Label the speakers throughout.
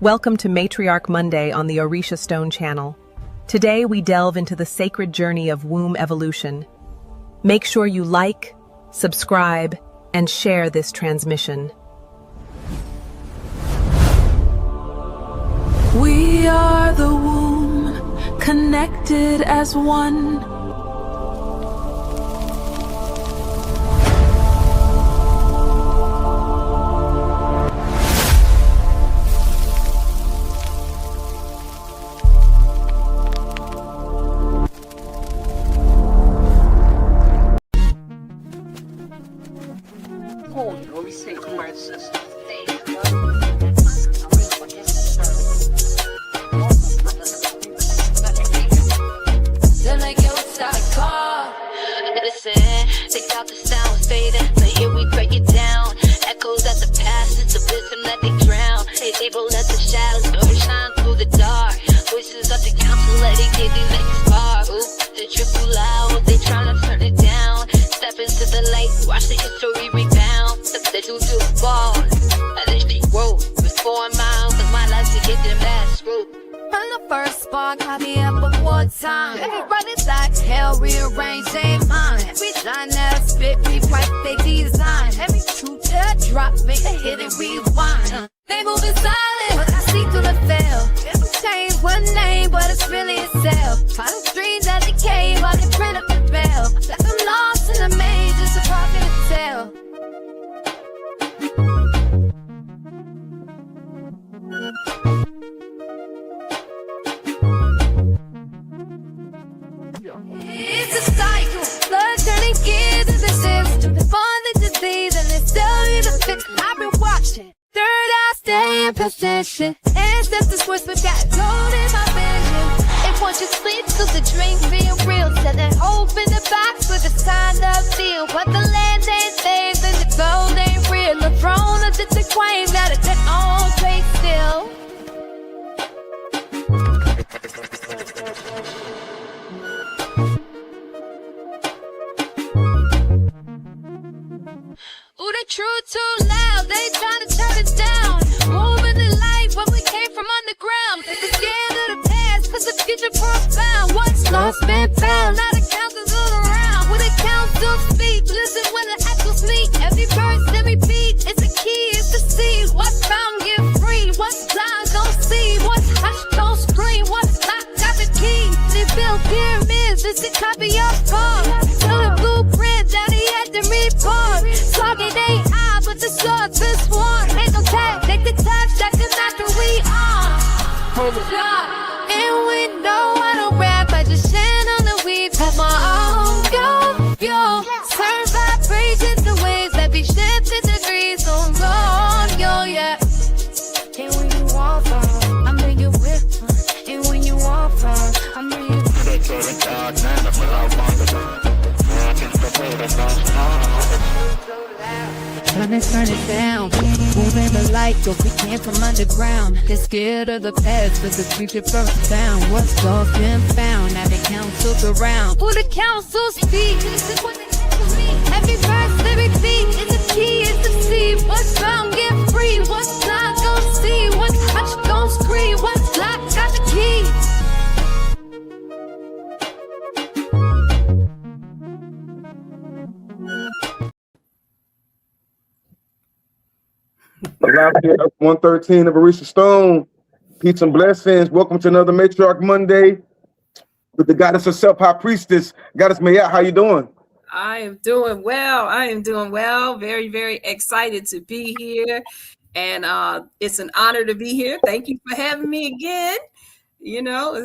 Speaker 1: Welcome to Matriarch Monday on the Orisha Stone channel. Today we delve into the sacred journey of womb evolution. Make sure you like, subscribe, and share this transmission.
Speaker 2: We are the womb, connected as one. It's a cycle, blood turning gears in the system. Before the disease and it's still you to fix. I've been watching, third eye stay in position. Ancestors whisper got gold in my vision. If once you sleep, till the dream feel real. Set that hope in the box with a sign of feel. But the land ain't safe and the gold ain't real. The throne of the queen, now that they all place still. Ooh, they true too loud, they tryna turn us down. Moving the light when we came from underground. They scared of the past, cause the future profound. What's lost been found, now the councils all around. When the councils speak, listen when the echoes meet. Every verse, every beat, it's a key, it's the seed. What's found, get free. What's blind, don't see. What's hushed, don't scream. What's locked, got the key. They build pyramids, it's a copy of God. Tell the blueprint that he had to report. Target ain't I, but the swords is one. Ain't no tag, take the touch, that's the master we are. Hold it up. And we know I don't rap, I just stand on the weave. Have my own yo. Turn vibrations to waves that be shifted degrees on road, yo, yeah. And when you walk from, I'm where you with. And when you walk from, I'm where you turn it down, moving the light, cause we came from underground. They're scared of the past, but the future first down. What's lost been found, now the council's around. Who the council speak? This is what they tell me. Every verse, every beat, it's a key, it's a seed. What's found, get free. What's blind, don't see. What's hushed, don't scream. What's locked, got the key.
Speaker 3: Live here at 113 of Orisha Stone. Peace and blessings. Welcome to another Matriarch Monday with the goddess herself, High Priestess. Goddess Mayat, how you doing?
Speaker 4: I am doing well. Very, very excited to be here. And it's an honor to be here. Thank you for having me again. You know,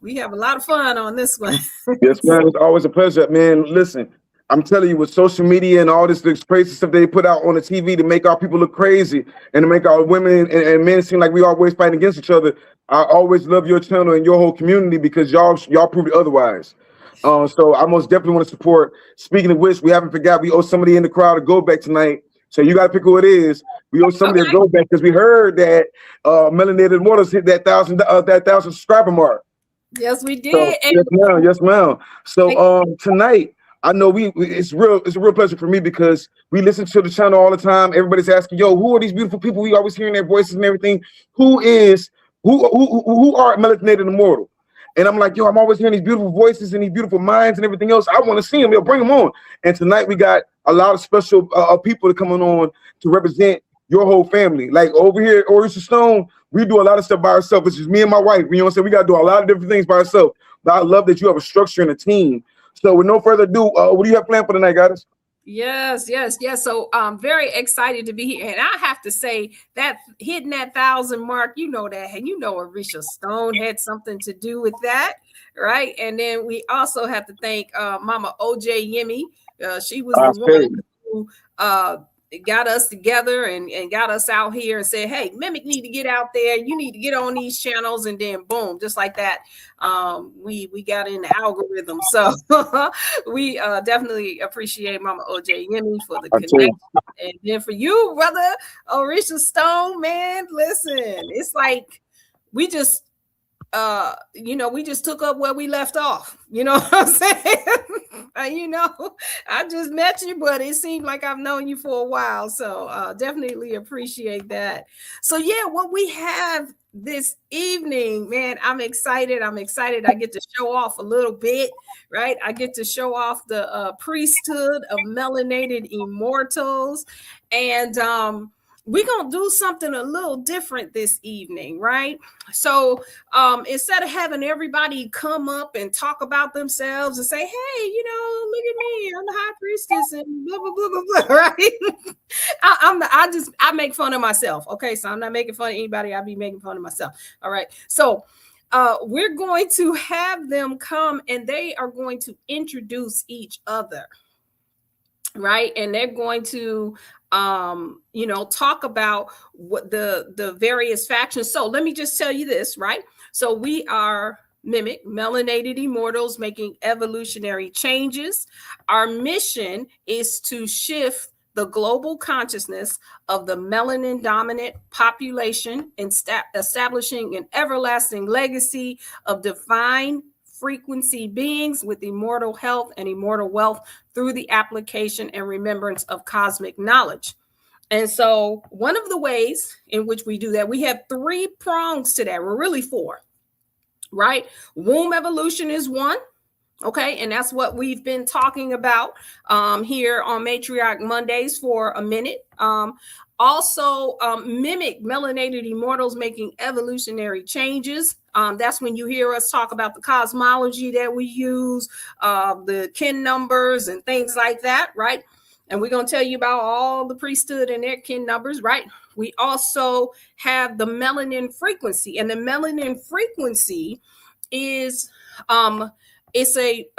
Speaker 4: we have a lot of fun on this one.
Speaker 3: Yes, man. It's always a pleasure, man. Listen, I'm telling you, with social media and all this crazy stuff they put out on the TV to make our people look crazy and to make our women and men seem like we always fighting against each other, I always love your channel and your whole community because y'all proved otherwise. So I most definitely want to support. Speaking of which, we haven't forgot we owe somebody in the crowd a go back tonight. So you got to pick who it is. We owe somebody a go back because we heard that Melanated Immortals hit that 1,000 subscriber mark.
Speaker 4: Yes, we did.
Speaker 3: So, yes, ma'am. So tonight I know it's a real pleasure for me because we listen to the channel all the time. Everybody's asking, yo, who are these beautiful people? We always hearing their voices and everything. Who are Melanated Immortal? And I'm like, yo, I'm always hearing these beautiful voices and these beautiful minds and everything else. I want to see them. Yo, bring them on. And tonight we got a lot of special people coming on to represent your whole family. Like over here at Orisha Stone, we do a lot of stuff by ourselves. It's just me and my wife. You know what I'm saying? We got to do a lot of different things by ourselves. But I love that you have a structure and a team. So with no further ado, what do you have planned for tonight, guys?
Speaker 4: Yes. So I'm very excited to be here. And I have to say that hitting that 1,000 mark, Orisha Stone had something to do with that, right? And then we also have to thank Mama OJ Yemi. She was the one who got us together and got us out here and said, hey, MIMEC need to get out there. You need to get on these channels. And then boom, just like that, we got in the algorithm. So we definitely appreciate Mama OJ Yemi for the connection. And then for you, brother Orisha Stone, man, listen, it's like we just we just took up where we left off. You know what I'm saying? I just met you, but it seemed like I've known you for a while. So definitely appreciate that. So yeah, what we have this evening, man, I'm excited. I get to show off a little bit, right? I get to show off the priesthood of Melanated Immortals. And we're going to do something a little different this evening, right? So instead of having everybody come up and talk about themselves and say, hey, look at me, I'm the high priestess and blah, blah, blah, blah, blah, right? I make fun of myself. Okay, so I'm not making fun of anybody. I'll be making fun of myself. All right. So we're going to have them come and they are going to introduce each other. Right. And they're going to, talk about what the various factions. So let me just tell you this, right? So we are MIMEC, Melanated Immortals, making evolutionary changes. Our mission is to shift the global consciousness of the melanin dominant population and establishing an everlasting legacy of divine frequency beings with immortal health and immortal wealth through the application and remembrance of cosmic knowledge. And so one of the ways in which we do that, we have 3 prongs to that. We're really 4, right? Womb evolution is one. Okay, and that's what we've been talking about here on Matriarch Mondays for a minute. Also, MIMEC, Melanated Immortals, making evolutionary changes. That's when you hear us talk about the cosmology that we use, the kin numbers and things like that, right? And we're going to tell you about all the priesthood and their kin numbers, right? We also have the melanin frequency, and the melanin frequency is it's a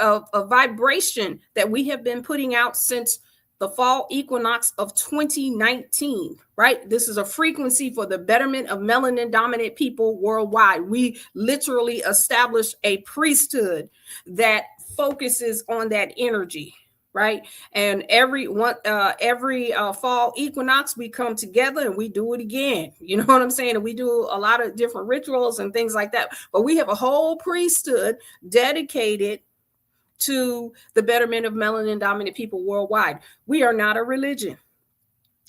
Speaker 4: vibration that we have been putting out since the fall equinox of 2019, right? This is a frequency for the betterment of melanin dominant people worldwide. We literally established a priesthood that focuses on that energy, right? And every fall equinox, we come together and we do it again. You know what I'm saying? And we do a lot of different rituals and things like that. But we have a whole priesthood dedicated to the betterment of melanin dominant people worldwide. We are not a religion.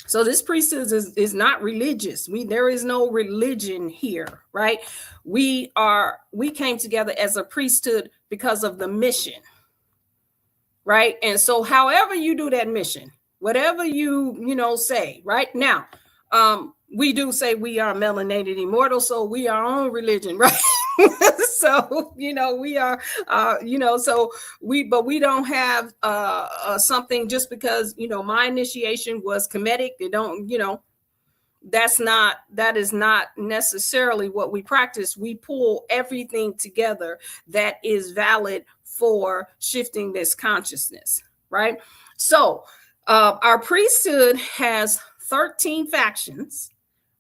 Speaker 4: So this priesthood is not religious. There is no religion here, right? We came together as a priesthood because of the mission, right? And so however you do that mission, whatever you say, right? Now, we do say we are melanated immortals, so we are our own religion, right? So, we are, but we don't have something just because, my initiation was Kemetic. They don't, that is not necessarily what we practice. We pull everything together that is valid for shifting this consciousness, right? So our priesthood has 13 factions,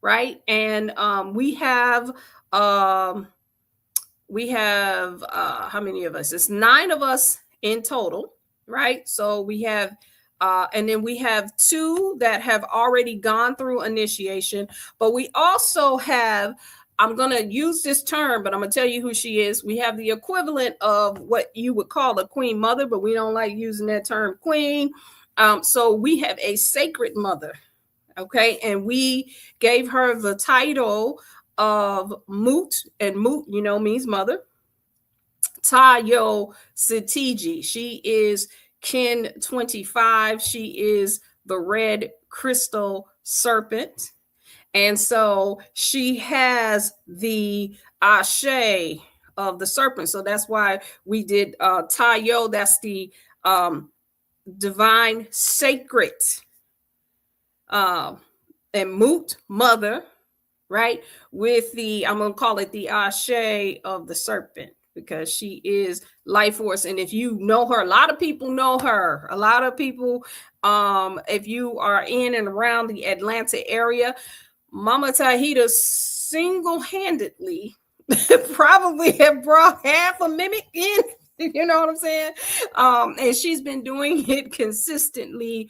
Speaker 4: right? And we have how many of us? It's 9 of us in total, right? So we have and then we have 2 that have already gone through initiation, but we also have I'm going to use this term, but I'm going to tell you who she is. We have the equivalent of what you would call a queen mother, but we don't like using that term queen. So we have a sacred mother. Okay. And we gave her the title of Mut, and Mut, means mother. Tayo Satiji. She is kin 25. She is the red crystal serpent. And so she has the ashe of the serpent. So that's why we did Tayo. That's the divine sacred. And Mut, mother, right? With the, I'm going to call it the ashe of the serpent, because she is life force. And if you know her, a lot of people know her. A lot of people, if you are in and around the Atlanta area, Mama Tahita single-handedly probably have brought half a MIMEC in. You know what I'm saying? And she's been doing it consistently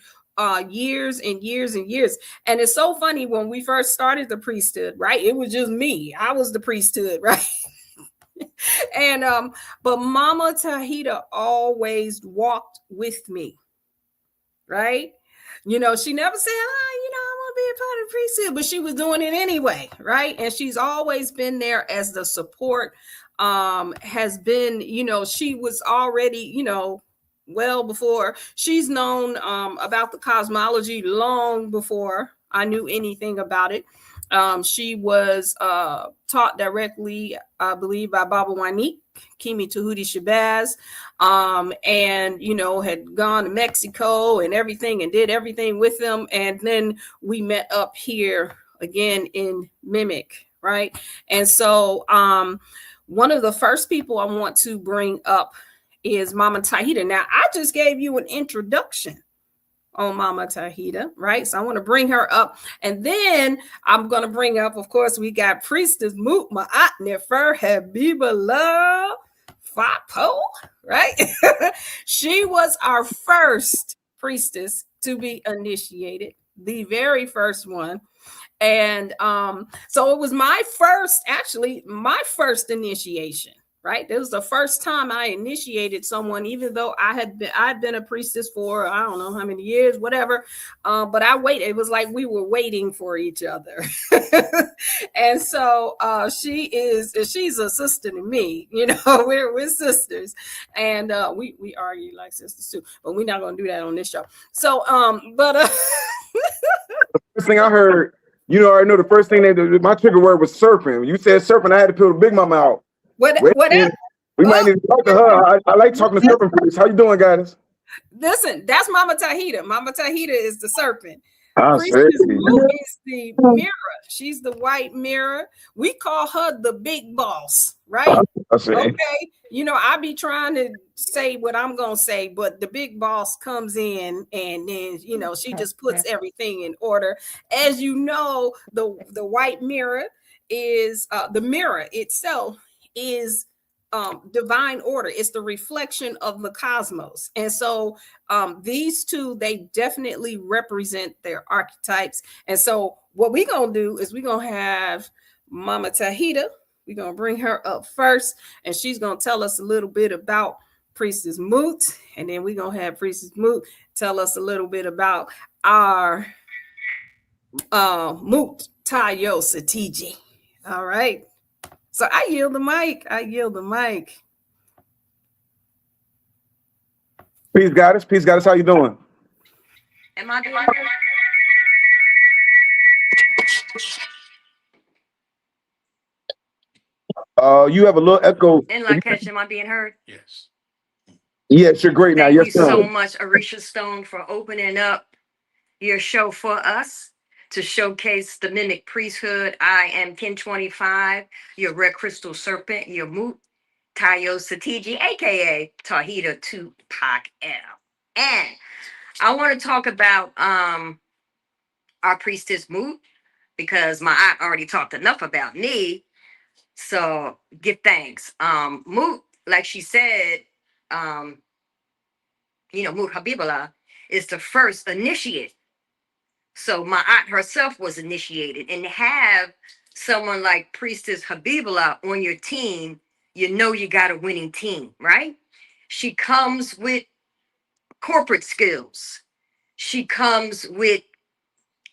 Speaker 4: years and years and years. And it's so funny, when we first started the priesthood, right? It was just me. I was the priesthood, right? And but Mama Tahita always walked with me, right? She never said, I want to be a part of the priesthood, but she was doing it anyway, right? And she's always been there as the support. Has been, she was already, well before, she's known about the cosmology long before I knew anything about it. She was taught directly, I believe, by Baba Wanik, Kimi Tahuti Shabazz, and, had gone to Mexico and everything and did everything with them. And then we met up here again in MIMEC, right? And so one of the first people I want to bring up is Mama Tahita. Now, I just gave you an introduction on Mama Tahita, right? So I want to bring her up. And then I'm going to bring up, of course, we got Priestess Mut Ma'at Nefer Habibullah Fapo, right? She was our first priestess to be initiated, the very first one. And so it was my first initiation, right? This was the first time I initiated someone, even though I'd been a priestess for, I don't know how many years, whatever. But I waited. It was like we were waiting for each other. And so she's a sister to me, we're sisters. And we argue like sisters too, but we're not going to do that on this show. So, the
Speaker 3: first thing I heard, I know the first thing my trigger word was serpent. When you said serpent, I had to put a big mama out.
Speaker 4: What
Speaker 3: we might need to talk to her. I like talking to serpent priest. How you doing, guys?
Speaker 4: Listen, that's Mama Tahita. Mama Tahita is the serpent.
Speaker 3: Priestess
Speaker 4: Mut is the mirror. She's the white mirror. We call her the big boss, right? Okay. I be trying to say what I'm going to say, but the big boss comes in and then, she just puts everything in order. As you know, the white mirror is, the mirror itself is divine order. It's the reflection of the cosmos. And so these two, they definitely represent their archetypes. And so what we're going to do is we're going to have Mama Tahita. We're going to bring her up first, and she's going to tell us a little bit about Priestess Mut. And then we're going to have Priestess Mut tell us a little bit about our Mut Tayo Satiji. All right. So I yield the mic.
Speaker 3: Peace, goddess. Peace, goddess. How you doing?
Speaker 5: Am I doing
Speaker 3: good? You have a little echo.
Speaker 5: In Lakesh, am I being heard?
Speaker 6: Yes.
Speaker 3: Yes, you're great now.
Speaker 5: Thank
Speaker 3: Yes,
Speaker 5: you so much, Orisha Stone, for opening up your show for us to showcase the MIMEC Priesthood. I am Kin 25, your red crystal serpent, your Mut Tayo Satiji, aka Tahita Tupac L. And I want to talk about our priestess Mut, because my aunt already talked enough about me. So give thanks. Mut, like she said, Mut Habibullah is the first initiate. So my aunt herself was initiated, and have someone like Priestess Habibullah on your team, you know you got a winning team, right? She comes with corporate skills. She comes with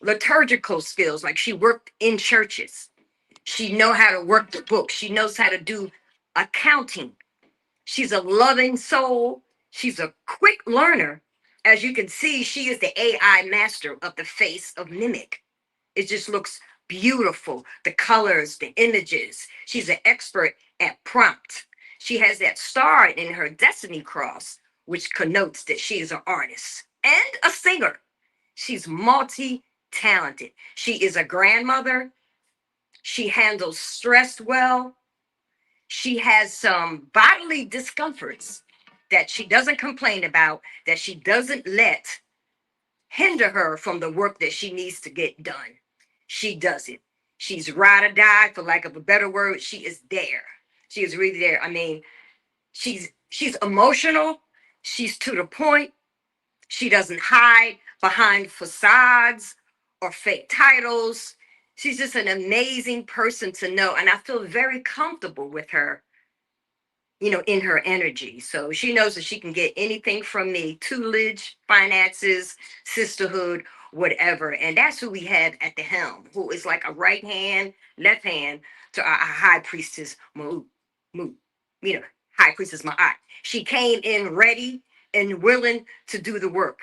Speaker 5: liturgical skills, like she worked in churches. She know how to work the book. She knows how to do accounting. She's a loving soul. She's a quick learner. As you can see, she is the AI master of the face of MIMEC. It just looks beautiful. The colors, the images. She's an expert at prompt. She has that star in her destiny cross, which connotes that she is an artist and a singer. She's multi-talented. She is a grandmother. She handles stress well. She has some bodily discomforts that she doesn't complain about, that she doesn't let hinder her from the work that she needs to get done. She does it. She's ride or die, for lack of a better word. She is there. She is really there. I mean, she's emotional. She's to the point. She doesn't hide behind facades or fake titles. She's just an amazing person to know. And I feel very comfortable with her, you know, in her energy. So she knows that she can get anything from me: tutelage, finances, sisterhood, whatever. And that's who we have at the helm, who is like a right hand, left hand to our high priestess, Mu. You know, high priestess Ma'at. She came in ready and willing to do the work.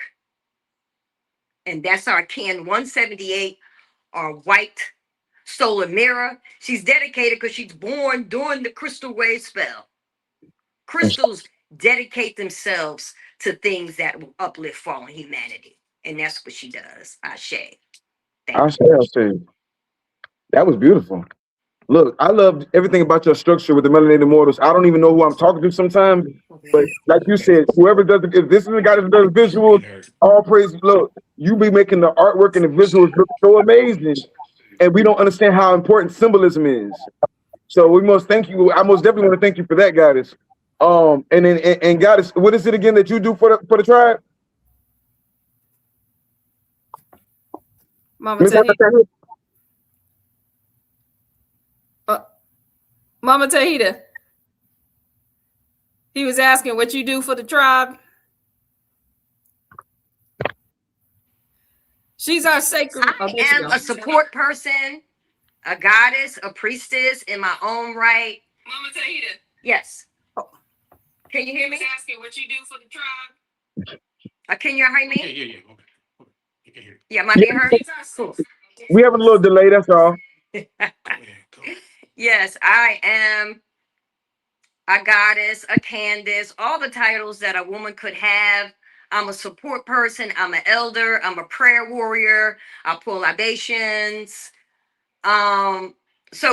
Speaker 5: And that's our Kin 178, our white solar mirror. She's dedicated because she's born during the crystal wave spell. Crystals dedicate themselves to things that will uplift fallen humanity. And that's what she does. Ashe.
Speaker 3: Ashe. That was beautiful. Look, I loved everything about your structure with the Melanated Immortals. I don't even know who I'm talking to sometimes, but like you said, whoever does it, if this is the guy that does visuals, all praise. Look, you be making the artwork and the visuals look so amazing, and we don't understand how important symbolism is. So we must thank you. I most definitely want to thank you for that, Goddess. And then and Goddess, what is it again that you do for the tribe?
Speaker 4: Mama Tahita. Mama Tahita. He was asking what you do for the tribe. She's our sacred.
Speaker 5: I am a support person, a goddess, a priestess in my own right.
Speaker 4: Mama Tahita.
Speaker 5: Yes. Can you hear me?
Speaker 4: He's asking what you do for the tribe.
Speaker 5: Can you hear me?
Speaker 6: Yeah. Okay.
Speaker 5: Yeah, am I being heard?
Speaker 4: Cool.
Speaker 3: We have a little delay, that's all.
Speaker 5: Yes, I am a goddess, a Candace, all the titles that a woman could have. I'm a support person. I'm an elder. I'm a prayer warrior. I pull libations. So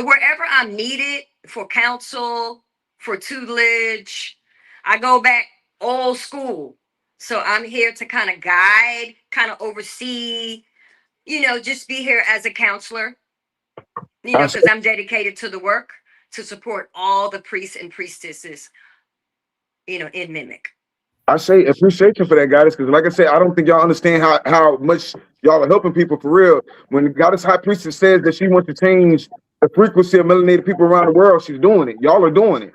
Speaker 5: wherever I'm needed for counsel, for tutelage, I go back old school. So I'm here to kind of guide, kind of oversee, you know, just be here as a counselor, you know, because I'm dedicated to the work to support all the priests and priestesses, you know, in MIMEC.
Speaker 3: I say appreciation for that, Goddess, because like I said, I don't think y'all understand how much y'all are helping people for real. When Goddess High Priestess says that she wants to change the frequency of melanated people around the world, she's doing it. Y'all are doing it.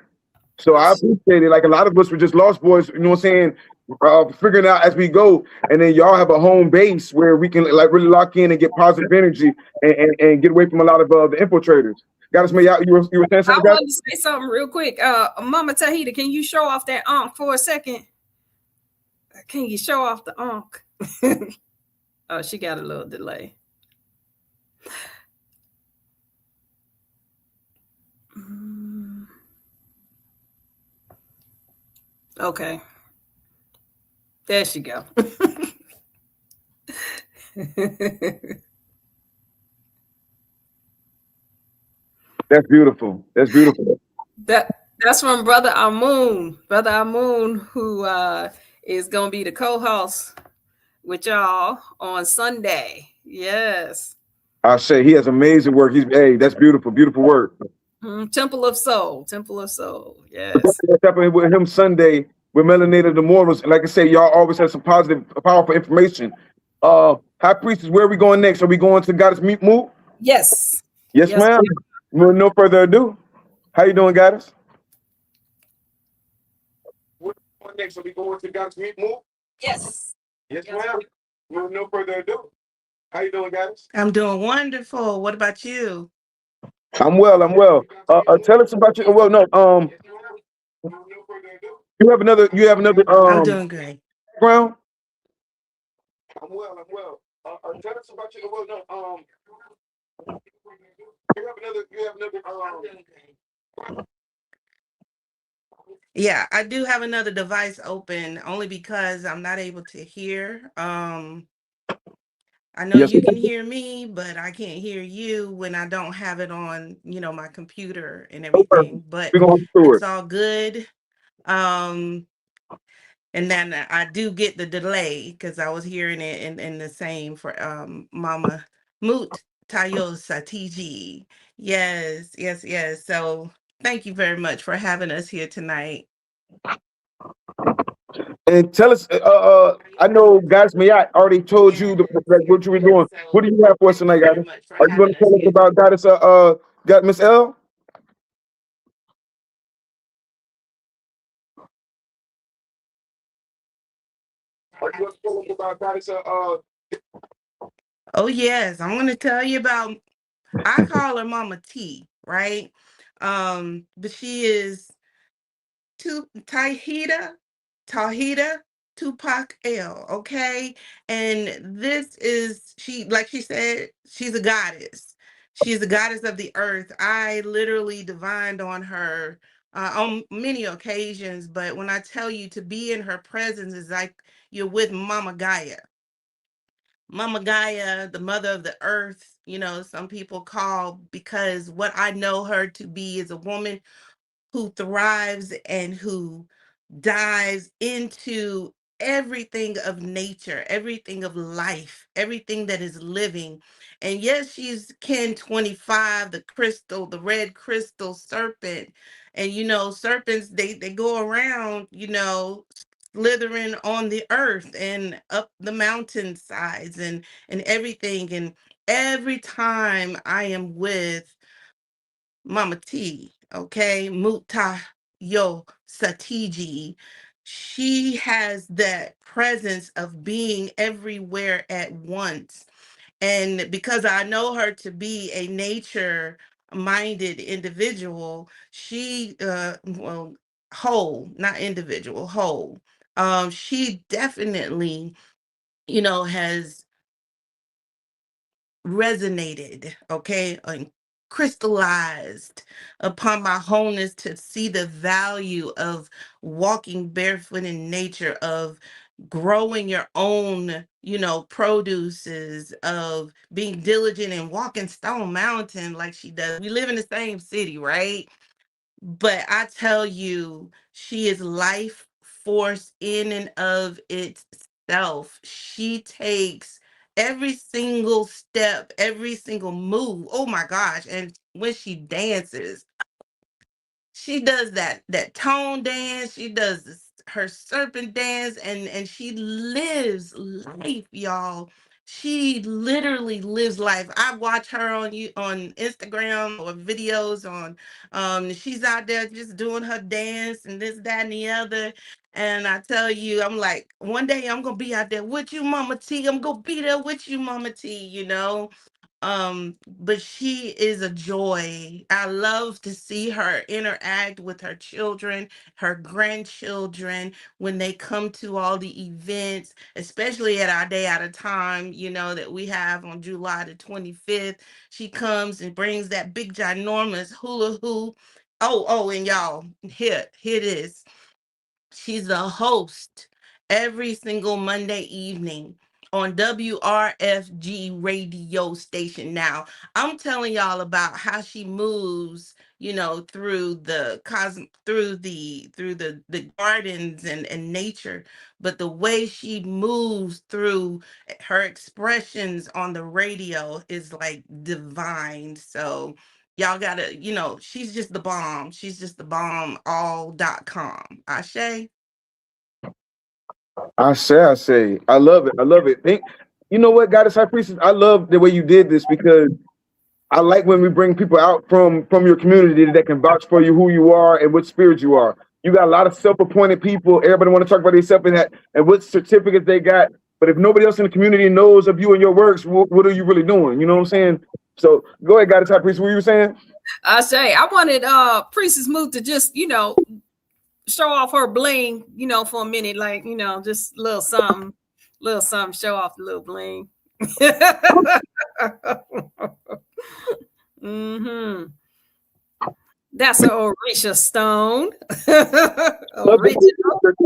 Speaker 3: So I appreciate it. Like a lot of us were just lost boys, you know what I'm saying, figuring out as we go. And then y'all have a home base where we can like really lock in and get positive energy and get away from a lot of the infiltrators. Goddess, you were saying something?
Speaker 4: I wanted to say something real quick. Mama Tahita, can you show off that ankh for a second? Can you show off the ankh? Oh, she got a little delay. Okay. There she go.
Speaker 3: That's beautiful. That's beautiful.
Speaker 4: That's from Brother Amun. Brother Amun, who is going to be the co-host with y'all on Sunday. Yes.
Speaker 3: I say he has amazing work. That's beautiful, beautiful work.
Speaker 4: Temple of Soul. Yes.
Speaker 3: What's happening with him Sunday with Melanated Immortals? And like I say, y'all always have some positive, powerful information. High Priestess, where are we going next? Are we going to Goddess Mu?
Speaker 4: Yes.
Speaker 3: Yes,
Speaker 4: Yes.
Speaker 3: ma'am. With no further ado, how you doing, Goddess? What next? Are we going to Goddess move?
Speaker 4: Yes.
Speaker 3: Yes, ma'am. With no further ado, how you doing, Goddess?
Speaker 7: I'm doing wonderful. What about you?
Speaker 3: I'm well. I'm well. Tell us about your. Well, no. You have another. You have another.
Speaker 7: I'm doing great.
Speaker 3: Background. I'm well. I'm well. Tell us about your. Well, no. You have another. You have another.
Speaker 7: I'm doing great. Yeah, I do have another device open only because I'm not able to hear. I know
Speaker 3: Yes,
Speaker 7: you can
Speaker 3: ma'am.
Speaker 7: hear me, but I can't hear you when I don't have it on, my computer and
Speaker 3: No worries.
Speaker 7: everything, but
Speaker 3: We're going through
Speaker 7: it's
Speaker 3: it.
Speaker 7: all good. Um, and then I do get the delay because I was hearing it in the same for Mama Moot Tayo Satiji. Yes, yes, yes. So thank you very much for having us here tonight.
Speaker 3: And tell us. I know Goddess Mayat already told you like what you were doing. What do you have for us tonight, Goddess? Are you going to tell us about Goddess? Got Miss L? Are you going to tell us about Goddess?
Speaker 7: Oh yes, I'm gonna tell you about. I call her Mama T, right? But she is Tahita Tupac L, okay? And this is like she said, she's a goddess. She's the goddess of the earth. I literally divined on her on many occasions, but when I tell you to be in her presence is like you're with Mama Gaia. Mama Gaia, the mother of the earth, some people call, because what I know her to be is a woman who thrives and who dives into everything of nature, everything of life, everything that is living. And yes, she's Kin 25, the crystal, the red crystal serpent. And serpents, they go around, slithering on the earth and up the mountainsides and everything. And every time I am with Mama T, okay, Muta Yo Satiji. She has that presence of being everywhere at once. And because I know her to be a nature minded individual, she, well, whole, not individual, whole. She definitely, has resonated, okay, and crystallized upon my wholeness to see the value of walking barefoot in nature, of growing your own, produces, of being diligent and walking Stone Mountain like she does. We live in the same city, right? But I tell you, she is life force in and of itself. She takes every single step, every single move. Oh my gosh. And when she dances, she does that tone dance, she does her serpent dance, and she lives life, y'all. She literally lives life. I watch her on Instagram or videos on she's out there just doing her dance and this, that, and the other. And I tell you, I'm like, one day I'm gonna be out there with you, Mama T. I'm gonna be there with you, Mama T. But she is a joy. I love to see her interact with her children, her grandchildren, when they come to all the events, especially at our day at a time, that we have on July the 25th. She comes and brings that big ginormous hula hoop. Oh, and y'all, here it is. She's the host every single Monday evening on WRFG radio station. Now, I'm telling y'all about how she moves, through the through the gardens and nature, but the way she moves through her expressions on the radio is like divine. So y'all gotta, she's just the bomb. She's just the bomb all.com. Ashe.
Speaker 3: I say. I love it. I love it. You know what, Goddess High Priestess? I love the way you did this because I like when we bring people out from your community that can vouch for you, who you are, and what spirit you are. You got a lot of self-appointed people. Everybody want to talk about themselves and what certificates they got. But if nobody else in the community knows of you and your works, what are you really doing? You know what I'm saying? So go ahead, Goddess High Priest. What were you saying?
Speaker 4: I wanted Priestess Moot to just, show off her bling, for a minute, like, just a little something, show off the little bling. Mm-hmm. That's an Orisha stone.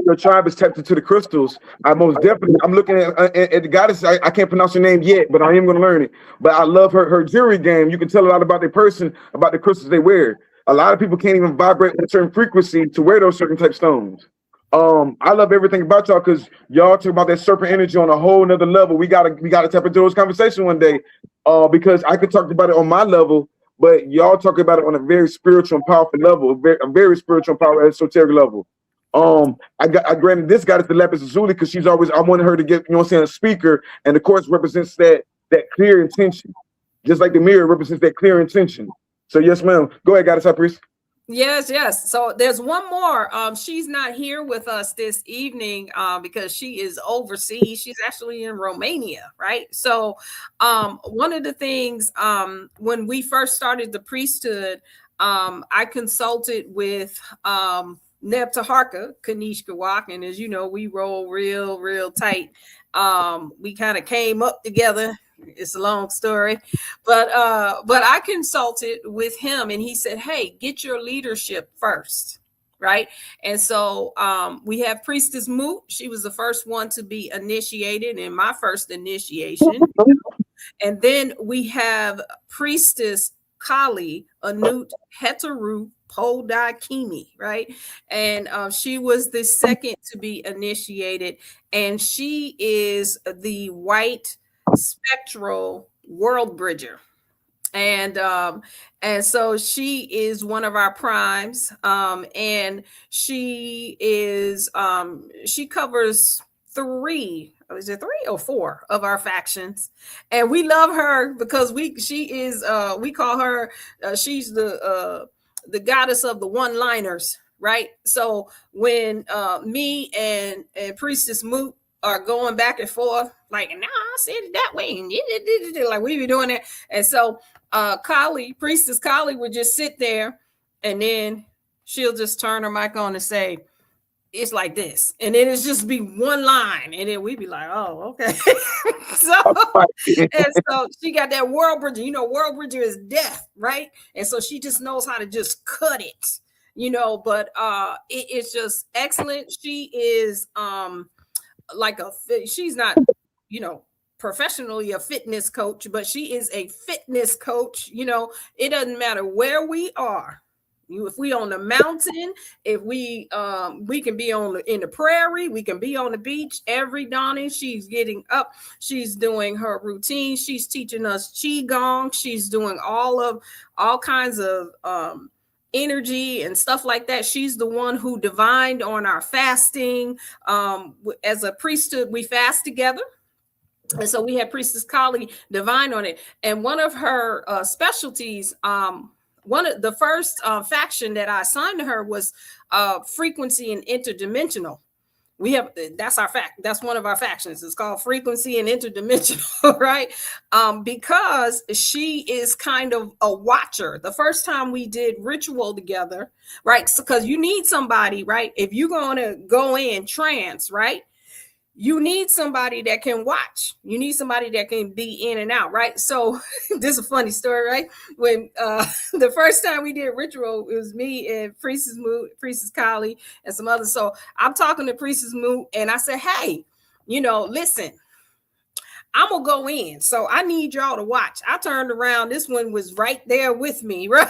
Speaker 3: Your tribe is tapped into the crystals. I'm looking at the goddess. I can't pronounce her name yet, but I am going to learn it. But I love her jewelry game. You can tell a lot about their person, about the crystals they wear. A lot of people can't even vibrate at a certain frequency to wear those certain type stones. I love everything about y'all because y'all talk about that serpent energy on a whole nother level. We gotta tap into those conversations one day. Because I could talk about it on my level, but y'all talk about it on a very spiritual and powerful level, a very spiritual and powerful esoteric level. I granted this goddess the Lapis Lazuli because I wanted her to get, a speaker, and the course represents that clear intention, just like the mirror represents that clear intention. So yes, ma'am. Go ahead, Goddess High Priest.
Speaker 4: Yes. So there's one more. She's not here with us this evening because she is overseas. She's actually in Romania, right? So one of the things when we first started the priesthood, I consulted with Nebtaharka Kanishkawak, and as you know, we roll real tight. We kind of came up together. It's a long story, but I consulted with him, and he said, "Hey, get your leadership first." Right. And so we have Priestess Moot. She was the first one to be initiated in my first initiation. And then we have Priestess Kali Anut Heteru Podakini, right? And she was the second to be initiated, and she is the white spectral world bridger. And so she is one of our primes, and she is she covers three or four of our factions, and we love her because we call her she's the goddess of the one-liners, right? So when me and Priestess Moot are going back and forth, like, nah, I said it that way, and like we be doing it. And so Priestess Kali would just sit there, and then she'll just turn her mic on and say, it's like this, and then it's just be one line, and then we'd be like, oh, okay. So she got that world bridger. World bridger is death, right? And so she just knows how to just cut it, but it's just excellent. She is she's not, professionally a fitness coach, but she is a fitness coach. It doesn't matter where we are. If we on the mountain, if we can be in the prairie, we can be on the beach. Every dawning, she's getting up, she's doing her routine, she's teaching us qigong, she's doing all kinds of energy and stuff like that. She's the one who divined on our fasting. As a priesthood, we fast together. And so we had Priestess Kali divine on it. And one of her specialties, one of the first faction that I assigned to her was frequency and interdimensional. That's one of our factions. It's called frequency and interdimensional, right? Because she is kind of a watcher. The first time we did ritual together, right? Because you need somebody, right? If you're going to go in trance, right? You need somebody that can watch. You need somebody that can be in and out, right? So this is a funny story, right? When the first time we did ritual, it was me and Priestess Moot, Priestess Kali, and some others. So I'm talking to Priestess Moot, and I said, hey, listen, I'm going to go in. So I need y'all to watch. I turned around. This one was right there with me, right?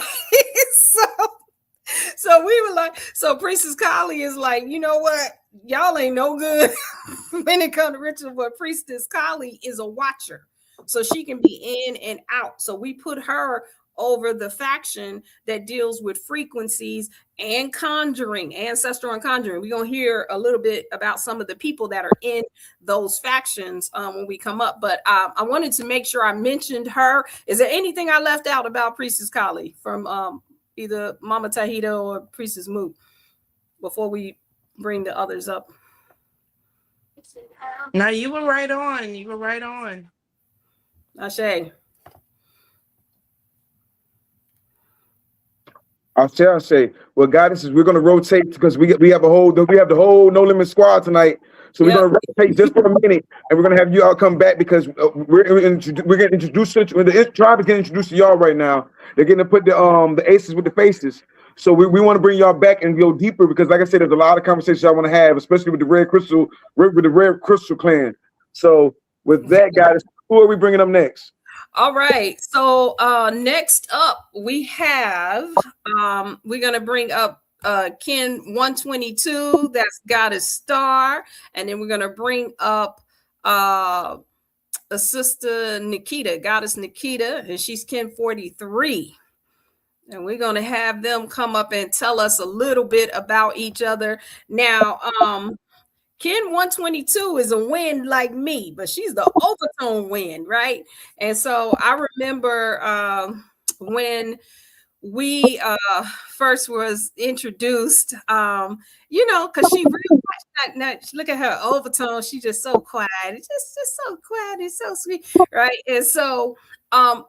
Speaker 4: So we were like, so Priestess Kali is like, you know what? Y'all ain't no good when it comes to ritual, but Priestess Kali is a watcher. So she can be in and out. So we put her over the faction that deals with frequencies and conjuring, ancestral and conjuring. We're going to hear a little bit about some of the people that are in those factions when we come up. But I wanted to make sure I mentioned her. Is there anything I left out about Priestess Kali from either Mama Tahita or Priestess Moot before we bring the others up?
Speaker 7: No, you were right on. You were right on.
Speaker 4: Ashe.
Speaker 3: I'll say, well, goddesses, we're gonna rotate because we have the whole No Limit squad tonight. So we're gonna rotate just for a minute, and we're gonna have you all come back because we're getting introduced to the tribe is getting introduced to y'all right now. They're getting to put the aces with the faces. So we want to bring y'all back and go deeper because, like I said, there's a lot of conversations I want to have, especially with the Red Crystal clan. So with that, guys, who are we bringing up next?
Speaker 4: All right. So next up, we have we're gonna bring up Ken 122. That's Goddess Star, and then we're gonna bring up a sister Nikita, Goddess Nikita, and she's Ken 43. And we're gonna have them come up and tell us a little bit about each other. Now, Ken 122 is a wind like me, but she's the overtone wind, right? And so I remember when we first was introduced, because she really look at her overtone. She's just so quiet. It's just so quiet. It's so sweet, right? And so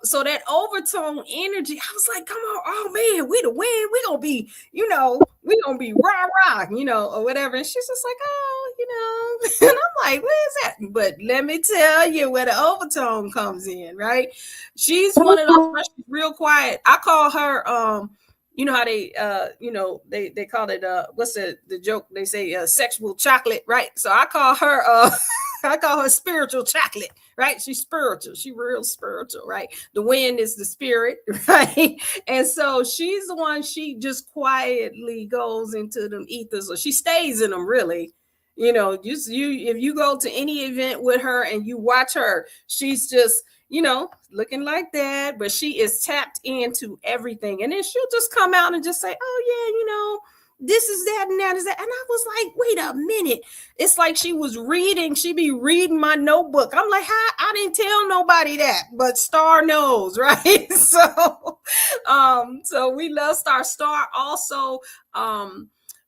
Speaker 4: so that overtone energy, I was like, come on, oh man, we the wind, we gonna be, we gonna be rah, or whatever. And she's just like, oh, and I'm like, where is that? But let me tell you where the overtone comes in, right? She's one of those, she's real quiet. I call her you know how they they call it what's the joke they say, sexual chocolate, right? So I call her I call her spiritual chocolate, right? She's spiritual. She real spiritual, right? The wind is the spirit, right? And so she's the one, she just quietly goes into them ethers, or she stays in them, really. If you go to any event with her and you watch her, she's just, looking like that, but she is tapped into everything. And then she'll just come out and just say, oh yeah, this is that and that is that. And I was like, wait a minute. It's like she was reading. She be reading my notebook. I'm like, I didn't tell nobody that, but Star knows, right? So we love Star. Star also,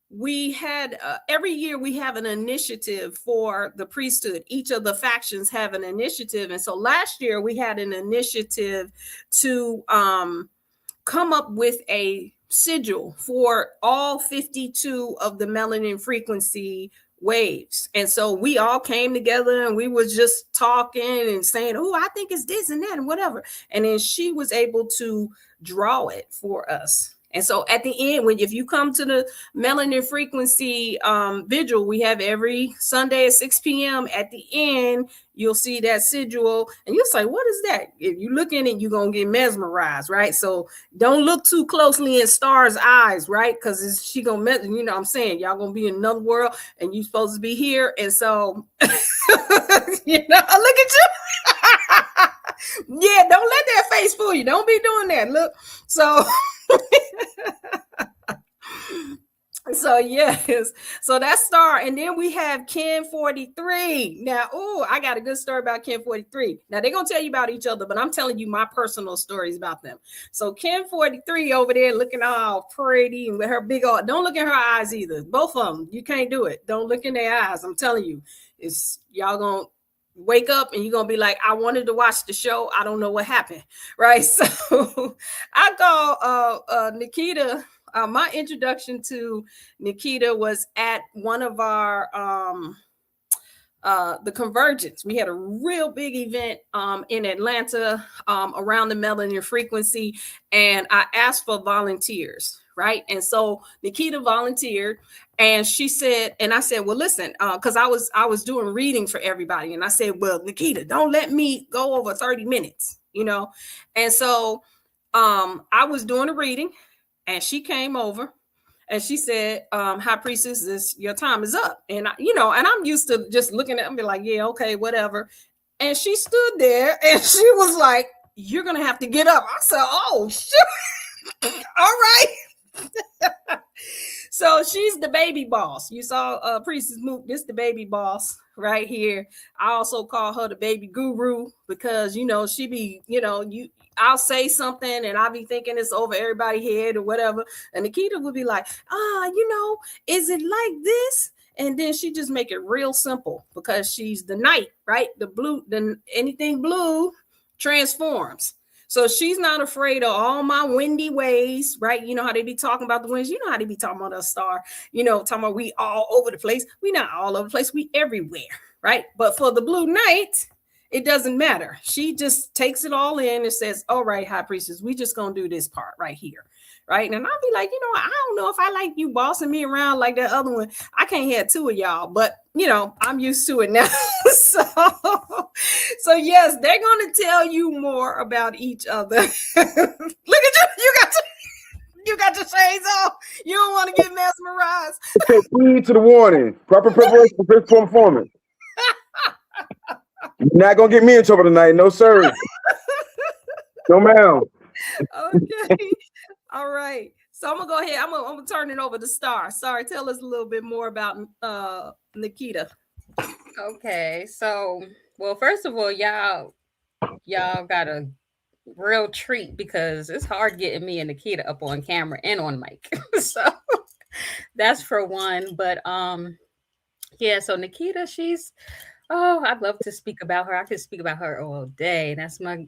Speaker 4: we had every year we have an initiative for the priesthood. Each of the factions have an initiative. And so last year we had an initiative to come up with a sigil for all 52 of the melanin frequency waves. And so we all came together and we was just talking and saying, oh, I think it's this and that and whatever. And then she was able to draw it for us. And so at the end, if you come to the melanin frequency vigil, we have every Sunday at 6 p.m. At the end, you'll see that sigil and you'll say, what is that? If you look in it, you're going to get mesmerized, right? So don't look too closely in Star's eyes, right? Because she going to, what I'm saying, y'all going to be in another world and you supposed to be here. And so, look at you. Yeah, don't let that face fool you. Don't be doing that. Look, so yes, so that's Star. And then we have Ken 43. Now, I got a good story about Ken 43. Now they're gonna tell you about each other, but I'm telling you my personal stories about them. So Ken 43 over there looking all pretty and with her big old, don't look in her eyes either. Both of them, you can't do it. Don't look in their eyes. I'm telling you, it's y'all gonna wake up and you're gonna be like, I wanted to watch the show, I don't know what happened, right? So I call Nikita, my introduction to Nikita was at one of our the Convergence. We had a real big event in Atlanta around the melanin frequency, and I asked for volunteers, right? And so Nikita volunteered, and she said, and I said, well, listen, because I was doing reading for everybody, and I said, well, Nikita, don't let me go over 30 minutes, And so I was doing a reading, and she came over. And she said, High Priestess, your time is up. And and I'm used to just looking at them and be like, yeah, okay, whatever. And she stood there and she was like, you're gonna have to get up. I said, oh shit. All right. So she's the baby boss. You saw Priestess Mook, this the baby boss right here. I also call her the baby guru because she be, I'll say something and I'll be thinking it's over everybody's head or whatever. And Nikita would be like, is it like this? And then she just make it real simple because she's the knight, right? The blue, anything blue transforms. So she's not afraid of all my windy ways, right? You know how they be talking about the winds. You know how they be talking about us, Star. Talking about we all over the place. We not all over the place. We everywhere, right? But for the Blue Knight, it doesn't matter. She just takes it all in and says, all right, High Priestess, we just going to do this part right here. Right. And I'll be like, I don't know if I like you bossing me around like that other one. I can't have two of y'all, but I'm used to it now. So yes, they're going to tell you more about each other. Look at you. You got your shades on. You don't want to get mesmerized.
Speaker 3: Take heed to the warning. Proper preparation for performance. You're not going to get me in trouble tonight. No, sir. No, ma'am.
Speaker 4: Okay. All right. So I'm gonna go ahead. I'm gonna turn it over to Star. Star, tell us a little bit more about Nikita.
Speaker 8: Okay. So, well, first of all, y'all got a real treat because it's hard getting me and Nikita up on camera and on mic. So that's for one. But yeah. So Nikita, I'd love to speak about her. I could speak about her all day. That's my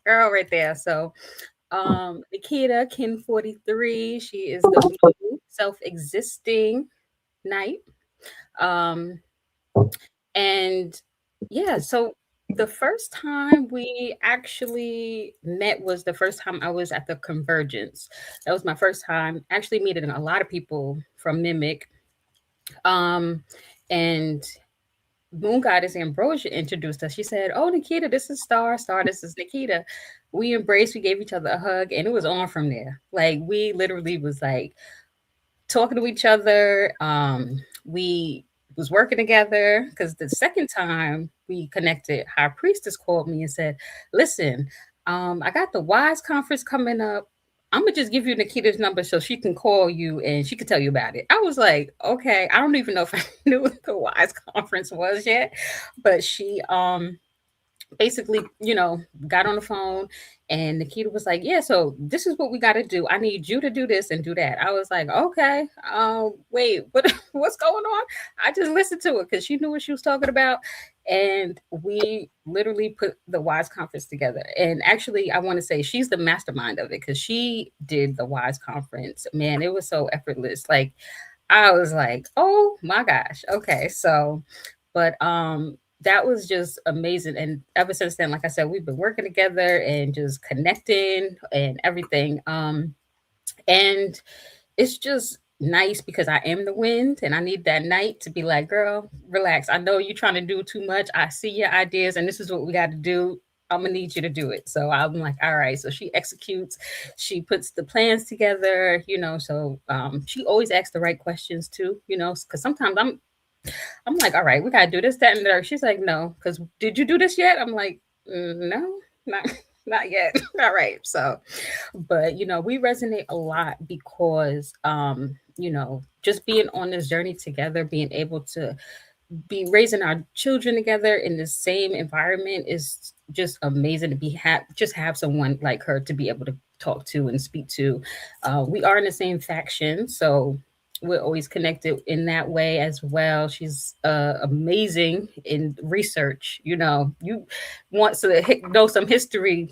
Speaker 8: girl right there. So. Nikita, Kin 43, she is the blue self-existing knight. And yeah, so the first time we actually met was the first time I was at the Convergence. That was my first time actually meeting a lot of people from MIMEC. And Moon Goddess Ambrosia introduced us. She said, oh, Nikita, this is Star. Star, this is Nikita. We embraced, we gave each other a hug, and it was on from there. Like, we literally was like talking to each other. We was working together because the second time we connected, High Priestess called me and said, listen, I got the Wise Conference coming up. I'm gonna just give you Nikita's number so she can call you and she can tell you about it. I was like, okay, I don't even know if I knew what the Wise Conference was yet, but she basically, got on the phone and Nikita was like, yeah, so this is what we got to do. I need you to do this and do that. I was like, okay, wait, what's going on? I just listened to it because she knew what she was talking about. And we literally put the Wise Conference together. And actually, I want to say she's the mastermind of it because she did the Wise Conference. Man, it was so effortless. Like, I was like, oh my gosh. Okay. So, but that was just amazing. And ever since then, like I said, we've been working together and just connecting and everything. And it's just nice because I am the wind and I need that night to be like, girl, relax. I know you're trying to do too much. I see your ideas and this is what we got to do. I'm gonna need you to do it. So I'm like, all right. So she executes, she puts the plans together, so she always asks the right questions too, because sometimes I'm like, all right, we gotta do this, that, and there. She's like, no, because did you do this yet? I'm like, no, not yet. All right. So, but we resonate a lot because just being on this journey together, being able to be raising our children together in the same environment is just amazing to be just have someone like her to be able to talk to and speak to. We are in the same faction, so we're always connected in that way as well. She's amazing in research. You want to know some history,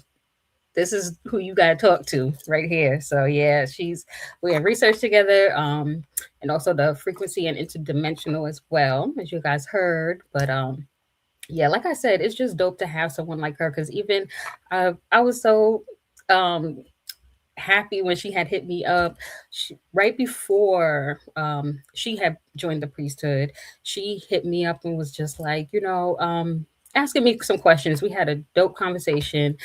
Speaker 8: this is who you got to talk to right here. So yeah, we're in research together, and also the frequency and interdimensional as well, as you guys heard. But yeah, like I said, it's just dope to have someone like her because even I was so happy when she had hit me up right before she had joined the priesthood. She hit me up and was just like, asking me some questions. We had a dope conversation.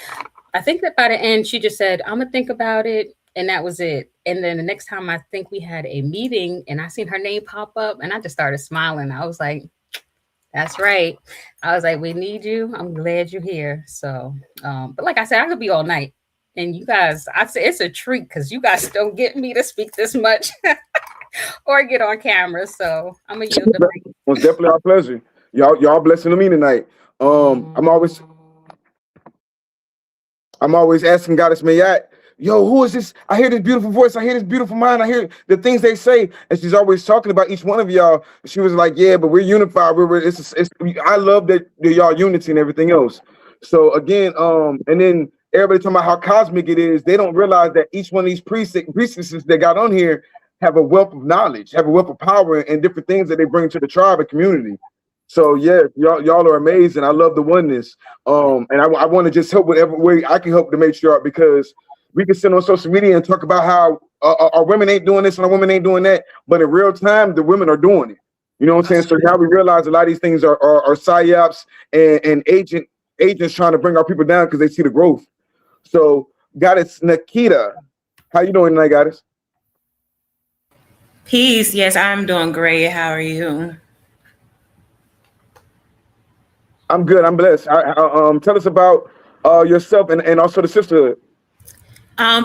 Speaker 8: I think that by the end, she just said, I'm gonna think about it. And that was it. And then the next time I think we had a meeting and I seen her name pop up and I just started smiling. I was like, That's right. I was like, we need you. I'm glad you're here. So, but like I said, I could be all night. And you guys, I say it's a treat because you guys don't get me to speak this much or get on camera. So I'm gonna yield the mic.
Speaker 3: It's definitely our pleasure. Y'all blessing to me tonight. I'm always asking Goddess Mayat, yo, who is this? I hear this beautiful voice. I hear this beautiful mind. I hear the things they say. And she's always talking about each one of y'all. She was like, yeah, but we're unified. I love that y'all unity and everything else. So again, and then everybody talking about how cosmic it is. They don't realize that each one of these priestesses that got on here have a wealth of knowledge, have a wealth of power and different things that they bring to the tribe and community. So yeah, y'all are amazing. I love the oneness. And I want to just help whatever way I can help the matriarch, because we can sit on social media and talk about how our women ain't doing this and our women ain't doing that, but in real time the women are doing it. You know what I'm saying? So now we realize a lot of these things are psyops and agents trying to bring our people down because they see the growth. So Goddess Nikita, how you doing tonight, Goddess?
Speaker 9: Peace. Yes, I'm doing great. How are you?
Speaker 3: I'm good. I'm blessed. Tell us about yourself and also the sisterhood.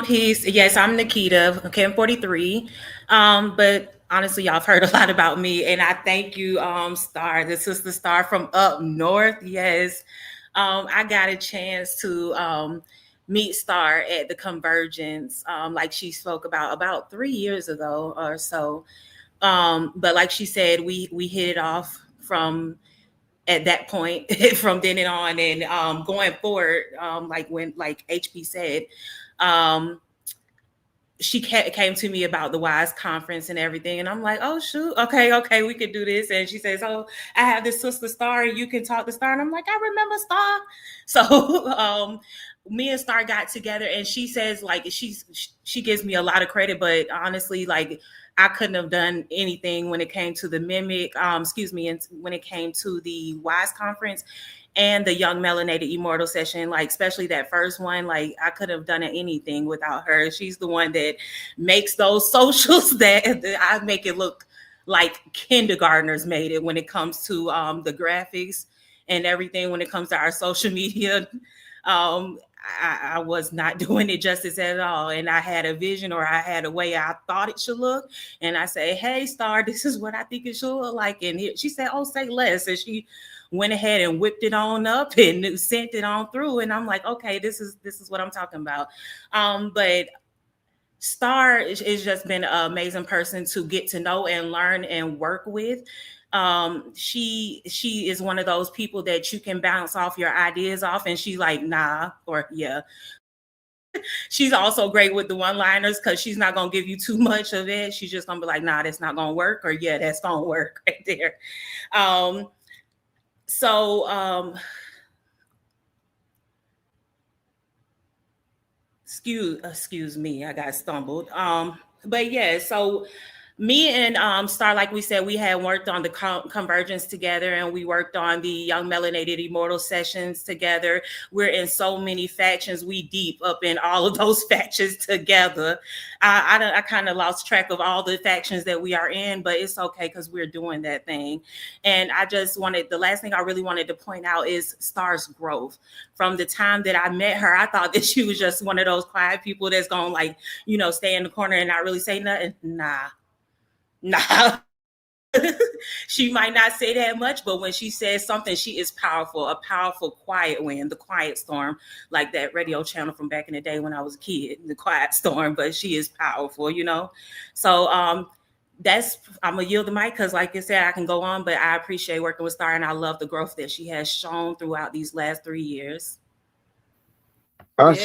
Speaker 9: Peace. Yes, I'm Nikita, okay, I'm 43. But honestly, y'all have heard a lot about me, and I thank you, Star, the sister Star from up north. Yes. I got a chance to meet Star at the Convergence, like she spoke about 3 years ago or so. But like she said, we hit it off from at that point from then and on, and going forward, like HP said, she came to me about the WISE conference and everything, and I'm like, oh shoot, okay, we could do this. And she says, oh, I have this sister Star, and you can talk to Star. And I'm like, I remember Star. So me and Star got together, and she says, like, she gives me a lot of credit, but honestly, like, I couldn't have done anything when it came to the MIMEC, and when it came to the WISE conference and the Young Melanated Immortal session, like especially that first one, like I couldn't have done anything without her. She's the one that makes those socials that I make it look like kindergartners made it when it comes to the graphics and everything. When it comes to our social media, I was not doing it justice at all. And I had a vision, or I had a way I thought it should look. And I say, hey, Star, this is what I think it should look like. And she said, oh, say less. And she went ahead and whipped it on up and sent it on through. And I'm like, okay, this is what I'm talking about. But Star is just been an amazing person to get to know and learn and work with. She is one of those people that you can bounce off your ideas off, and she's like, nah, or yeah. She's also great with the one-liners, because she's not gonna give you too much of it. She's just gonna be like, nah, that's not gonna work, or yeah, that's gonna work right there. Excuse me, I got stumbled. But yeah, so me and Star, like we said, we had worked on the Convergence together, and we worked on the Young Melanated Immortal sessions together. We're in so many factions. We deep up in all of those factions together. I kind of lost track of all the factions that we are in, but it's okay because we're doing that thing. And the last thing I really wanted to point out is Star's growth. From the time that I met her, I thought that she was just one of those quiet people that's gonna stay in the corner and not really say nothing. Nah. She might not say that much, but when she says something, she is powerful, a powerful quiet wind, the quiet storm, like that radio channel from back in the day when I was a kid, the quiet storm. But she is powerful, So I'm gonna yield the mic, because like I said, I can go on, but I appreciate working with Star, and I love the growth that she has shown throughout these last 3 years.
Speaker 3: And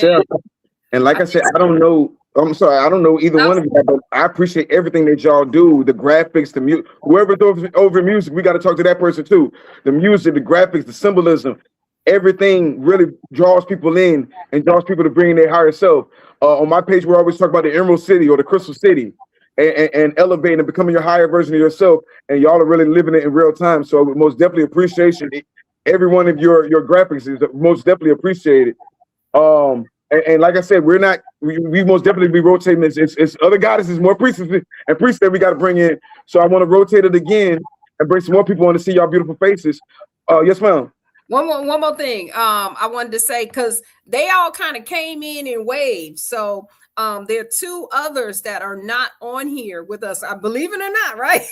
Speaker 3: like I said, I don't know. I'm sorry, I don't know either one of you, but I appreciate everything that y'all do. The graphics, the music, whoever's over music, we got to talk to that person too. The music, the graphics, the symbolism, everything really draws people in and draws people to bring their higher self. On my page, we always talk about the Emerald City or the Crystal City, and elevating and becoming your higher version of yourself. And y'all are really living it in real time. So most definitely appreciation. Every one of your graphics is most definitely appreciated. And like I said, we most definitely be rotating this. It's other goddesses, more priestesses and priests that we got to bring in. So I want to rotate it again. and bring some more people on to see y'all beautiful faces. Yes, ma'am.
Speaker 4: One more thing. I wanted to say, because they all kind of came in waves. So there are two others that are not on here with us. I believe it or not, right?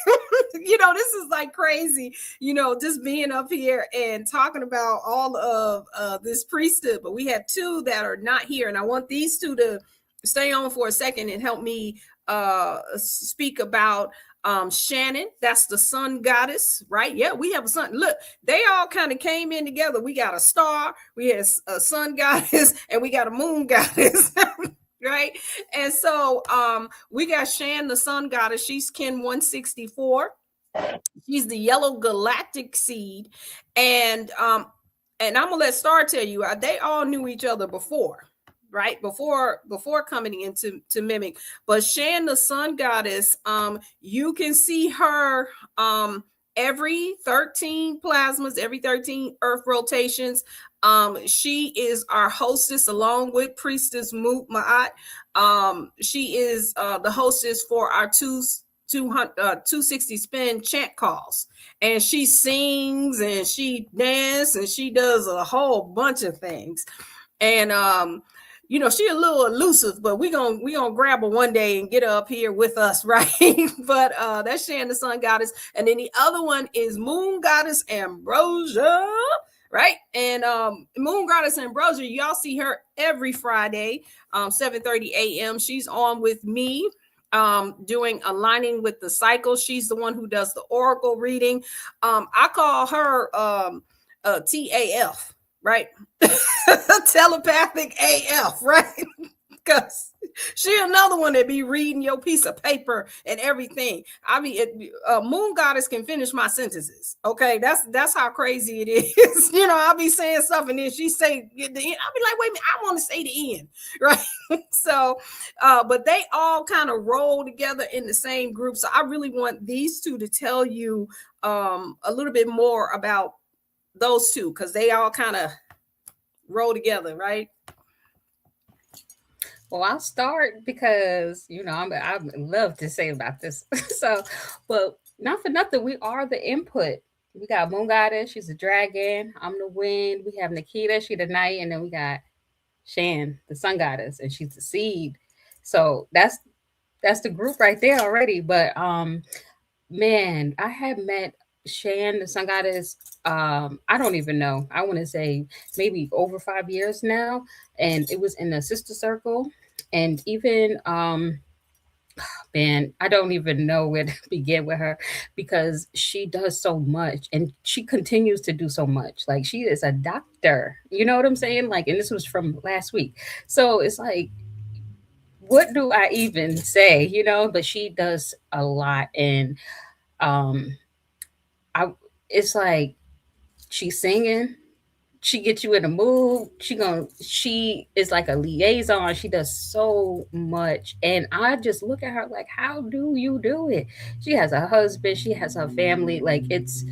Speaker 4: This is like crazy, just being up here and talking about all of this priesthood. But we have two that are not here. And I want these two to stay on for a second and help me speak about Shannon. That's the sun goddess, right? Yeah, we have a sun. Look, they all kind of came in together. We got a star, we have a sun goddess, and we got a moon goddess. Right. And so we got Shan, the sun goddess. She's kin 164. She's the yellow galactic seed. And I'm gonna let Star tell you, they all knew each other before, right? Before coming into MIMEC. But Shan, the sun goddess, you can see her every 13 plasmas, every 13 earth rotations. She is our hostess along with Priestess Ma'at. She is the hostess for our 260 spin chant calls, and she sings and she dances and she does a whole bunch of things. And she a little elusive, but we gonna grab her one day and get her up here with us, right? But that's Shan, the sun goddess. And then the other one is moon goddess Ambrosia, right? And moon goddess Ambrosia, y'all see her every Friday, 7:30 a.m. She's on with me, doing aligning with the cycle. She's the one who does the oracle reading. I call her TAF, right? Telepathic AF, right? Because she another one that be reading your piece of paper and everything. I mean, moon goddess can finish my sentences. Okay, that's how crazy it is. I'll be saying stuff and then she say the end. I'll be like, wait a minute, I want to say the end, right? So, but they all kind of roll together in the same group. So I really want these two to tell you a little bit more about those two, because they all kind of roll together, right?
Speaker 8: Well, I'll start because I love to say about this. So, but not for nothing, we are the input. We got Moon Goddess, she's a dragon. I'm the wind. We have Nikita, she's the night, and then we got Shan, the sun goddess, and she's the seed. So that's the group right there already. But man, I have met Shan, the sun goddess. I don't even know. I want to say maybe over 5 years now, and it was in a sister circle. And even man, I don't even know where to begin with her, because she does so much and she continues to do so much. Like, she is a doctor, you know what I'm saying? Like, and this was from last week. So it's like, what do I even say, but she does a lot. And it's like, she's singing, she gets you in the mood. She is like a liaison. She does so much. And I just look at her like, how do you do it? She has a husband, she has her family. Like, it's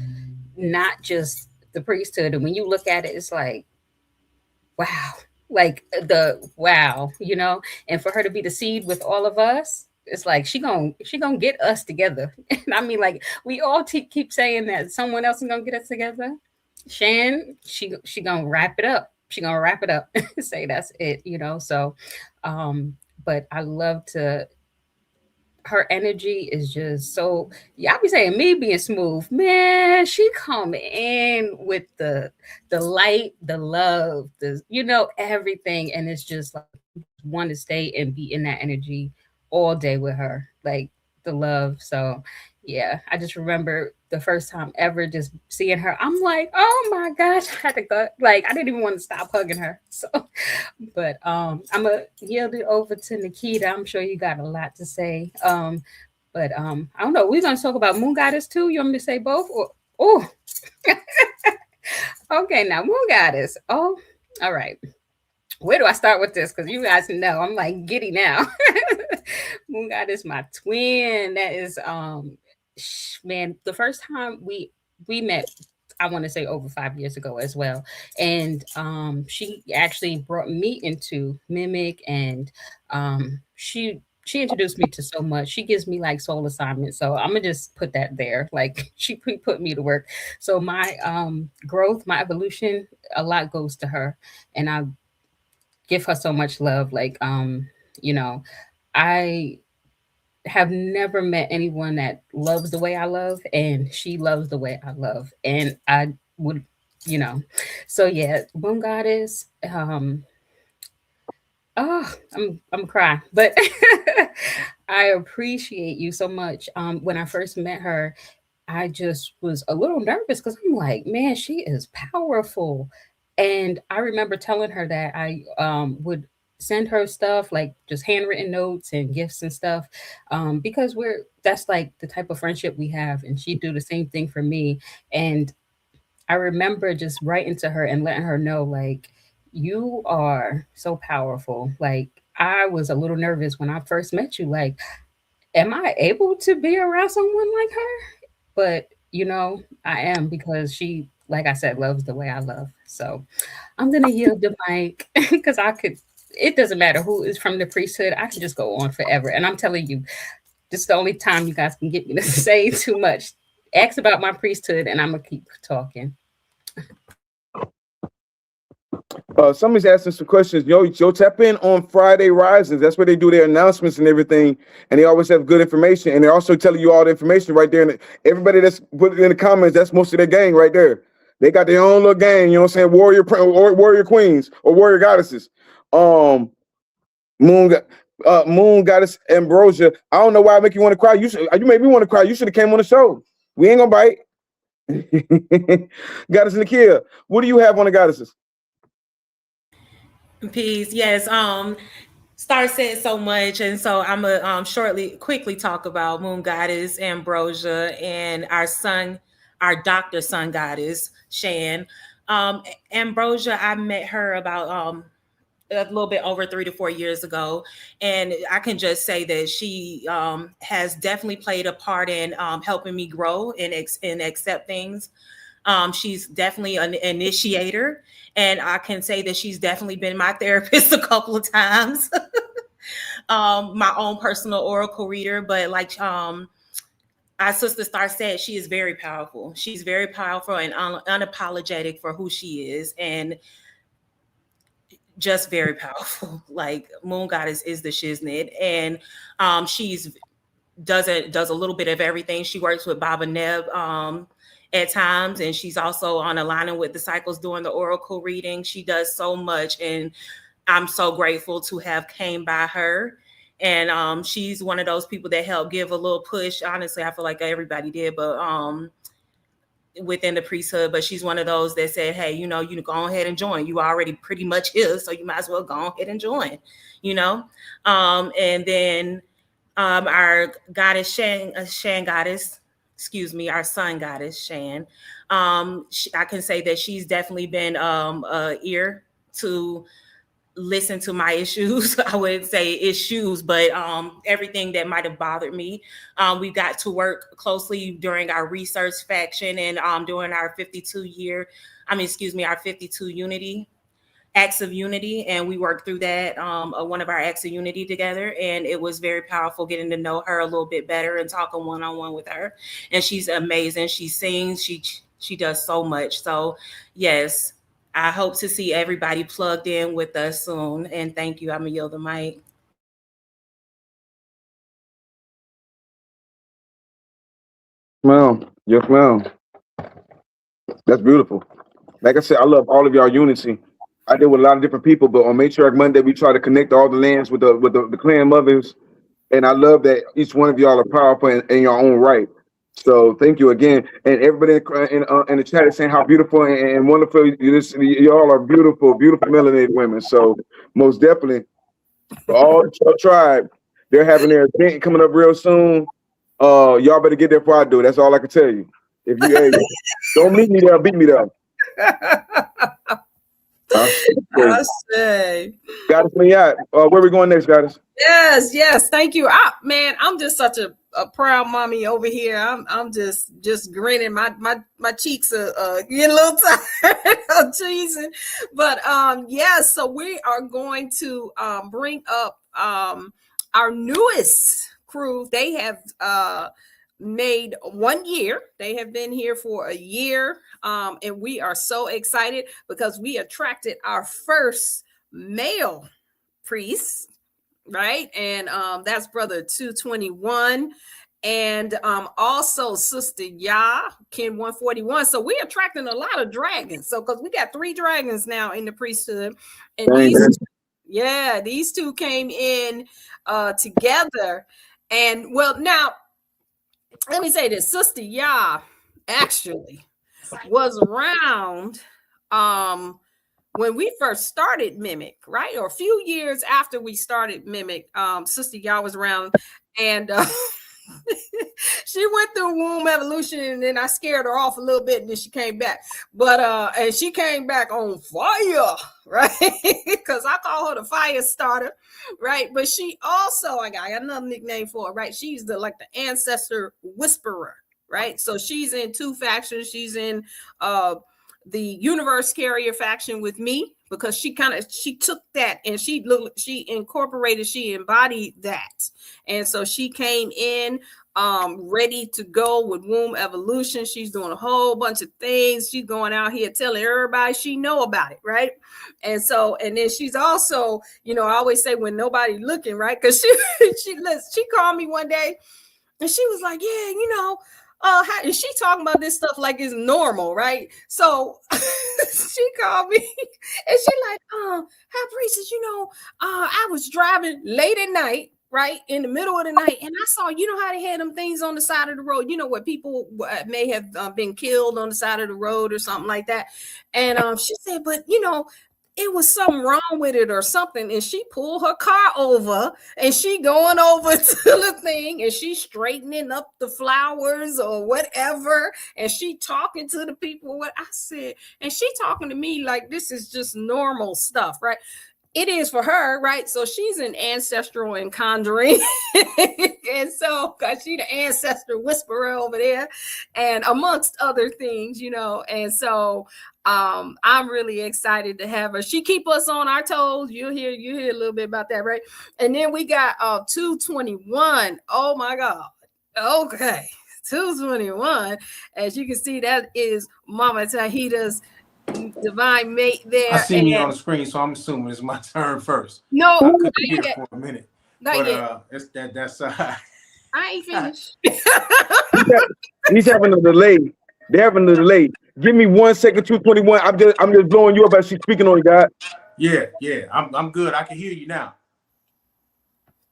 Speaker 8: not just the priesthood. And when you look at it, it's like, wow. Like, wow. And for her to be the seed with all of us, it's like she gonna get us together. And I mean, like, we all keep saying that someone else is gonna get us together. Shan, she gonna wrap it up. She gonna wrap it up. Say that's it, So, but I love to. Her energy is just so. Y'all be saying me being smooth, man. She come in with the light, the love, everything, and it's just like, want to stay and be in that energy all day with her, like the love. So yeah, I just remember the first time ever just seeing her. I'm like, oh my gosh, I had to go. Like, I didn't even want to stop hugging her. So, but I'm gonna yield it over to Nikita. I'm sure you got a lot to say. But I don't know. We're gonna talk about Moon Goddess too. You want me to say both? Or okay, now Moon Goddess. Oh, all right. Where do I start with this? Because you guys know I'm like giddy now. Moon Goddess, my twin. That is man, the first time we met, I want to say over 5 years ago as well. And she actually brought me into MIMEC, and she she introduced me to so much. She gives me like soul assignments. So I'm gonna just put that there. Like she put me to work. So my growth, my evolution, a lot goes to her. And I give her so much love. Like you know, I have never met anyone that loves the way I love, and she loves the way I love. And I would, you know, so yeah, Moon Goddess, oh, I'm crying, but I appreciate you so much. When I first met her, I just was a little nervous because I'm like, man, she is powerful. And I remember telling her that I would send her stuff like just handwritten notes and gifts and stuff, because that's like the type of friendship we have, and she'd do the same thing for me. And I remember just writing to her and letting her know, like, you are so powerful. Like, I was a little nervous when I first met you. Like, am I able to be around someone like her? But, I am, because she, like I said, loves the way I love. So I'm going to yield the mic because it doesn't matter who is from the priesthood. I can just go on forever. And I'm telling you, this is the only time you guys can get me to say too much. Ask about my priesthood and I'm going to keep talking.
Speaker 3: Somebody's asking some questions. Yo, tap in on Friday Risings. That's where they do their announcements and everything, and they always have good information. And they're also telling you all the information right there. And everybody that's put it in the comments, that's most of their gang right there. They got their own little gang. You know what I'm saying? Warrior queens or warrior goddesses. Moon Goddess Ambrosia. I don't know why I make you want to cry. You made me want to cry. You should have came on the show. We ain't gonna bite. Goddess Nakia, what do you have on the goddesses?
Speaker 9: Peace. Yes. Star said so much, and so I'm gonna quickly talk about Moon Goddess Ambrosia and our Doctor Sun Goddess Shan. Ambrosia, I met her about a little bit over 3 to 4 years ago, and I can just say that she has definitely played a part in helping me grow and accept things. She's definitely an initiator, and I can say that she's definitely been my therapist a couple of times. My own personal oracle reader, but like our sister Star said, she is very powerful. She's very powerful and unapologetic for who she is, and just very powerful. Like Moon Goddess is the shiznit, and she's does a little bit of everything. She works with Baba Neb at times, and she's also on aligning with the cycles doing the oracle reading. She does so much, and I'm so grateful to have came by her. And she's one of those people that helped give a little push. Honestly, I feel like everybody did, but within the priesthood. But she's one of those that said, hey, you go ahead and join. You already pretty much here, so you might as well go ahead and join. And then our goddess Shan goddess, our sun goddess Shan. I can say that she's definitely been a ear to listen to my issues. I wouldn't say issues, but everything that might have bothered me. We got to work closely during our research faction and during our 52 unity. Acts of unity, and we worked through that one of our acts of unity together, and it was very powerful getting to know her a little bit better and talking one-on-one with her. And she's amazing. She sings, she does so much. So yes, I hope to see everybody plugged in with us soon, and thank you. I'm gonna yield the mic.
Speaker 3: Ma'am. Yes, ma'am. That's beautiful. Like I said, I love all of y'all unity. I deal with a lot of different people, but on Matriarch Monday, we try to connect all the lands with the clan mothers. And I love that each one of y'all are powerful in your own right. So thank you again. And everybody in the chat is saying how beautiful and wonderful y'all are. Beautiful, beautiful melanated women. So most definitely, for all the tribe, they're having their event coming up real soon. Y'all better get there before I do. That's all I can tell you. If you don't meet me there, beat me there.
Speaker 4: I say.
Speaker 3: Goddess Mayat, where we going next, Goddess?
Speaker 4: Yes. Thank you. Man, I'm just such a proud mommy over here. I'm just grinning. My cheeks are getting a little tired of teasing. But so we are going to bring up our newest crew, they have made 1 year. They have been here for a year. And we are so excited because we attracted our first male priest, right? And that's brother 221. And also Sister Ya, Ken 141. So we're attracting a lot of dragons. So because we got 3 dragons now in the priesthood. And these two came in together. And well, now let me say this. Sister Ya actually was around when we first started MIMEC, right? Or a few years after we started MIMEC, Sister Ya was around, and she went through womb evolution, and then I scared her off a little bit, and then she came back. But and she came back on fire, right? Because I call her the fire starter, right? But she also, I got another nickname for her, right? She's the ancestor whisperer, right? So she's in 2 factions. She's in the universe carrier faction with me, because she took that and she embodied that. And so she came in ready to go with womb evolution. She's doing a whole bunch of things. She's going out here telling everybody she know about it, right? And so, and then she's also, I always say when nobody looking, right? Because she called me one day and she was like, yeah, and she talking about this stuff like it's normal, right? So she called me and she like, High Priestess, I was driving late at night, right, in the middle of the night, and I saw, how they had them things on the side of the road, where people may have been killed on the side of the road or something like that. And she said, but it was something wrong with it or something. And she pulled her car over and she going over to the thing and she straightening up the flowers or whatever. And she talking to the people. What I said, and she talking to me like this is just normal stuff, right? It is for her, right? So she's an ancestral and conjuring. And so, because she's the ancestor whisperer over there, and amongst other things, and so I'm really excited to have her. She keep us on our toes. You hear a little bit about that, right? And then we got 221. Oh my God. Okay. 221. As you can see, that is Mama Tahita's divine mate there.
Speaker 6: I see me on the screen, so I'm assuming it's my turn first.
Speaker 4: No,
Speaker 6: I couldn't hear for a minute.
Speaker 4: Not yet.
Speaker 6: That's
Speaker 4: I ain't finished.
Speaker 3: He's having a delay. They're having a delay. Give me 1 second, 221. I'm just blowing you up as she's speaking on you, God.
Speaker 6: Yeah. I'm good. I can hear you now.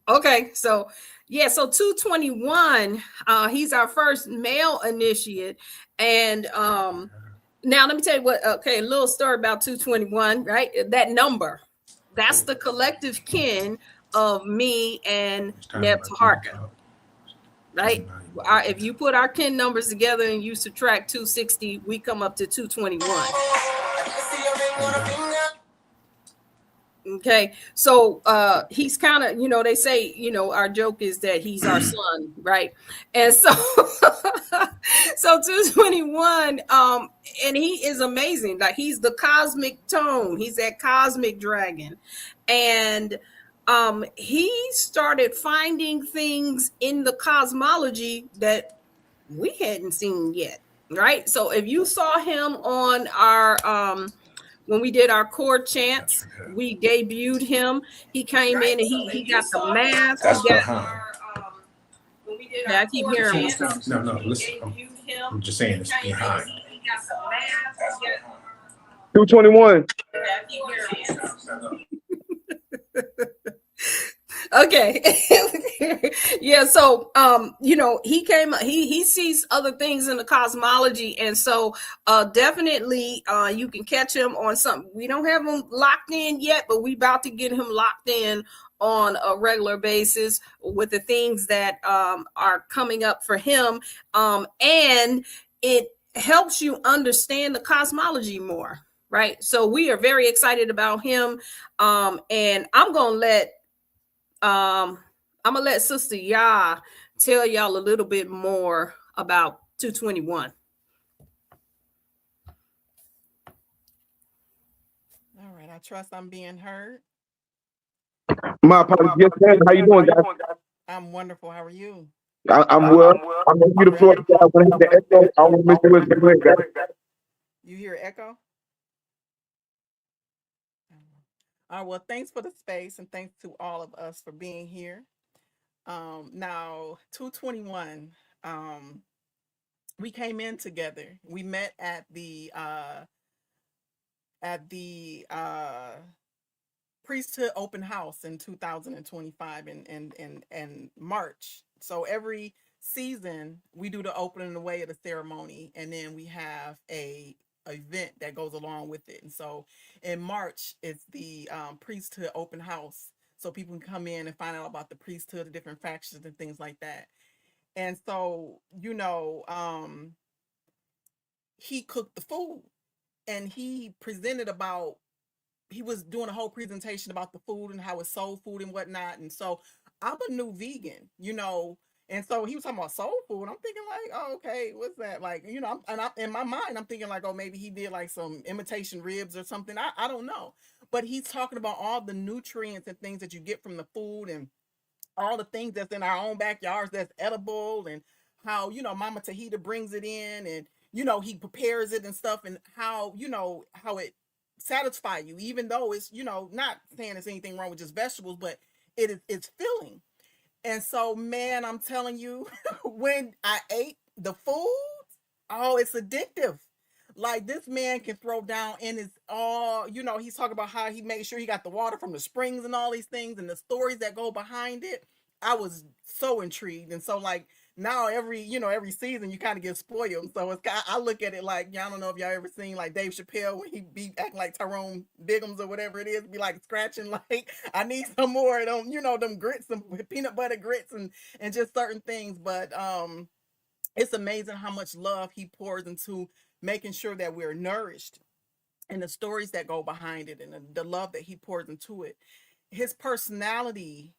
Speaker 4: Okay, so 221, he's our first male initiate. And now let me tell you a little story about 221, right? That number, that's the collective kin of me and Nepharka, right? If you put our kin numbers together and you subtract 260, we come up to 221. Okay, so he's kind of, they say, our joke is that he's our son, right? And so so 221, and he is amazing. Like, he's the cosmic tone, he's that cosmic dragon. And he started finding things in the cosmology that we hadn't seen yet, right? So if you saw him on our when we did our core chants, we debuted him. He came in and he got the mask.
Speaker 6: That's
Speaker 4: I keep hearing him.
Speaker 6: No, listen. I'm just saying it's behind.
Speaker 3: 221.
Speaker 4: Okay. Yeah, so he came, he sees other things in the cosmology, and so definitely you can catch him on something. We don't have him locked in yet, but we about to get him locked in on a regular basis with the things that are coming up for him, and it helps you understand the cosmology more, right? So we are very excited about him, and I'm gonna let Sister Ya tell y'all a little bit more about 221.
Speaker 10: All right, I trust I'm being heard.
Speaker 3: My apologies. Yes, ma'am. How you doing, guys?
Speaker 10: I'm wonderful. How are you?
Speaker 3: I'm well. I'm gonna give you the floor. I want to hit the echo. I want to miss the word. Go ahead, guys.
Speaker 10: You hear echo? All right. Well, thanks for the space and thanks to all of us for being here. Now 221. We came in together. We met at the Priesthood open house in 2025 in March. So every season we do the opening away of the ceremony, and then we have a event that goes along with it. And so in March it's the Priesthood open house, so people can come in and find out about the priesthood, the different factions and things like that. And so he cooked the food, and he presented about he was doing a whole presentation about the food and how it's soul food and whatnot. And so I'm a new vegan, and so he was talking about soul food. I'm thinking like, oh, okay, what's that? Like, in my mind, I'm thinking like, oh, maybe he did like some imitation ribs or something. I don't know. But he's talking about all the nutrients and things that you get from the food, and all the things that's in our own backyards that's edible, and how Mama Tahita brings it in, and he prepares it and stuff, and how it satisfy you, even though it's not saying there's anything wrong with just vegetables, but it's filling. And so, man, I'm telling you, when I ate the food, oh, it's addictive. Like, this man can throw down in his all, he's talking about how he made sure he got the water from the springs and all these things and the stories that go behind it. I was so intrigued. And so, like, now every season you kind of get spoiled. So I look at it like, y'all don't know if y'all ever seen like Dave Chappelle when he be acting like Tyrone Biggums or whatever it is, be like scratching like, I need some more of them, them grits, some peanut butter grits and just certain things. But it's amazing how much love he pours into making sure that we're nourished, and the stories that go behind it, and the love that he pours into it. His personality,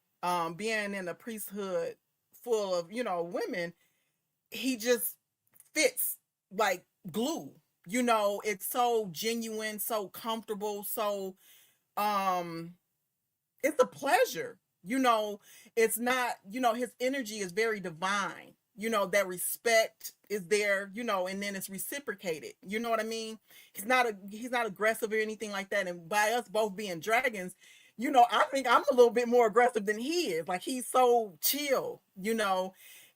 Speaker 10: being in a priesthood full of women, he just fits like glue. It's so genuine, so comfortable, so it's a pleasure. It's not, his energy is very divine. That respect is there, and then it's reciprocated. You know what I mean? He's not aggressive or anything like that. And by us both being dragons, I think I'm a little bit more aggressive than he is. Like, he's so chill,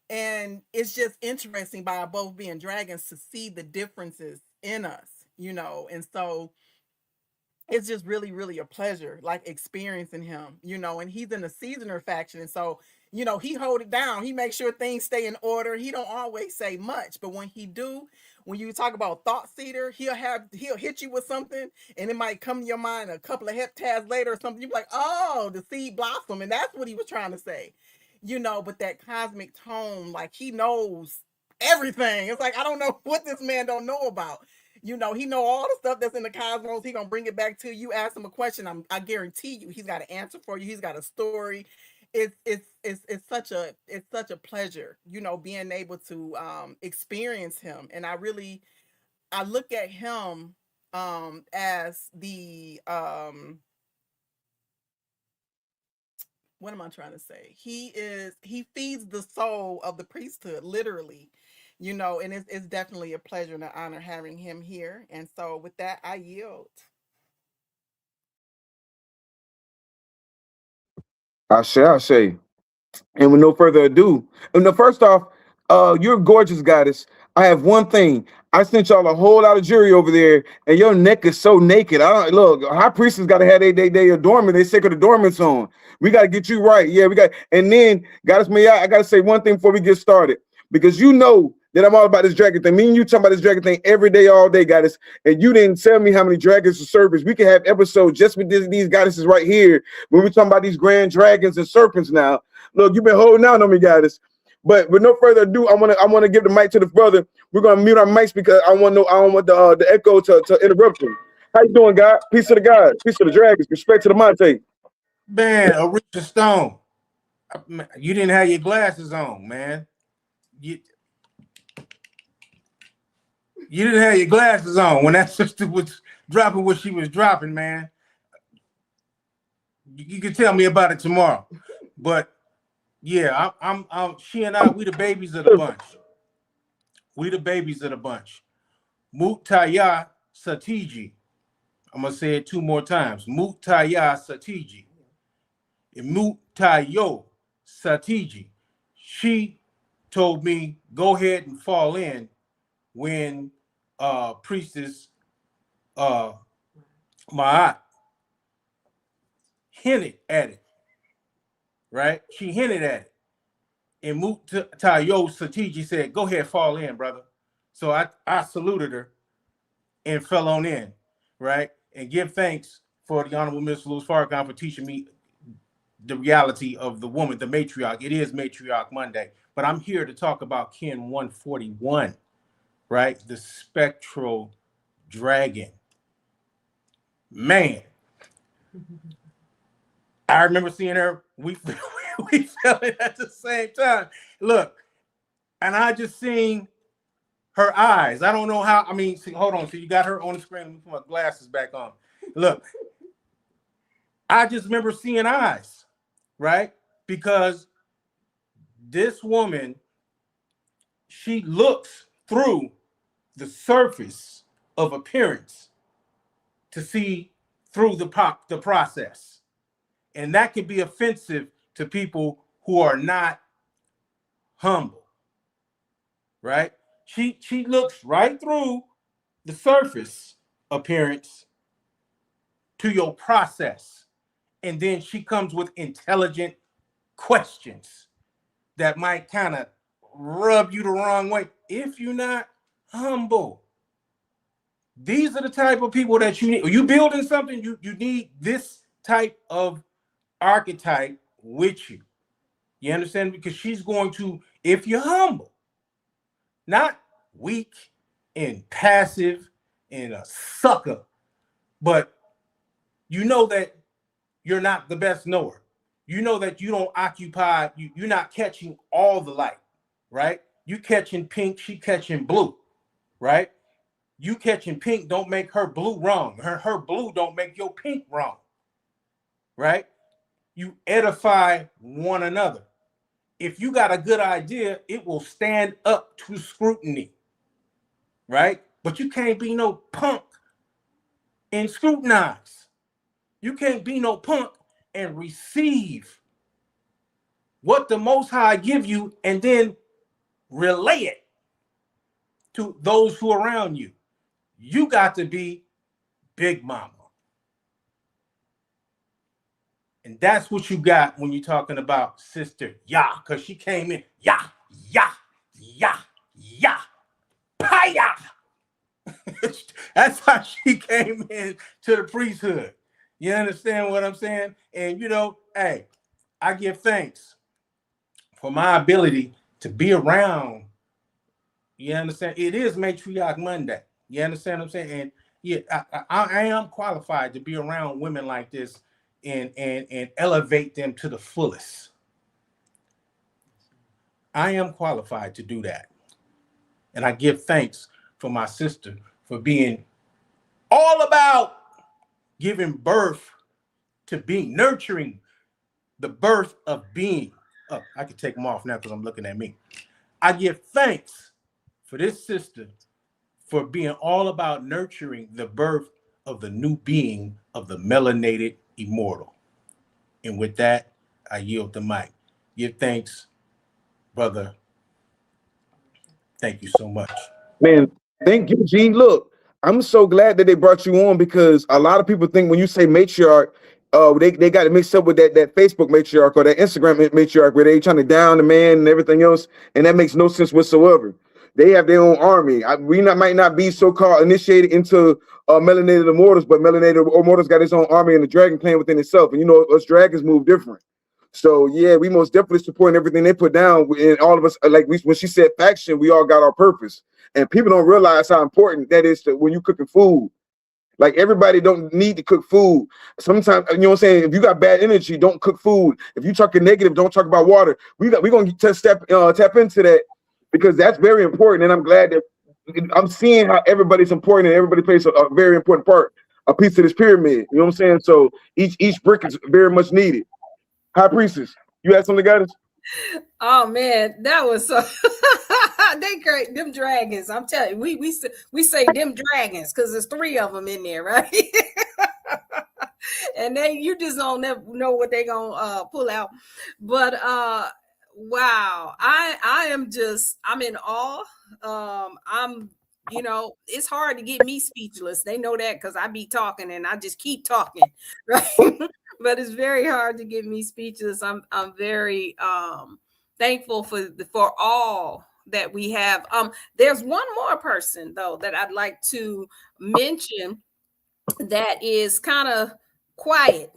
Speaker 10: and it's just interesting by both being dragons to see the differences in us, and so it's just really, really a pleasure, like, experiencing him, and he's in the seasoner faction. And so, he hold it down. He makes sure things stay in order. He don't always say much, but when he do, when you talk about thought seeder, he'll hit you with something, and it might come to your mind a couple of heptads later or something. You're like, oh, the seed blossom. And that's what he was trying to say, but that cosmic tone, like, he knows everything. It's like, I don't know what this man don't know about. He know all the stuff that's in the cosmos. He gonna bring it back to you. Ask him a question, I guarantee you, he's got an answer for you. He's got a story. It's such a pleasure, being able to experience him. And I look at him as the what am I trying to say? He feeds the soul of the priesthood, literally. And it's definitely a pleasure and an honor having him here. And so with that, I yield.
Speaker 3: I say. And with no further ado, first off, you're a gorgeous goddess. I have one thing. I sent y'all a whole lot of jewelry over there, and your neck is so naked. I don't look. High priestess got to have they adornment, they sacred adornments on. We got to get you right. Yeah, we got. And then, goddess May, I got to say one thing before we get started, because that I'm all about this dragon thing. Me and you talking about this dragon thing every day, all day, goddess. And you didn't tell me how many dragons to service. We can have episodes just with these goddesses right here when we talking about these grand dragons and serpents now. Look, you've been holding out on me, goddess. But with no further ado, I want to give the mic to the brother. We're gonna mute our mics because I don't want the echo to interrupt him. How you doing, God? Peace to the God, peace to the dragons, respect to the Monte.
Speaker 6: Man, Orisha Stone, you didn't have your glasses on, man. You didn't have your glasses on when that sister was dropping what she was dropping, man. You can tell me about it tomorrow. But yeah, I'm she and I, we the babies of the bunch. We the babies of the bunch. Mutaya Satiji. I'm gonna say it 2 more times. Mutaya Satiji. Mutayo Satiji. She told me go ahead and fall in when priestess Ma'at hinted at it. Right? She hinted at it. And Mutayo Satiji said, go ahead, fall in, brother. So I saluted her and fell on in, right? And give thanks for the Honorable Mr. Louis Farrakhan for teaching me the reality of the woman, the matriarch. It is Matriarch Monday, but I'm here to talk about Kin 141, right? The spectral dragon. Man, I remember seeing her. We fell in at the same time. Look, and I just seen her eyes. I don't know how. I mean, see, hold on. So you got her on the screen. Let me put my glasses back on. Look, I just remember seeing eyes, right? Because this woman, she looks through the surface of appearance to see through the process. And that can be offensive to people who are not humble, right? She looks right through the surface appearance to your process. And then she comes with intelligent questions that might kind of rub you the wrong way if you're not humble. These are the type of people that you need. Are you building something? You need this type of archetype with you. You understand? Because she's going to, if you're humble, not weak and passive and a sucker, but you know that you're not the best knower. You know that you don't occupy, you're not catching all the light, right? You catching pink, she catching blue, right? You catching pink don't make her blue wrong. Her blue don't make your pink wrong, right? You edify one another. If you got a good idea, it will stand up to scrutiny, right? But you can't be no punk and scrutinize. You can't be no punk and receive what the Most High give you and then relay it to those who are around you. You got to be Big Mama. And that's what you got when you're talking about Sister Yah, because she came in, Yah, Yah, Yah, Yah, Paya. That's how she came in to the priesthood. You understand what I'm saying? And, you know, hey, I give thanks for my ability to be around. You understand? It is Matriarch Monday. You understand what I'm saying? And yeah, I am qualified to be around women like this and elevate them to the fullest. I am qualified to do that. And I give thanks for my sister for being all about giving birth to being, nurturing the birth of being. Oh, I can take them off now because I'm looking at me. I give thanks for this sister for being all about nurturing the birth of the new being of the melanated immortal. And with that, I yield the mic. Give thanks, brother. Thank you so much.
Speaker 3: Man, thank you, Gene. Look, I'm so glad that they brought you on because a lot of people think when you say matriarch, they got it mixed up with that Facebook matriarch or that Instagram matriarch where they trying to down the man and everything else, and that makes no sense whatsoever. They have their own army. We might not be so-called initiated into melanated immortals, but melanated immortals got its own army and the dragon clan within itself. And you know, us dragons move different. So yeah, we most definitely support everything they put down. And all of us, like when she said faction, we all got our purpose. And people don't realize how important that is to when you cooking food. Like everybody don't need to cook food. Sometimes, you know what I'm saying? If you got bad energy, don't cook food. If you talking negative, don't talk about water. We're gonna tap into that because that's very important. And I'm glad that I'm seeing how everybody's important and everybody plays a very important part. a piece of this pyramid. You know what I'm saying? So each brick is very much needed. High Priestess, you had something, guys?
Speaker 4: Oh man, that was so they great. Them dragons, I'm telling you, we say them dragons because there's 3 of them in there, right? And you just don't never know what they're gonna pull out. But wow, I'm in awe. I'm it's hard to get me speechless. They know that because I be talking and I just keep talking, right? But it's very hard to get me speechless. I'm very thankful for all that we have. There's one more person though that I'd like to mention that is kind of quiet.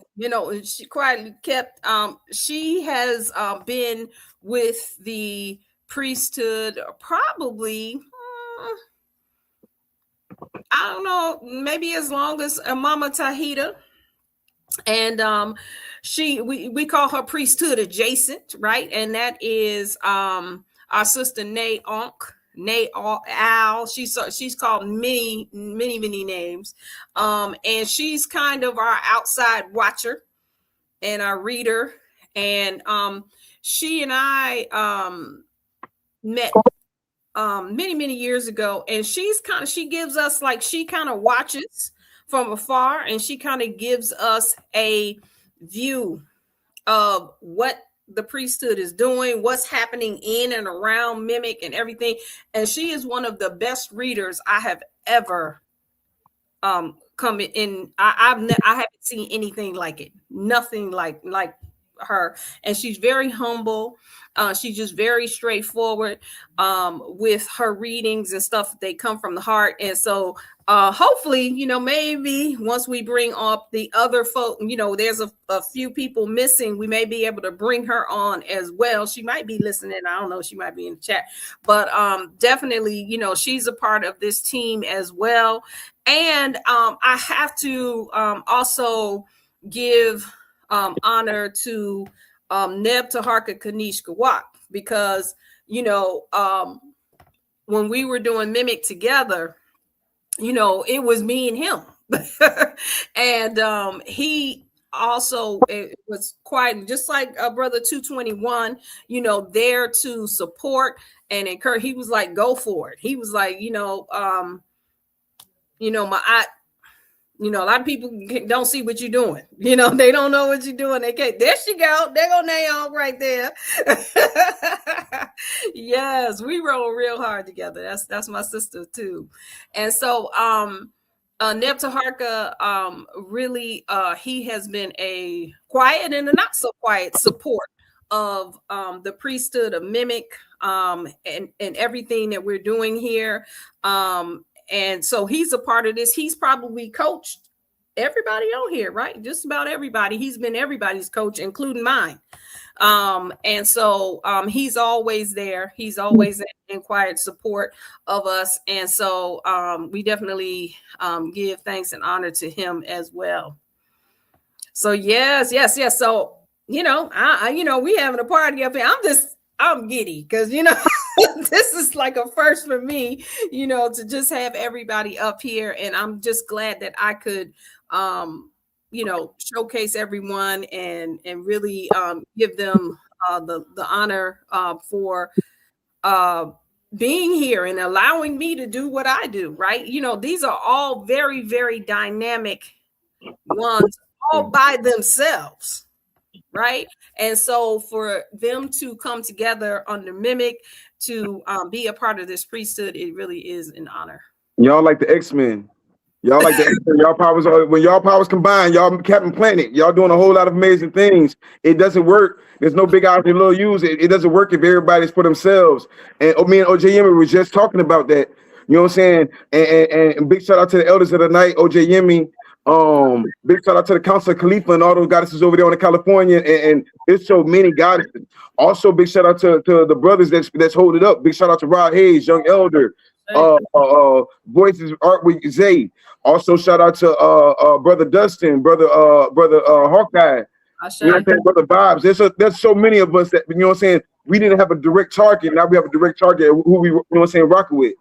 Speaker 4: She quietly kept. She has been with the priesthood probably. I don't know, maybe as long as Mama Tahita. And we call her priesthood adjacent, right? And that is our sister Nay Al. She's called many names. And she's kind of our outside watcher and our reader. And she and I met many years ago, and she gives us she kind of watches from afar, and she kind of gives us a view of what the priesthood is doing, what's happening in and around MIMEC and everything. And she is one of the best readers I have ever come in. I haven't seen anything like it. Nothing like her. And she's very humble. She's just very straightforward with her readings and stuff. They come from the heart. And so hopefully, maybe once we bring up the other folk, there's a few people missing, we may be able to bring her on as well. She might be listening. I don't know. She might be in the chat, but definitely, she's a part of this team as well. And I have to also give honor to Neb Taharka Kanish Kawak, because when we were doing MIMEC together, it was me and him. And he also was quite just like brother 221, there to support and encourage. He was like, go for it. He was like, a lot of people don't see what you're doing. They don't know what you're doing. They can't. There she go. There go Naomi right there. Yes, we roll real hard together. That's my sister too. And so Neb Taharka, really, he has been a quiet and a not so quiet support of the priesthood of MIMEC and everything that we're doing here. And so he's a part of this. He's probably coached everybody on here, right? Just about everybody. He's been everybody's coach, including mine. And so he's always there. He's always in quiet support of us. And so we definitely give thanks and honor to him as well. So yes. So, we having a party up here. I'm giddy because, this is like a first for me, to just have everybody up here. And I'm just glad that I could, showcase everyone and really give them the honor for being here and allowing me to do what I do, right? These are all very, very dynamic ones all by themselves. Right. And so for them to come together under MIMEC to be a part of this priesthood, it really is an honor.
Speaker 3: Y'all like the X-Men. Y'all like the X-Men. Y'all powers when y'all powers combine, y'all Captain Planet. Y'all doing a whole lot of amazing things. It doesn't work. There's no big eyes and little U's. It doesn't work if everybody's for themselves. And me and OJ Yemi were just talking about that. You know what I'm saying? And big shout out to the elders of the night, OJ Yemi. Big shout out to the Council of Khalifa and all those goddesses over there in California, and there's so many goddesses. Also, big shout out to the brothers that's holding it up. Big shout out to Rod Hayes, Young Elder, Voices Art with Zay. Also, shout out to brother Dustin, brother Hawkeye, brother Bobs. There's so many of us that we didn't have a direct target. Now we have a direct target. Who we rocking with.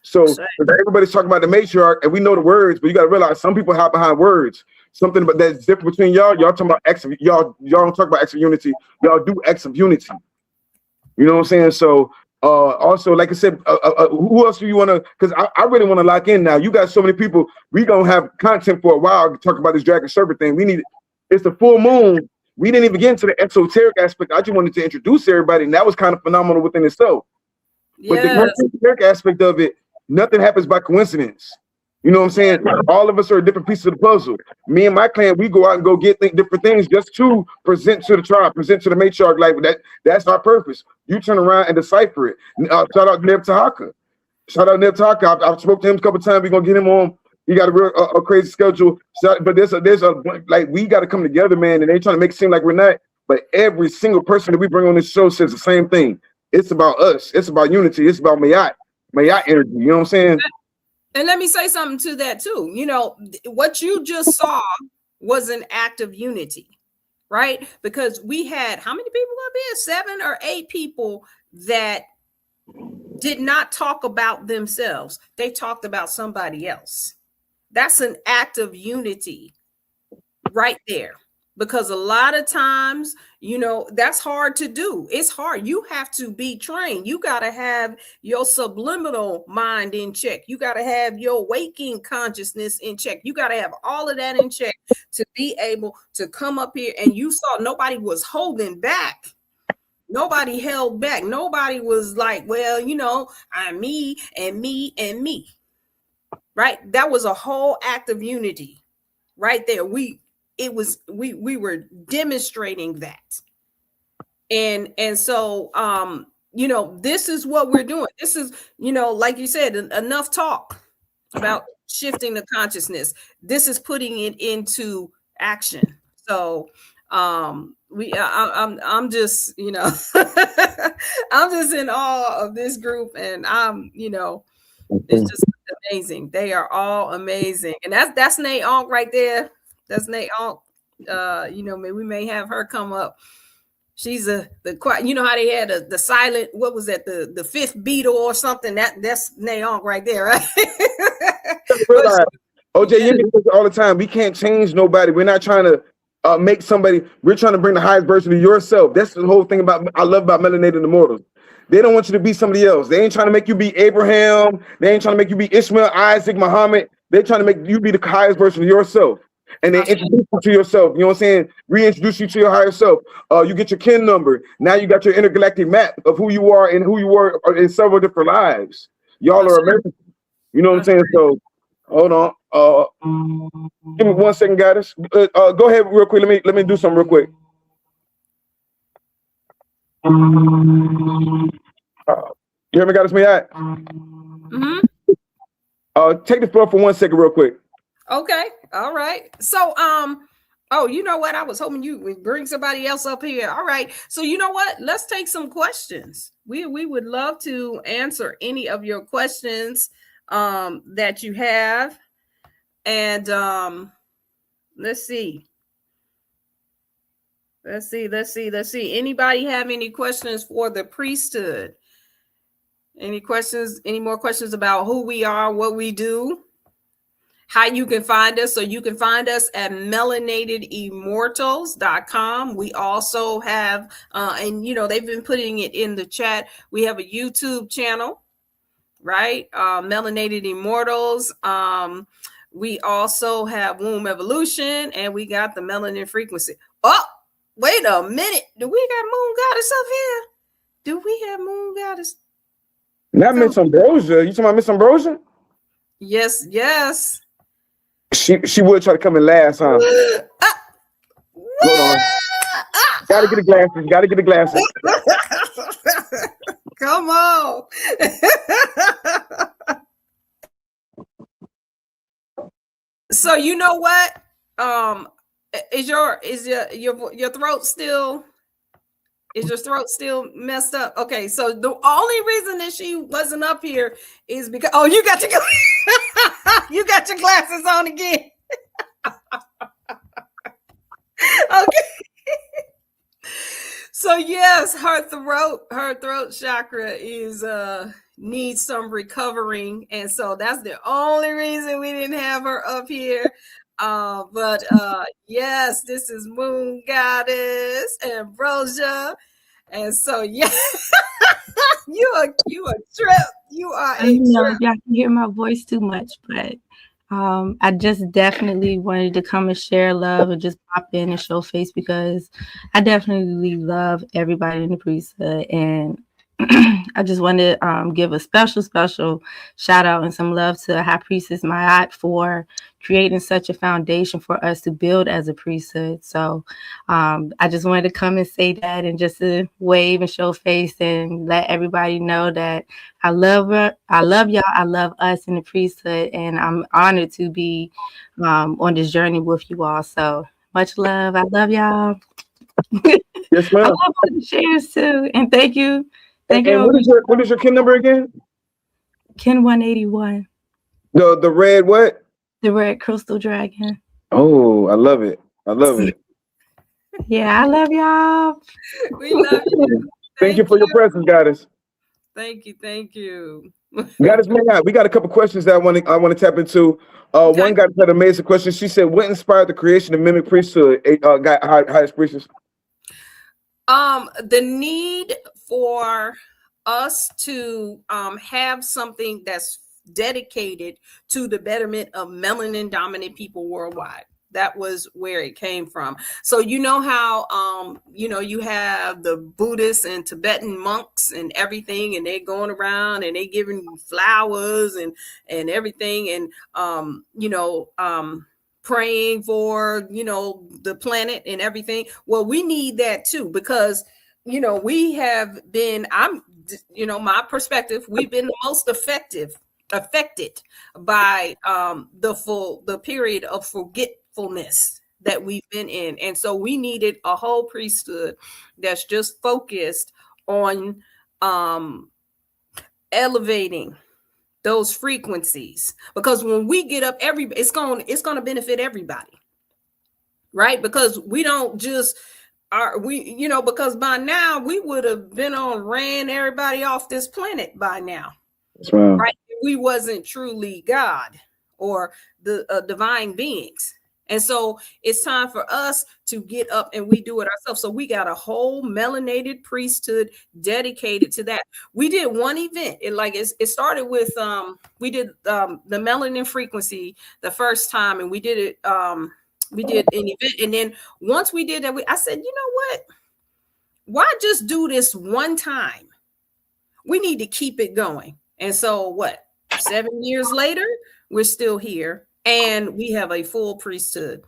Speaker 3: So everybody's talking about the matriarch, and we know the words, but you got to realize some people hide behind words. Something but that's different between y'all. Y'all talking about acts of, y'all don't talk about acts of unity. Y'all do acts of unity. You know what I'm saying? So also, like I said, who else do you want to? Because I really want to lock in now. You got so many people. We gonna have content for a while. Talk about this dragon serpent thing. We need. It's the full moon. We didn't even get into the esoteric aspect. I just wanted to introduce everybody, and that was kind of phenomenal within itself. But the esoteric aspect of it, nothing happens by coincidence. You know what I'm saying? All of us are different pieces of the puzzle. Me and my clan, we go out and go get different things just to present to the tribe, present to the matriarch. Like that's our purpose. You turn around and decipher it. Shout out Neb Tahaka. Shout out Neb Tahaka. I've spoke to him a couple of times. We're gonna get him on. He got a real crazy schedule. But there's a like we got to come together, man. And they trying to make it seem like we're not. But every single person that we bring on this show says the same thing. It's about us. It's about unity. It's about Mayat energy. You know what I'm saying?
Speaker 4: And let me say something to that too. You know, what you just saw was an act of unity, right? Because we had, how many people up here? 7 or 8 people that did not talk about themselves. They talked about somebody else. That's an act of unity right there. Because a lot of times, you know, that's hard to do. It's hard. You have to be trained. You got to have your subliminal mind in check. You got to have your waking consciousness in check. You got to have all of that in check to be able to come up here. And you saw nobody was holding back. Nobody held back. Nobody was like, well, you know, I'm me and me and me. Right? That was a whole act of unity right there. We were demonstrating that. And so you know, this is what we're doing. This is, you know, like you said, enough talk about shifting the consciousness. This is putting it into action. So I'm just, you know, I'm just in awe of this group, and you know, it's just amazing. They are all amazing. And that's Nate Onk right there. That's Nate Onk. You know, we may have her come up. She's the quiet. You know how they had the silent. What was that? The fifth Beatle or something. That's Nate Onk right there, right?
Speaker 3: OJ, you do this all the time. We can't change nobody. We're not trying to make somebody. We're trying to bring the highest version of yourself. That's the whole thing about I love about Melanated Immortals. They don't want you to be somebody else. They ain't trying to make you be Abraham. They ain't trying to make you be Ishmael, Isaac, Muhammad. They're trying to make you be the highest version of yourself. And they introduce you to yourself. You know what I'm saying? Reintroduce you to your higher self. You get your kin number. Now you got your intergalactic map of who you are and who you were in several different lives. Y'all are American. You know what I'm saying? So hold on. Give me 1 second, guys. Go ahead real quick. Let me do something real quick. You hear me, guys? Me at? Take the floor for 1 second, real quick.
Speaker 4: Okay. All right. So, oh, you know what? I was hoping you would bring somebody else up here. All right. So, you know what? Let's take some questions. We would love to answer any of your questions that you have. And let's see. Anybody have any questions for the priesthood? Any questions? Any more questions about who we are, what we do, how you can find us? So you can find us at melanatedimmortals.com. We also have, and you know, they've been putting it in the chat. We have a YouTube channel, right? Melanated Immortals. We also have Womb Evolution, and we got the Melanin Frequency. Oh, wait a minute. Do we got Moon Goddess up here? Do we have Moon Goddess?
Speaker 3: Not Miss Ambrosia. You talking about Miss Ambrosia?
Speaker 4: Yes, yes.
Speaker 3: She would try to come in last, huh? Hold on. Gotta get the glasses. Gotta get the glasses.
Speaker 4: Come on. So you know what? Is your throat still? Is your throat still messed up? Okay, so the only reason that she wasn't up here is because you got you got your glasses on again. Okay. So yes, her throat chakra is needs some recovering, and so that's the only reason we didn't have her up here. But yes, this is Moon Goddess Ambrosia, and so yeah, you a trip. You are
Speaker 11: I
Speaker 4: a
Speaker 11: don't know
Speaker 4: trip.
Speaker 11: if y'all can hear my voice too much, but I just definitely wanted to come and share love and just pop in and show face because I definitely love everybody in the priesthood. And I just want to give a special shout out and some love to High Priestess Mayat for creating such a foundation for us to build as a priesthood. So I just wanted to come and say that and just to wave and show face and let everybody know that I love her. I love y'all. I love us in the priesthood. And I'm honored to be on this journey with you all. So much love. I love y'all.
Speaker 3: Yes,
Speaker 11: I
Speaker 3: ma'am.
Speaker 11: love all the shares too. And thank you. Thank
Speaker 3: And
Speaker 11: you.
Speaker 3: what is your kin number again?
Speaker 11: Ken 181.
Speaker 3: The red what?
Speaker 11: The red crystal dragon.
Speaker 3: Oh, I love it. I love it.
Speaker 11: Yeah, I love y'all.
Speaker 4: We love you.
Speaker 3: Thank you for your presence, Goddess.
Speaker 4: Thank you.
Speaker 3: Goddess, we got a couple questions that I want to tap into.
Speaker 4: Okay.
Speaker 3: One goddess had an amazing question. She said, "What inspired the creation of MIMEC Priesthood?" Highest priestess.
Speaker 4: The need for us to have something that's dedicated to the betterment of melanin dominant people worldwide. That was where it came from. So you know how you have the Buddhists and Tibetan monks and everything, and they're going around and they giving flowers and everything, and praying for the planet and everything. Well, we need that too, because we have been, my perspective, we've been the most affected by the period of forgetfulness that we've been in. And so we needed a whole priesthood that's just focused on elevating those frequencies, because when we get up, it's going to benefit everybody, right? Because we don't just because by now we would have ran everybody off this planet by now.
Speaker 3: Right.
Speaker 4: Right? We wasn't truly God or the divine beings. And so it's time for us to get up and we do it ourselves. So we got a whole melanated priesthood dedicated to that. We did one event. It started with we did the melanin frequency the first time, and we did it we did an event, and then once we did that, I said, you know what? Why just do this one time? We need to keep it going. And so 7 years later, we're still here, and we have a full priesthood.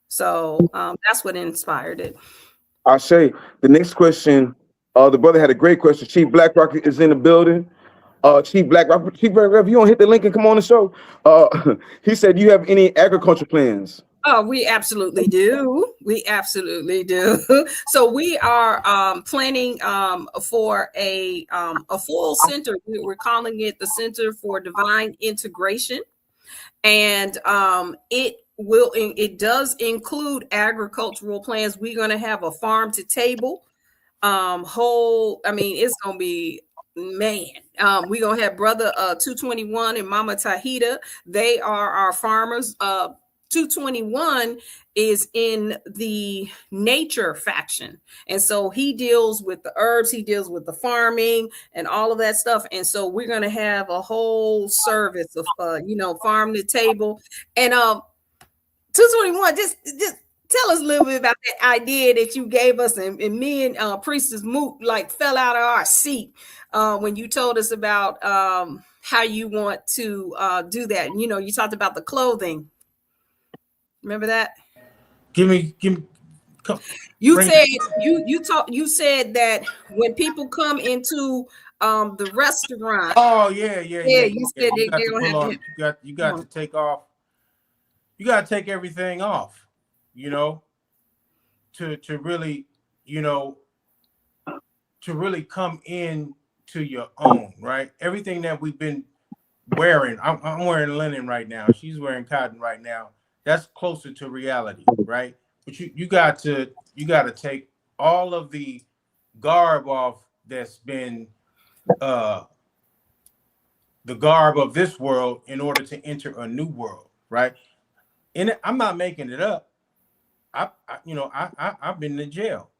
Speaker 4: So that's what inspired it.
Speaker 3: I'll say the next question. The brother had a great question. Chief BlackRock is in the building. Chief BlackRock, if you don't hit the link and come on the show. He said, "Do you have any agriculture plans?"
Speaker 4: Oh, we absolutely do. So we are planning for a full center. We're calling it the Center for Divine Integration, and it does include agricultural plans. We're going to have a farm to table it's going to be, man, we're going to have brother 221 and Mama Tahita. They are our farmers. 221 is in the nature faction, and so he deals with the herbs, he deals with the farming and all of that stuff. And so we're going to have a whole service of farm to table. And 221, just tell us a little bit about that idea that you gave us, and me and Priestess Moot fell out of our seat when you told us about how you want to do that. You talked about the clothing. Remember that?
Speaker 6: Give me.
Speaker 4: You said you said that when people come into the restaurant.
Speaker 6: Oh yeah.
Speaker 4: You said
Speaker 6: you got
Speaker 4: they're
Speaker 6: to
Speaker 4: gonna
Speaker 6: pull
Speaker 4: have
Speaker 6: off. You got to take off. You got to take everything off. To really, to really come in to your own, right? Everything that we've been wearing. I'm wearing linen right now. She's wearing cotton right now. That's closer to reality, right? But you got to take all of the garb off that's been the garb of this world in order to enter a new world, right? And I'm not making it up. I've been in jail.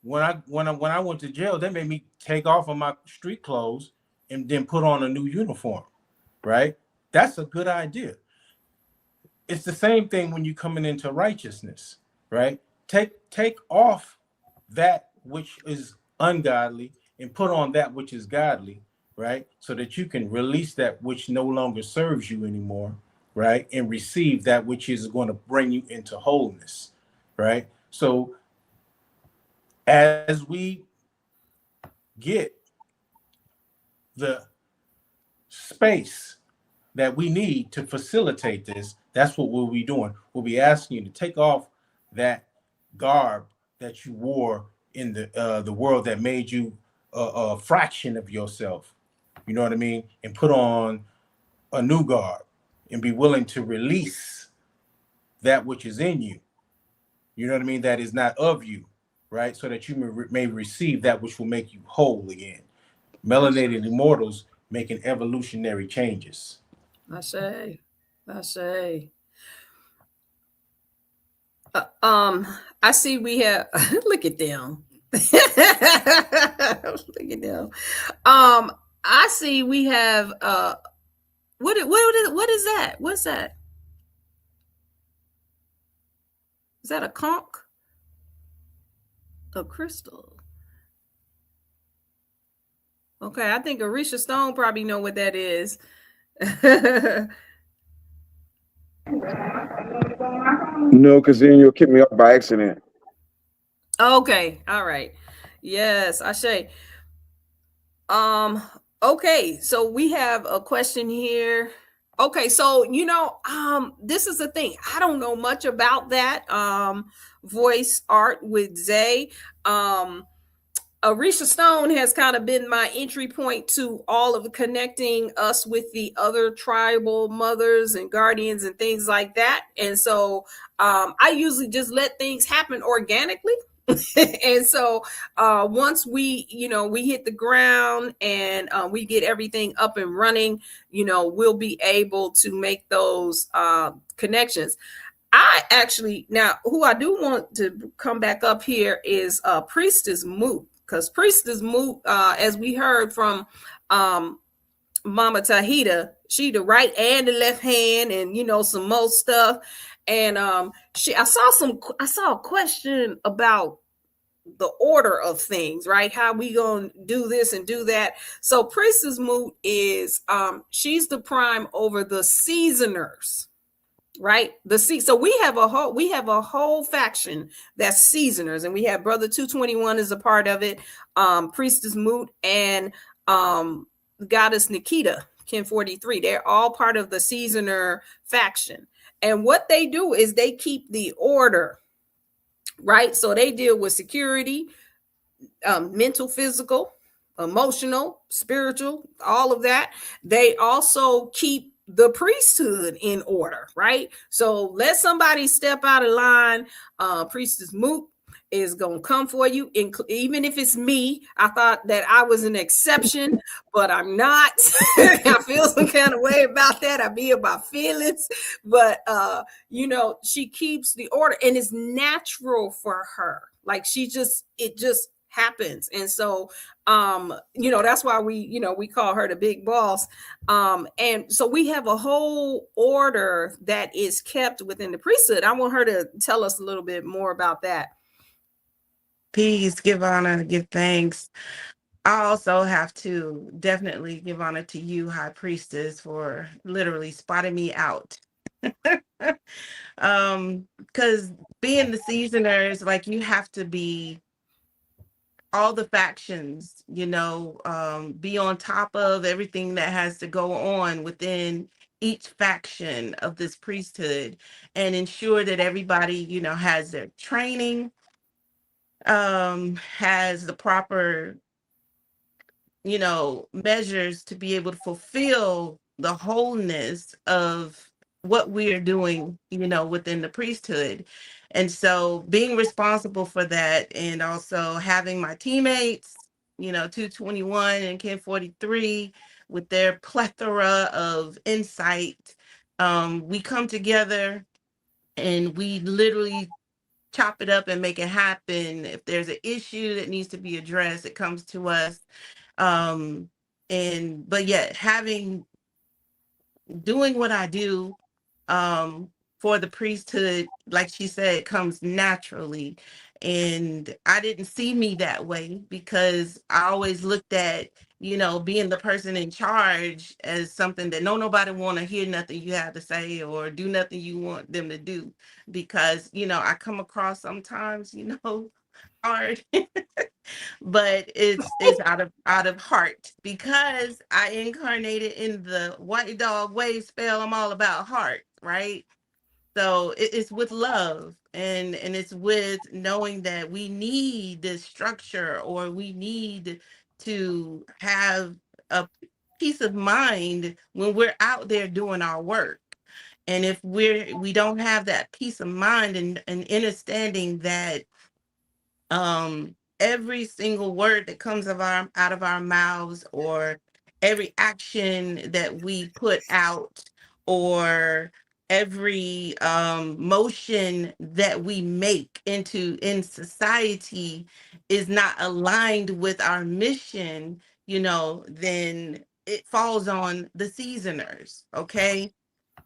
Speaker 6: When I went to jail, they made me take off of my street clothes and then put on a new uniform, right? That's a good idea. It's the same thing when you're coming into righteousness, right? Take off that which is ungodly and put on that which is godly, right? So that you can release that which no longer serves you anymore, right? And receive that which is going to bring you into wholeness, right? So as we get the space that we need to facilitate this, that's what we'll be doing. We'll be asking you to take off that garb that you wore in the world that made you a fraction of yourself. You know what I mean? And put on a new garb and be willing to release that which is in you. You know what I mean? That is not of you, right? So that you may receive that which will make you whole again. Melanated Immortals making evolutionary changes.
Speaker 4: I say. I see we have. Look at them. Look at them. I see we have. What is that? What's that? Is that a conch? A crystal. Okay, I think Orisha Stone probably know what that is.
Speaker 3: No, because then you'll kick me off by accident.
Speaker 4: Okay, all right. Yes, I say. Okay, so we have a question here. Okay, so this is the thing. I don't know much about that voice art with Zay. Orisha Stone has kind of been my entry point to all of connecting us with the other tribal mothers and guardians and things like that. And so I usually just let things happen organically. And so once we hit the ground and we get everything up and running, we'll be able to make those connections. I actually, now who I do want to come back up here is Priestess Moot, because Priestess Moot, as we heard from Mama Tahita, she the right and the left hand, and some more stuff. And I saw a question about the order of things, right? How we gonna do this and do that. So Priestess Moot is she's the prime over the seasoners, right? So we have a whole faction that's seasoners, and we have Brother 221 is a part of it, Priestess Moot, and Goddess Nikita, Kin 43. They're all part of the seasoner faction. And what they do is they keep the order, right? So they deal with security, mental, physical, emotional, spiritual, all of that. They also keep the priesthood in order, right? So let somebody step out of line. Priestess Moot is going to come for you. Even if it's me, I thought that I was an exception, but I'm not. I feel some kind of way about that. I be about feelings, but she keeps the order, and it's natural for her. Like it just happens. And so that's why we call her the big boss. And so we have a whole order that is kept within the priesthood. I want her to tell us a little bit more about that.
Speaker 7: Peace, give honor, give thanks. I also have to definitely give honor to you, High Priestess, for literally spotting me out. Because being the seasoners, like, you have to be all the factions, be on top of everything that has to go on within each faction of this priesthood, and ensure that everybody, has their training, has the proper, measures to be able to fulfill the wholeness of what we are doing, within the priesthood. And so being responsible for that, and also having my teammates, 221 and Kin 43, with their plethora of insight. We come together and we literally chop it up and make it happen. If there's an issue that needs to be addressed, it comes to us. But yet doing what I do for the priesthood, like she said, comes naturally. And I didn't see me that way because I always looked at, being the person in charge as something that nobody want to hear nothing you have to say or do nothing you want them to do. Because, I come across sometimes, hard. But it's out of heart because I incarnated in the white dog wave spell. I'm all about heart, right? So it's with love and it's with knowing that we need this structure or we need to have a peace of mind when we're out there doing our work. And if we don't have that peace of mind and understanding that every single word that comes out of our mouths or every action that we put out or every motion that we make in society is not aligned with our mission, then it falls on the seasoners. Okay,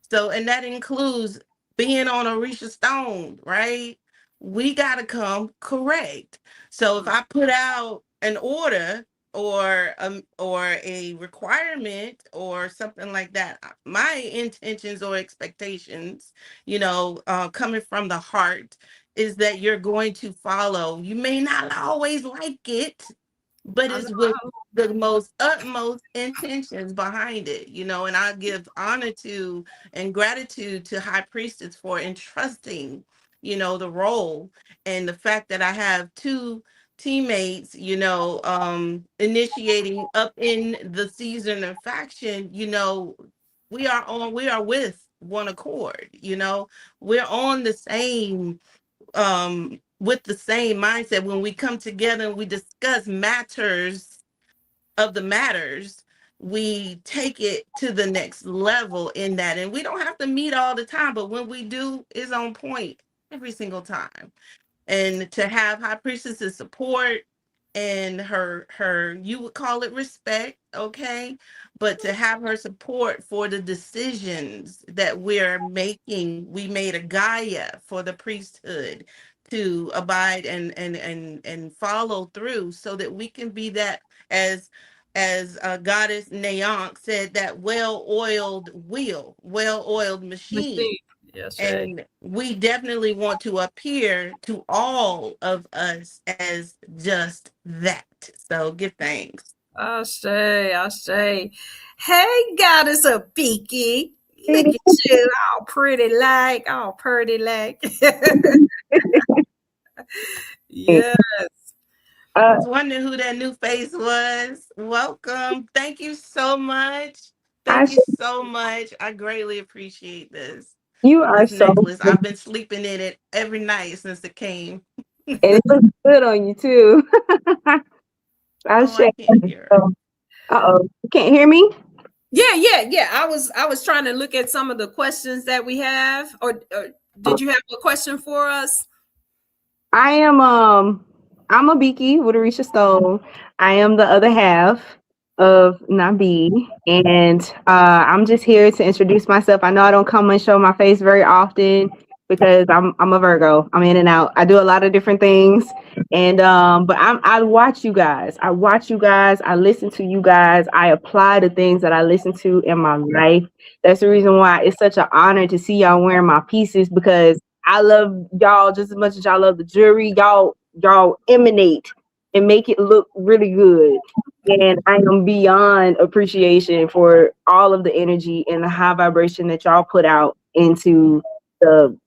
Speaker 7: so, and that includes being on Orisha Stone, right? We got to come correct. So if I put out an order or a requirement or something like that, my intentions or expectations, coming from the heart, is that you're going to follow. You may not always like it, but it's with the most utmost intentions behind it, and I give honor to and gratitude to High Priestess for entrusting, the role and the fact that I have two teammates, initiating up in the season of faction, we are with one accord, we're on the same with the same mindset. When we come together and we discuss matters of the matters, we take it to the next level in that. And we don't have to meet all the time, but when we do, it's on point every single time. And to have High Priestess's support and her you would call it respect, okay, but to have her support for the decisions that we're making. We made a Gaia for the priesthood to abide and follow through so that we can be that, as goddess Nayank said, that well-oiled wheel, well-oiled machine.
Speaker 4: Yes, right.
Speaker 7: And we definitely want to appear to all of us as just that. So give thanks.
Speaker 4: I say. Hey, goddess of Beaky. Look at you, all pretty like. Yes.
Speaker 7: I was wondering who that new face was. Welcome. Thank you so much. Thank you so much. I greatly appreciate this.
Speaker 11: You are
Speaker 7: This
Speaker 11: so
Speaker 7: necklace.
Speaker 11: good.
Speaker 7: I've been sleeping in it every night since it came.
Speaker 11: And it looks good on you too.
Speaker 7: I can't hear her.
Speaker 11: Uh-oh. You can't hear me?
Speaker 4: Yeah. I was trying to look at some of the questions that we have. Or did you have a question for us?
Speaker 11: I am I'm a Biki with Orisha Stone. I am the other half of Nabi, and I'm just here to introduce myself. I know I don't come and show my face very often because I'm a Virgo. I'm in and out. I do a lot of different things, and but I watch you guys. I listen to you guys. I apply the things that I listen to in my life. That's the reason why it's such an honor to see y'all wearing my pieces, because I love y'all just as much as y'all love the jewelry. Y'all emanate and make it look really good. And I am beyond appreciation for all of the energy and the high vibration that y'all put out into the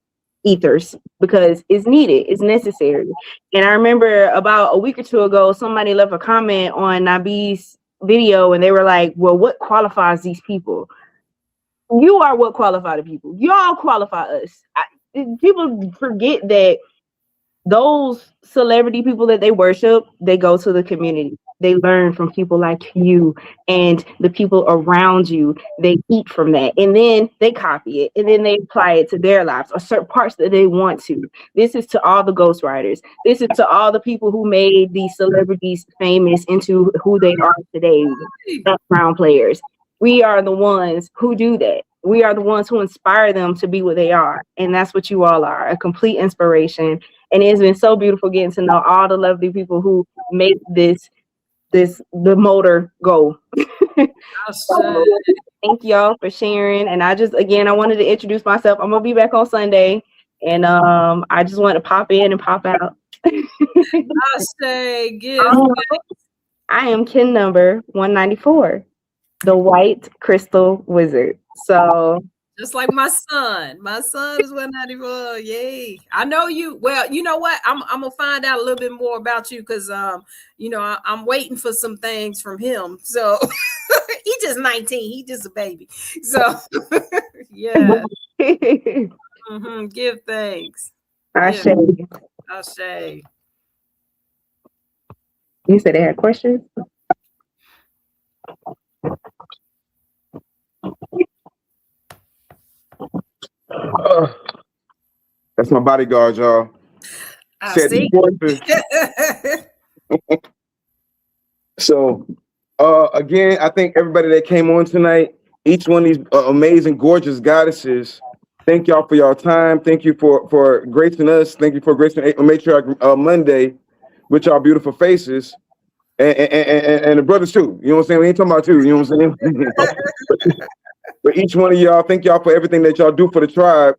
Speaker 11: ethers, because it's needed, it's necessary. And I remember about a week or two ago, somebody left a comment on Nabi's video and they were like, well, what qualifies these people? You are what qualify the people. Y'all qualify us. People forget that those celebrity people that they worship, they go to the community. They learn from people like you and the people around you. They eat from that, and then they copy it, and then they apply it to their lives or certain parts that they want to. This is to all the ghostwriters. This is to all the people who made these celebrities famous into who they are today, background players. We are the ones who do that. We are the ones who inspire them to be what they are. And that's what you all are, a complete inspiration. And it's been so beautiful getting to know all the lovely people who make the motor go. So, thank y'all for sharing. And I wanted to introduce myself. I'm gonna be back on Sunday, and I just want to pop in and pop out.
Speaker 4: I say,
Speaker 11: I am kin number 194, the White Crystal Wizard. So
Speaker 4: just like my son. My son is 194. Yay. I know you. Well, you know what? I'm gonna find out a little bit more about you because I'm waiting for some things from him. So he's just 19. He's just a baby. So yeah. Give thanks.
Speaker 11: Ashe.
Speaker 4: Ashe.
Speaker 11: You said they had questions?
Speaker 3: That's my bodyguard, y'all. So, again, I think everybody that came on tonight, each one of these amazing, gorgeous goddesses, thank y'all for y'all time. Thank you for gracing us. Thank you for gracing Matriarch Monday with y'all beautiful faces. And the brothers too. You know what I'm saying? We ain't talking about two. You know what I'm saying? But each one of y'all, thank y'all for everything that y'all do for the tribe.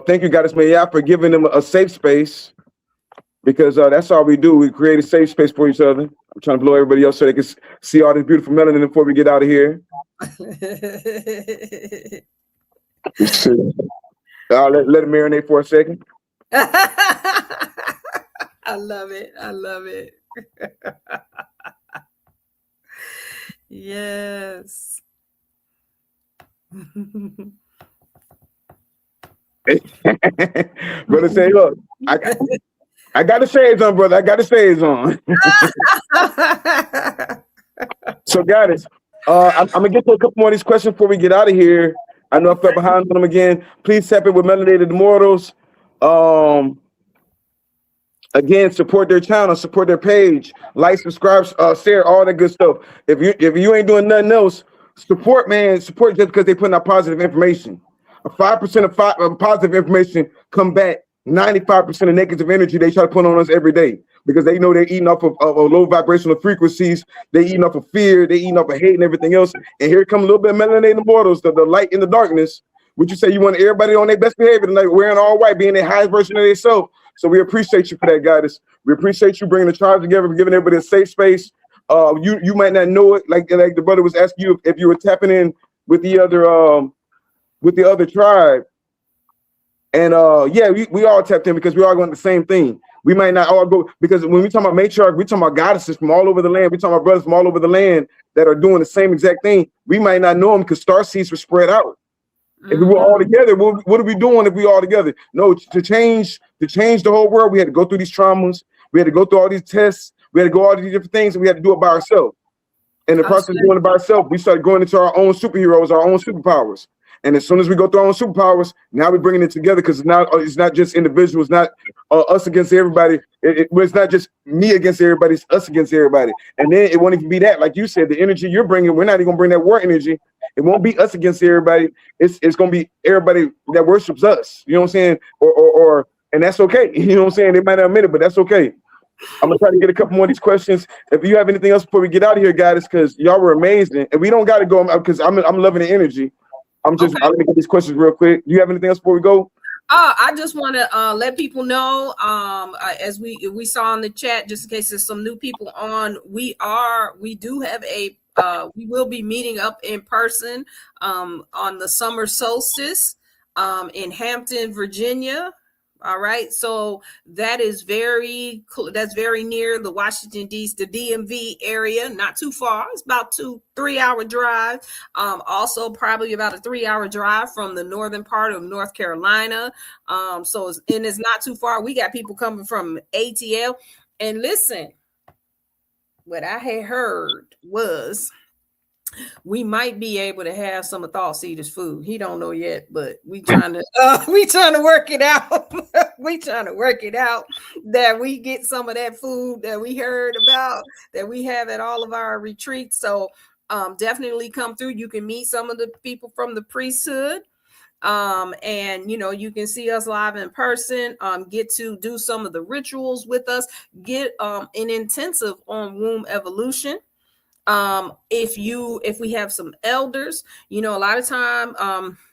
Speaker 3: Thank you, Goddess Maya, for giving them a safe space, because that's all we do. We create a safe space for each other. I'm trying to blow everybody else so they can see all this beautiful melanin before we get out of here. Let it marinate for a second.
Speaker 4: I love it. I love it. Yes.
Speaker 3: Brother say, look, I got the shades on, brother. I got the shades on. So, guys, I'm gonna get to a couple more of these questions before we get out of here. I know I fell behind on them again. Please tap in with Melanated Immortals. Again, support their channel, support their page, like, subscribe, share, all that good stuff. If you ain't doing nothing else, support just because they putting out positive information. 5% of positive information come back 95% of negative energy they try to put on us every day, because they know they're eating off of low vibrational frequencies. They eating off of fear. They eating off of hate and everything else. And here come a little bit of Melanated Immortals, the light in the darkness. Would you say you want everybody on their best behavior tonight, wearing all white, being their highest version of themselves? So we appreciate you for that, Goddess. We appreciate you bringing the tribe together, giving everybody a safe space. You might not know it, like the brother was asking you if you were tapping in with the other tribe. And yeah, we all tapped in because we all going the same thing. We might not all go, because when we talk about matriarch, we talking about goddesses from all over the land. We talking about brothers from all over the land that are doing the same exact thing. We might not know them because star seeds were spread out. If we were all together, what are we doing if we all together? No, to change the whole world, we had to go through these traumas. We had to go through all these tests. We had to go all these different things, and we had to do it by ourselves. In the process of doing it by ourselves, we started going into our own superheroes, our own superpowers. And as soon as we go through our own superpowers, now we're bringing it together, because it's not just individuals, not us against everybody. It's not just me against everybody, it's us against everybody. And then it won't even be that. Like you said, the energy you're bringing, we're not even going to bring that war energy. It won't be us against everybody. It's going to be everybody that worships us. You know what I'm saying? And that's okay. You know what I'm saying? They might not admit it, but that's okay. I'm gonna try to get a couple more of these questions. If you have anything else before we get out of here, guys, because y'all were amazing, and we don't got to go because I'm loving the energy. I'm let me get these questions real quick. Do you have anything else before we go?
Speaker 4: I just want to let people know, as we saw in the chat, just in case there's some new people on, we do have we will be meeting up in person on the summer solstice in Hampton, Virginia. All right, so that is that's very near the Washington D.C., the DMV area, not too far. It's about 2-3 hour drive. Also probably about a 3 hour drive from the northern part of North Carolina. So it's not too far. We got people coming from ATL. And listen, what I had heard was we might be able to have some of Thought Seeder's food. He don't know yet, but we trying to work it out. We trying to work it out that we get some of that food that we heard about that we have at all of our retreats. So definitely come through. You can meet some of the people from the priesthood. And you can see us live in person, get to do some of the rituals with us, get an intensive on womb evolution. If we have some elders, a lot of time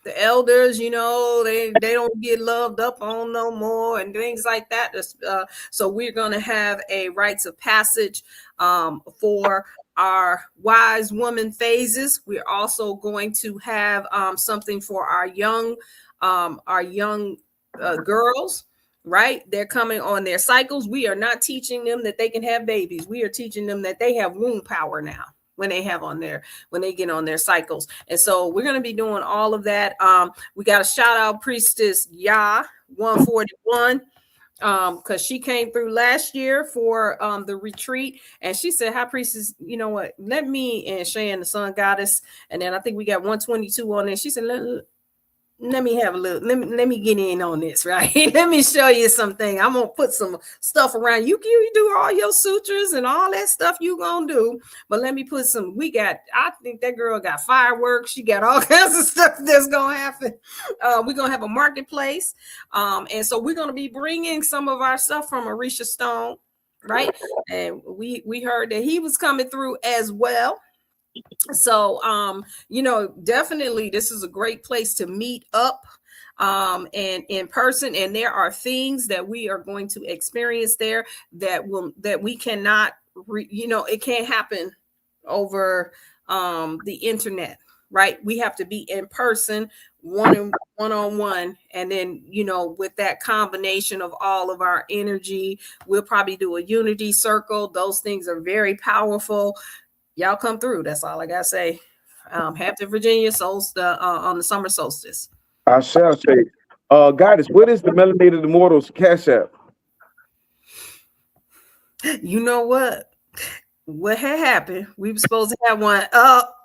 Speaker 4: the elders, they don't get loved up on no more and things like that. So we're going to have a rites of passage for our wise woman phases. We're also going to have something for our young girls. Right? They're coming on their cycles. We are not teaching them that they can have babies. We are teaching them that they have womb power now when they get on their cycles. And so we're going to be doing all of that. We got a shout out Priestess Ya 141. Because she came through last year for the retreat, and she said, "Hi, Priestess, you know what? Let me," and Shan, the Sun Goddess, and then I think we got 122 on there. She said, let me have a look. Let me get in on this, right? Let me show you something. I'm gonna put some stuff around you. You do all your sutras and all that stuff you gonna do, but let me put some. I think that girl got fireworks. She got all kinds of stuff that's gonna happen. We're gonna have a marketplace, and so we're gonna be bringing some of our stuff from Orisha Stone, right? And we heard that he was coming through as well. So definitely this is a great place to meet up and in person, and there are things that we are going to experience there that we cannot it can't happen over the internet, right? We have to be in person, one-on-one, and then with that combination of all of our energy, we'll probably do a unity circle. Those things are very powerful. Y'all come through. That's all I gotta say. Hampton, Virginia, on the summer solstice.
Speaker 3: I shall say, Goddess, what is the Melanated Immortals Cash App?
Speaker 4: You know what? What had happened? We were supposed to have one.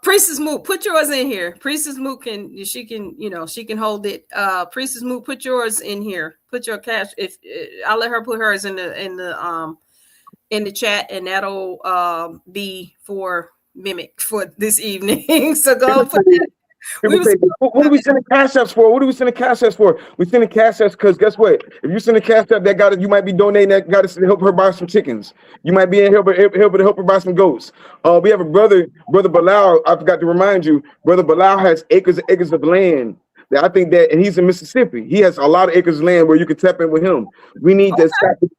Speaker 4: Priestess Moot, put yours in here. Priestess Moot she can hold it. Priestess Moot, put yours in here. Put your cash. If I'll let her put hers in the chat, and that'll be for MIMEC for this evening. So go put that.
Speaker 3: What are we sending cash apps for? What are we sending cash apps for? We sending cash apps because guess what? If you send a cash app, you might be donating that goddess to help her buy some chickens. You might be in help her buy some goats. We have a brother Bilal. I forgot to remind you, brother Bilal has acres and acres of land. I think that, and he's in Mississippi. He has a lot of acres of land where you can tap in with him. We need that.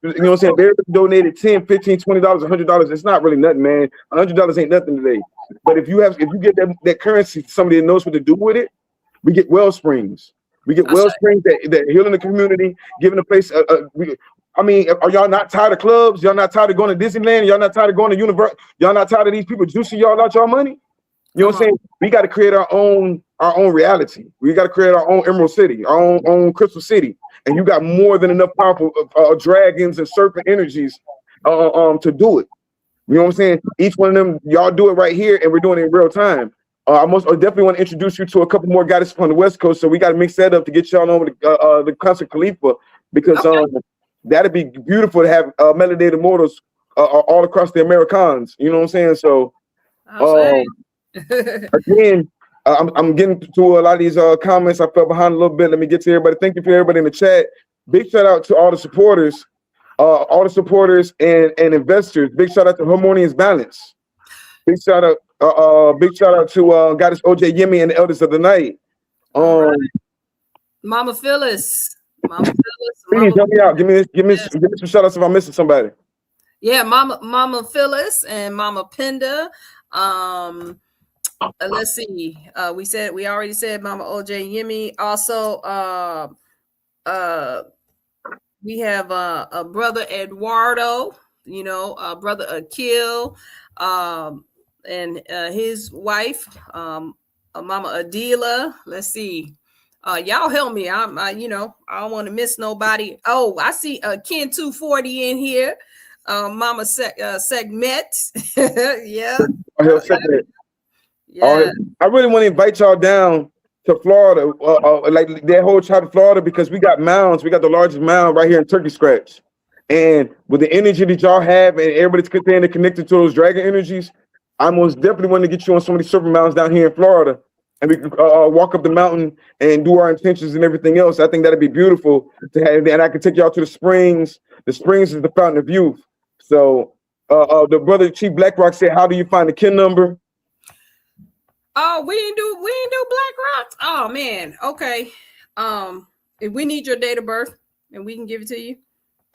Speaker 3: You know what I'm saying? They donated $10, $15, $20, $100. It's not really nothing, man. $100 ain't nothing today. But if you get that currency, somebody that knows what to do with it, we get well springs. We get well springs that healing the community, giving a place. Are y'all not tired of clubs? Y'all not tired of going to Disneyland? Y'all not tired of going to Universal? Y'all not tired of these people juicing y'all out y'all money? You know what I'm saying? We got to create our own reality. We got to create our own Emerald City, our own Crystal City. And you got more than enough powerful dragons and serpent energies to do it. You know what I'm saying? Each one of them, y'all do it right here, and we're doing it in real time. I definitely want to introduce you to a couple more goddesses on the West Coast, so we got to mix that up to get y'all on with the Concert Khalifa, because that'd be beautiful to have Melanated Immortals all across the Americans. You know what I'm saying? So again, I'm getting to a lot of these comments. I fell behind a little bit. Let me get to everybody. Thank you for everybody in the chat. Big shout out to all the supporters. And investors. Big shout out to Harmonious Balance. Big shout out to Goddess OJ Yemi and the Elders of the Night.
Speaker 4: Mama Phyllis.
Speaker 3: Please help me out. Give me some shout outs if I'm missing somebody.
Speaker 4: Yeah, Mama Phyllis and Mama Penda. Let's see. We already said Mama OJ Yemi. Also We have a brother Eduardo, you know, brother Akil, and his wife, Mama Adila. Let's see. Y'all help me. you know, I don't want to miss nobody. Oh, I see Ken 240 in here. Mama Segmet. Yeah. Yeah.
Speaker 3: I really want to invite y'all down to Florida, like that whole tribe of Florida, because we got mounds. We got the largest mound right here in Turkey Scratch. And with the energy that y'all have, and everybody's connected to those dragon energies, I most definitely want to get you on some of these serpent mounds down here in Florida, and we can walk up the mountain and do our intentions and everything else. I think that'd be beautiful to have, and I can take y'all to the springs. The springs is the fountain of youth. So the brother Chief Blackrock said, "How do you find the kin number?"
Speaker 4: Oh, we didn't do Black Rocks. Oh man. Okay. If we need your date of birth and we can give it to you.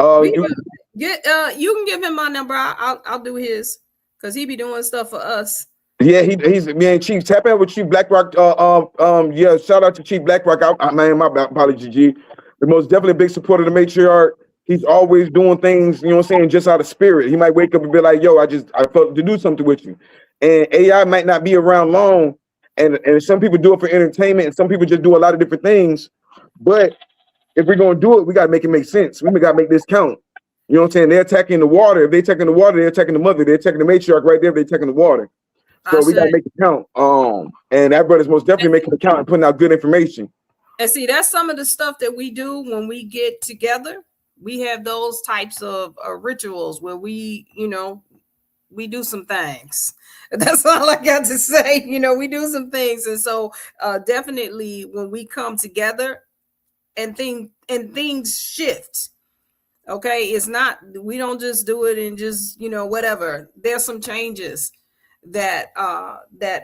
Speaker 4: You can give him my number. I'll do his, because he be doing stuff for us.
Speaker 3: Yeah, he's man, Chief. Tap in with Chief Blackrock. Yeah, shout out to Chief Blackrock. Man, my apology, G. The most definitely big supporter of the Matriarch. He's always doing things, you know what I'm saying, just out of spirit. He might wake up and be like, yo, I felt to do something with you. And AI might not be around long, and some people do it for entertainment, and some people just do a lot of different things. But if we're gonna do it, we gotta make it make sense. We gotta make this count. You know what I'm saying? They're attacking the water. If they're attacking the water, they're attacking the mother. They're attacking the Matriarch right there. They're attacking the water. So we gotta make it count. And that brother's most definitely making it count and putting out good information.
Speaker 4: And see, that's some of the stuff that we do when we get together. We have those types of rituals where we, you know, we do some things. That's all I got to say. You know, we do some things. And so definitely when we come together and things shift. Okay, it's not, we don't just do it and just, you know, whatever. There's some changes that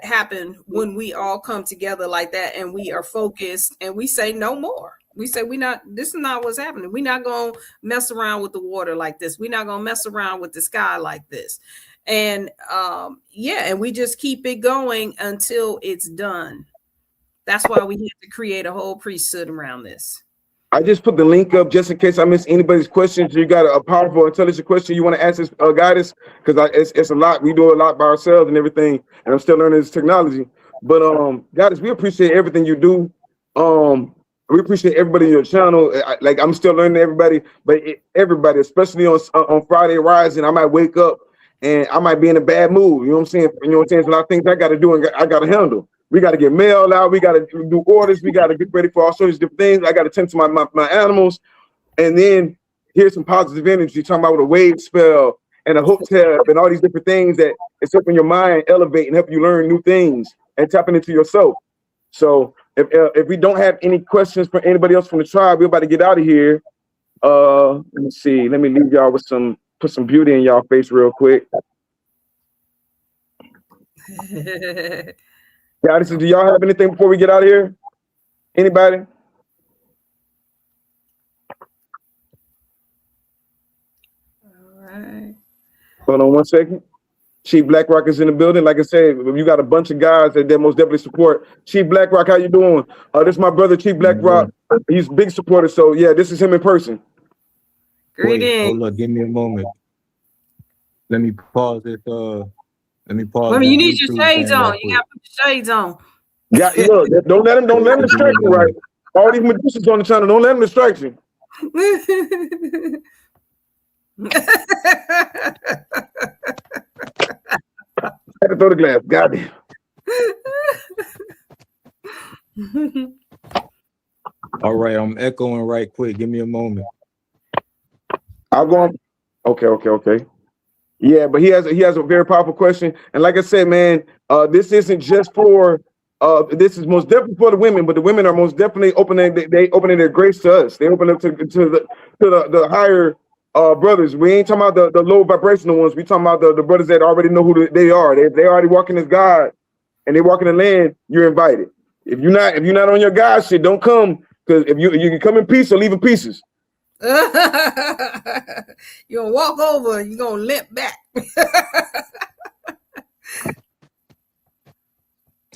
Speaker 4: happen when we all come together like that, and we are focused, and we say no more. We say this is not what's happening. We're not gonna mess around with the water like this. We're not gonna mess around with the sky like this. And and we just keep it going until it's done. That's why we had to create a whole priesthood around this.
Speaker 3: I just put the link up just in case I miss anybody's questions. You got a powerful, intelligent question you want to ask this guidance, because it's a lot. We do a lot by ourselves and everything, and I'm still learning this technology. But guys, we appreciate everything you do. We appreciate everybody in your channel. Like, I'm still learning everybody, but everybody, especially on Friday Rising, I might wake up and I might be in a bad mood. You know what I'm saying? You know what I'm saying? There's a lot of things I got to do and I got to handle. We got to get mail out. We got to do orders. We got to get ready for all sorts of different things. I got to tend to my animals. And then here's some positive energy, talking about with a wave spell and a hook tab and all these different things that it's helping your mind elevate and help you learn new things and tapping into yourself. So if we don't have any questions for anybody else from the tribe, we're about to get out of here. Let me see. Let me leave y'all with put some beauty in y'all face real quick. Guys, do y'all have anything before we get out of here? Anybody?
Speaker 4: All right.
Speaker 3: Hold on one second. Chief Blackrock is in the building. Like I said, you got a bunch of guys that most definitely support. Chief Blackrock, how you doing? This is my brother, Chief Blackrock. He's a big supporter. So yeah, this is him in person.
Speaker 4: Greetings.
Speaker 12: Hold up, give me a moment. Let me pause it. Let me pause.
Speaker 4: I mean, you need your shades on. You gotta put your shades on.
Speaker 3: Yeah, look, don't let him distract you, right? All these magicians on the channel, don't let him distract you. I had to throw the glass. Goddamn.
Speaker 12: All right, I'm echoing right quick. Give me a moment.
Speaker 3: I'll go on. Okay. Yeah, but he has a very powerful question. And like I said, man, this isn't just for this is most definitely for the women, but the women are most definitely opening their grace to us. They open up to the higher brothers. We ain't talking about the low vibrational ones. We talking about the brothers that already know who they are. They already walking as God, and they walking the land. You're invited. If you're not on your God shit, don't come, because if you can come in peace or leave in pieces.
Speaker 4: You're gonna walk over, you're gonna limp back.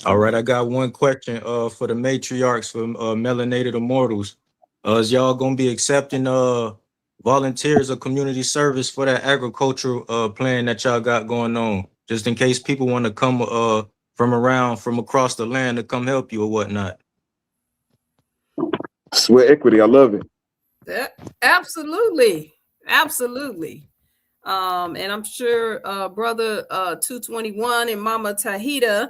Speaker 12: All right, I got one question for the matriarchs from Melanated Immortals. Is y'all gonna be accepting volunteers or community service for that agricultural plan that y'all got going on, just in case people want to come from across the land to come help you or whatnot.
Speaker 3: Sweat equity, I love it.
Speaker 4: Absolutely. And I'm sure brother 221 and Mama Tahita,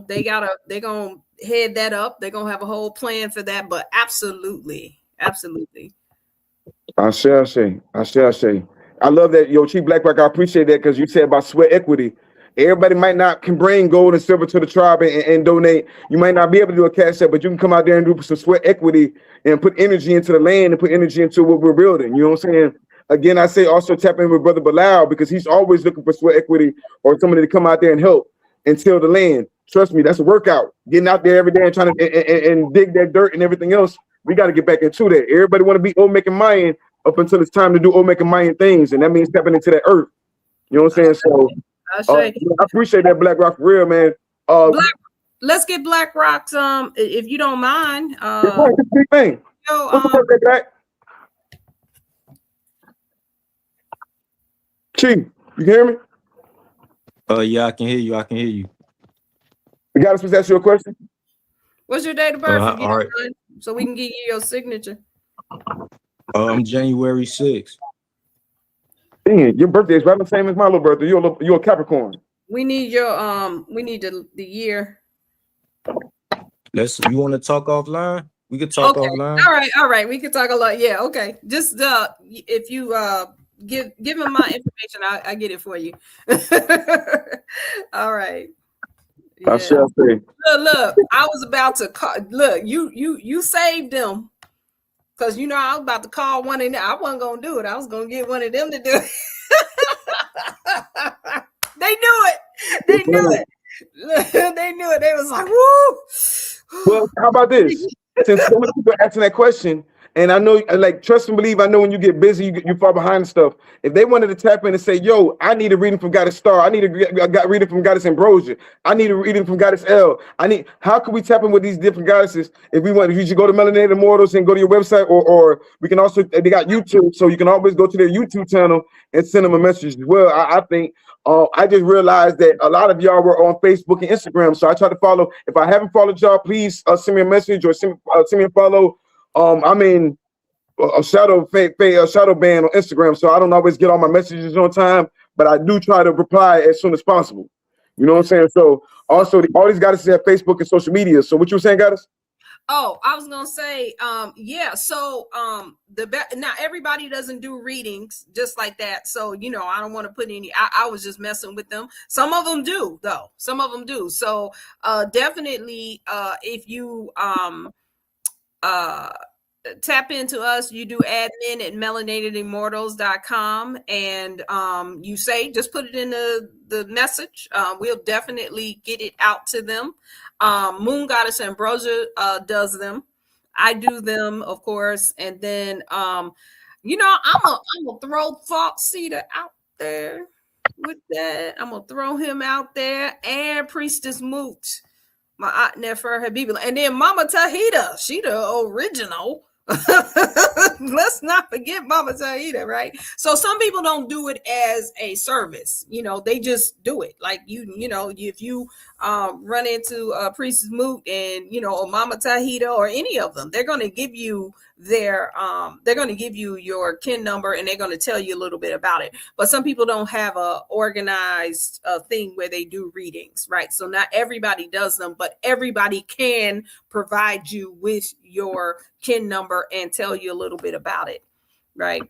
Speaker 4: they're gonna head that up. They're gonna have a whole plan for that. But absolutely.
Speaker 3: I say. I love that, yo, Chief Black Rock. I appreciate that because you said about sweat equity. Everybody might not can bring gold and silver to the tribe and donate. You might not be able to do a cash app, but you can come out there and do some sweat equity and put energy into the land and put energy into what we're building. You know what I'm saying? Again, I say also tap in with Brother Bilal because he's always looking for sweat equity or somebody to come out there and help and till the land. Trust me, that's a workout. Getting out there every day and trying to and dig that dirt and everything else. We got to get back into that. Everybody want to be Omec and Mayan up until it's time to do Omec and Mayan things, and that means stepping into that earth. You know what I'm saying? So I appreciate that, Black Rock, for real, man.
Speaker 4: Let's get Black Rock's if you don't mind.
Speaker 3: Thing. Chief, you can hear me?
Speaker 12: Yeah, I can hear you.
Speaker 3: We got to ask you a question.
Speaker 4: What's your date of birth?
Speaker 12: All right.
Speaker 4: So we can give you your signature.
Speaker 12: I'm January 6th.
Speaker 3: Dang, your birthday is right the same as my little birthday. You're a Capricorn.
Speaker 4: We need your we need the year.
Speaker 12: You want to talk offline? We could talk offline.
Speaker 4: All right. We can talk a lot. Yeah, okay. Just if you give him my information, I get it for you. All right. Yeah.
Speaker 3: I shall say.
Speaker 4: Look, I was about to call. Look, you saved them. Because, I was about to call one of them. I wasn't going to do it. I was going to get one of them to do it. They knew it. They knew it. They was like, woo.
Speaker 3: Well, how about this? Since so many people are asking that question, and I know, like, trust and believe, I know when you get busy, you fall behind stuff. If they wanted to tap in and say, yo, I need a reading from Goddess Star. I need a reading from Goddess Ambrosia. I need a reading from Goddess L. How can we tap in with these different goddesses? If you should go to Melanated Immortals and go to your website, or we can also, they got YouTube, so you can always go to their YouTube channel and send them a message as well. I think I just realized that a lot of y'all were on Facebook and Instagram, so I try to follow. If I haven't followed y'all, please send me a message or send me a follow. I'm in a shadow ban on Instagram, so I don't always get all my messages on time, but I do try to reply as soon as possible. You know what I'm saying? So also, all these goddesses have Facebook and social media. So what you were saying, goddess?
Speaker 4: Oh, I was gonna say, yeah. So, now everybody doesn't do readings just like that. So, I don't want to put any. I was just messing with them. Some of them do, though. Some of them do. So, definitely, if you tap into us, you do admin at melanatedimmortals.com, and you say, just put it in the message. We'll definitely get it out to them. Moon Goddess Ambrosia does them. I do them, of course. And then I'm gonna throw Thought Cedar out there with that. I'm gonna throw him out there, and Priestess Moot, my Aunt Nefer Habibi, and then Mama Tahita. She the original. Let's not forget Mama Tahita, right? So some people don't do it as a service, they just do it. Like if you run into Priestess Moot and or Mama Tahita or any of them, they're going to give you they're going to give you your kin number, and they're going to tell you a little bit about it. But some people don't have a organized thing where they do readings, right? So not everybody does them, but everybody can provide you with your kin number and tell you a little bit about it, right?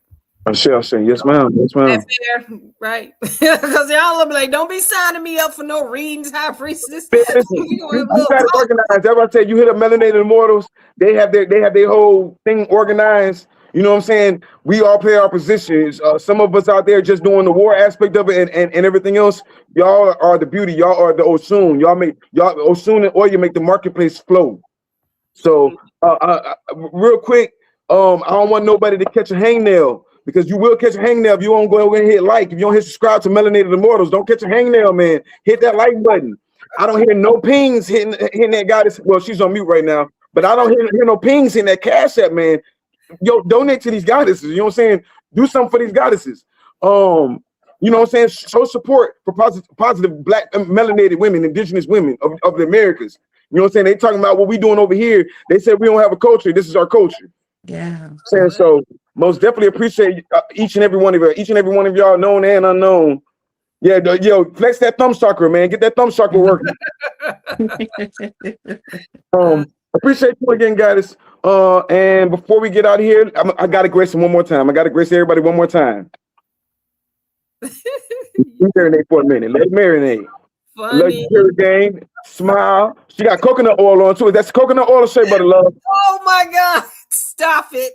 Speaker 3: I shall say, yes, ma'am. Yes, ma'am.
Speaker 4: That's fair, right? Because y'all will be like, don't be signing me up for no readings, High Priestess.
Speaker 3: You got it organized. That's what I said. You hit up Melanated Immortals. They have their whole thing organized. You know what I'm saying? We all play our positions. Some of us out there just doing the war aspect of it and everything else. Y'all are the beauty. Y'all are the Oshun. Y'all Oshun and Oya make the marketplace flow. So real quick, I don't want nobody to catch a hangnail, because you will catch a hangnail if you don't go over and hit like. If you don't hit subscribe to Melanated Immortals, don't catch a hangnail, man. Hit that like button. I don't hear no pings hitting that goddess. Well, she's on mute right now, but I don't hear no pings in that Cash App, man. donate to these goddesses. You know what I'm saying? Do something for these goddesses. You know what I'm saying? Show support for positive Black melanated women, indigenous women of the Americas. You know what I'm saying? They talking about what we doing over here. They said we don't have a culture. This is our culture.
Speaker 7: Yeah.
Speaker 3: So most definitely appreciate each and every one of y'all, known and unknown. Yeah, flex that thumb chakra, man. Get that thumb chakra working. Appreciate you again, guys. And before we get out of here, I gotta grace him one more time. I gotta grace everybody one more time. Marinate for a minute. Let it marinate.
Speaker 4: Funny.
Speaker 3: Game. Smile. She got coconut oil on too. That's coconut oil, Shea Butter Love.
Speaker 4: Oh my God! Stop it!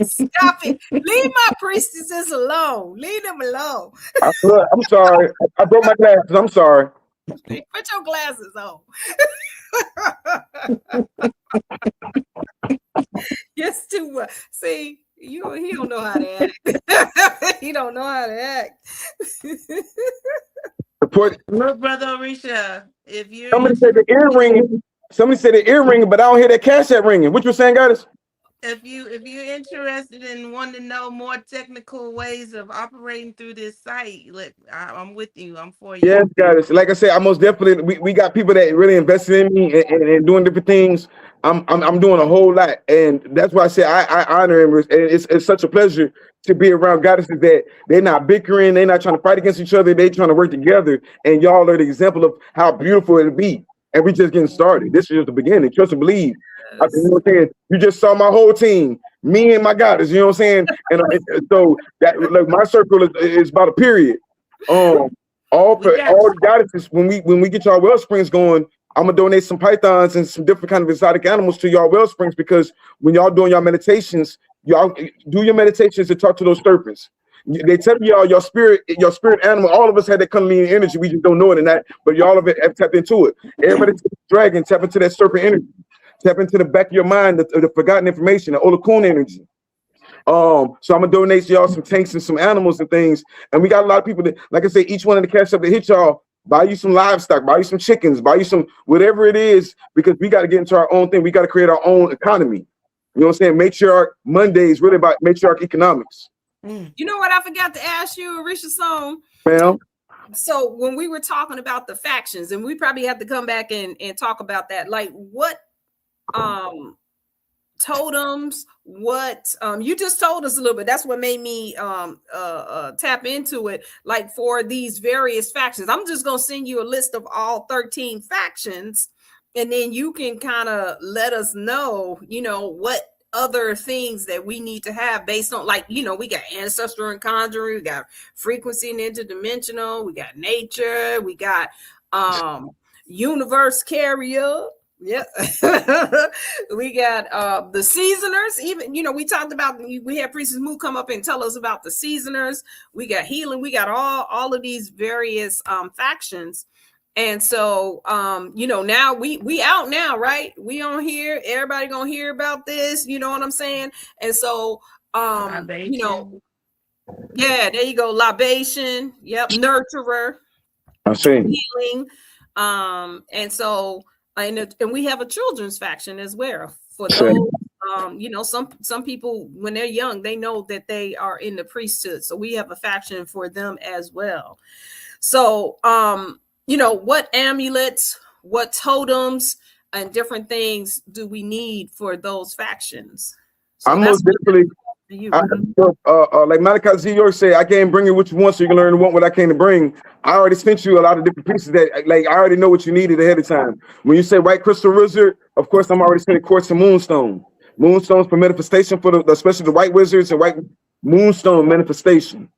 Speaker 4: Stop it! Leave my priestesses alone. Leave them alone.
Speaker 3: I'm sorry. I broke my glasses. I'm sorry.
Speaker 4: Put your glasses on. Yes, too much. See, he don't know how to act. He don't know how to act.
Speaker 7: Look, Brother Orisha, if you
Speaker 3: somebody said the ear ringing. Somebody said the ear ringing, but I don't hear that cash app ringing. What you saying, guys?
Speaker 7: If you're interested in wanting to know more technical ways of operating through this site, I'm with you. I'm for you.
Speaker 3: Yes, guys. Like I said, I most definitely we got people that really invested in me and doing different things. I'm doing a whole lot, and that's why I say I honor him. And it's such a pleasure to be around goddesses that they're not bickering, they're not trying to fight against each other, they're trying to work together. And y'all are the example of how beautiful it'll be. And we just getting started. This is just the beginning. Trust and believe. You know what I'm saying? You just saw my whole team, me and my goddess. You know what I'm saying? And so that like my circle is about a period. All the goddesses. When we get y'all well springs going, I'm gonna donate some pythons and some different kind of exotic animals to y'all well springs, because when y'all doing y'all meditations, y'all do your meditations and talk to those serpents. They tell y'all your spirit animal. All of us had that Kundalini energy. We just don't know it, and that. But y'all of it have tapped into it. Everybody, dragon, tap into that serpent energy. Tap into the back of your mind, the forgotten information, the Olakun energy. So I'm gonna donate y'all some tanks and some animals and things. And we got a lot of people that, like I say, each one of the cash up that hit y'all, buy you some livestock, buy you some chickens, buy you some whatever it is, because we got to get into our own thing. We got to create our own economy. You know what I'm saying? Matriarch Monday is really about matriarch economics.
Speaker 4: You know what I forgot to ask you, Orisha Song?
Speaker 3: Ma'am?
Speaker 4: So when we were talking about the factions, and we probably have to come back and talk about that, like what totems, what you just told us a little bit. That's what made me tap into it. Like for these various factions, I'm just gonna send you a list of all 13 factions, and then you can kind of let us know, you know, what other things that we need to have based on, like, you know, we got ancestral and conjuring, we got frequency and interdimensional, we got nature, we got universe carrier. Yeah. We got the seasoners. Even, you know, we talked about, we had Priestess Moo come up and tell us about the seasoners. We got healing. We got all of these various factions. And so you know, now we out now, right? We on here, everybody gonna hear about this, you know what I'm saying? And so you know, yeah, there you go. Libation, yep, nurturer,
Speaker 3: I see.
Speaker 4: healing. And so and we have a children's faction as well for those. You know, some people when they're young, they know that they are in the priesthood. So we have a faction for them as well. So you know, what amulets, what totems, and different things do we need for those factions? So
Speaker 3: I'm most definitely. Like Malachi Z. York said, I can't bring you what you want, so you can learn to want what I came to bring. I already sent you a lot of different pieces that, like, I already know what you needed ahead of time. When you say white crystal wizard, of course, I'm already sending quartz and moonstone. Moonstones for manifestation for especially the white wizards, and white moonstone manifestation.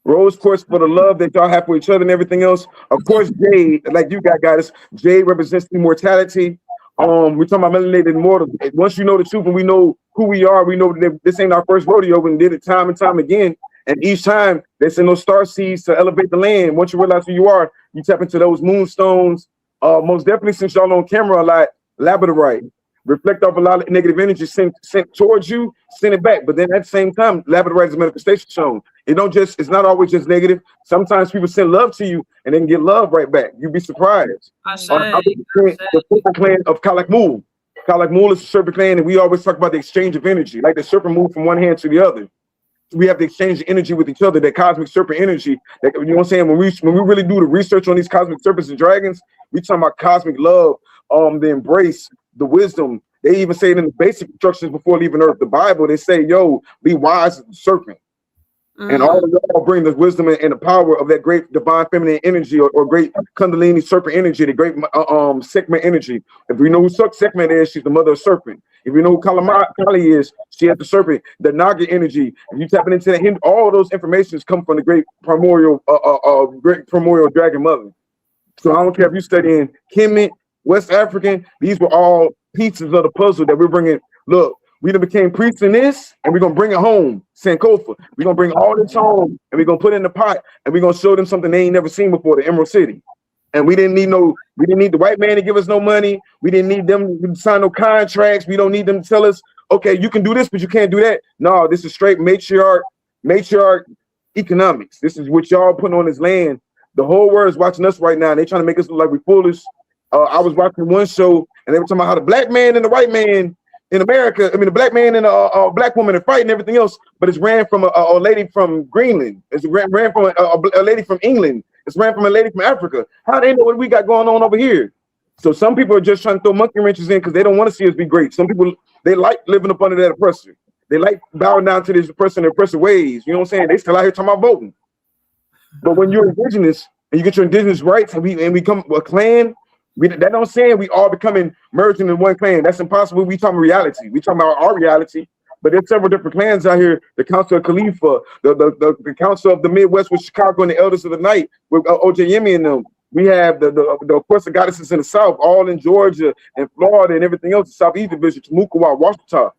Speaker 3: Rose quartz for the love that y'all have for each other and everything else. Of course, jade, like you got us. Jade represents immortality. We're talking about melanated immortals. Once you know the truth and we know who we are, we know that this ain't our first rodeo. We did it time and time again. And each time they send those star seeds to elevate the land. Once you realize who you are, you tap into those moonstones. Most definitely, since y'all on camera a lot, labradorite. Reflect off a lot of negative energy sent towards you, send it back. But then at the same time, labradorite is a manifestation zone. It's not always just negative. Sometimes people send love to you and then get love right back. You'd be surprised. The clan of Kalakmul. Kind of like Mool is a serpent clan, and we always talk about the exchange of energy. Like the serpent moved from one hand to the other. We have to exchange energy with each other, that cosmic serpent energy. That, you know what I'm saying? When we really do the research on these cosmic serpents and dragons, we talking about cosmic love, the embrace, the wisdom. They even say it in the basic instructions before leaving Earth. The Bible, they say, yo, be wise as the serpent. And all of y'all bring the wisdom and the power of that great divine feminine energy or great Kundalini serpent energy, the great Sekhmet energy. If we know who Sekhmet is, she's the mother of serpent. If you know who Kali is, she has the serpent, the Naga energy. If you tapping into that, all those informations come from the great primordial dragon mother. So I don't care if you're studying Kemet, West African, these were all pieces of the puzzle that we're bringing. Look, we done became priests in this, and we're gonna bring it home, Sankofa. We're gonna bring all this home, and we're gonna put it in the pot, and we're gonna show them something they ain't never seen before, the Emerald City. And we didn't need the white man to give us no money. We didn't need them to sign no contracts. We don't need them to tell us, okay, you can do this, but you can't do that. No, this is straight matriarch economics. This is what y'all putting on this land. The whole world is watching us right now, and they trying to make us look like we're foolish. I was watching one show, and they were talking about how the black man and the white man in America, the black man and a black woman are fighting everything else, but it's ran from a lady from Greenland. It's ran from a lady from England. It's ran from a lady from Africa. How they know what we got going on over here? So some people are just trying to throw monkey wrenches in because they don't want to see us be great. Some people, they like living up under that oppressor. They like bowing down to this oppressor and oppressive ways. You know what I'm saying? They still out here talking about voting. But when you're indigenous and you get your indigenous rights and we become a clan, that don't say we all becoming merging in one clan. That's impossible. We talking reality. We talking about our reality. But there's several different clans out here. The Council of Khalifa, the Council of the Midwest with Chicago and the Elders of the Night with OJ Yemi and them. We have of course the goddesses in the South, all in Georgia and Florida and everything else, the Southeast Division, Temukawa, Washington.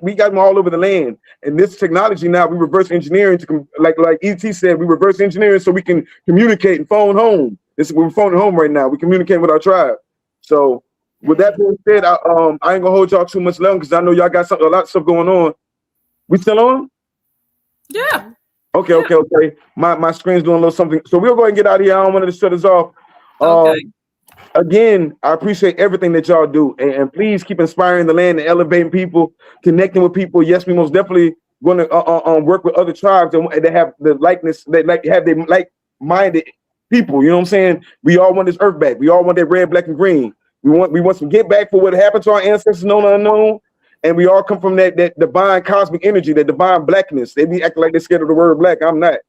Speaker 3: We got them all over the land. And this technology now, we reverse engineering to like ET said, we reverse engineering so we can communicate and phone home. We're phoning home right now. We communicate with our tribe. So with that being said, I ain't gonna hold y'all too much longer because I know y'all got a lot of stuff going on. We still on?
Speaker 4: Yeah.
Speaker 3: Okay. My screen's doing a little something. So we'll go ahead and get out of here. I don't want to shut us off.
Speaker 4: Okay.
Speaker 3: Again, I appreciate everything that y'all do. And please keep inspiring the land and elevating people, connecting with people. Yes, we most definitely going to work with other tribes that have the likeness, that have the like-minded people. You know what I'm saying? We all want this earth back. We all want that red, black, and green. We want some get back for what happened to our ancestors, known and unknown. And we all come from that divine cosmic energy, that divine blackness. They be acting like they're scared of the word black. I'm not.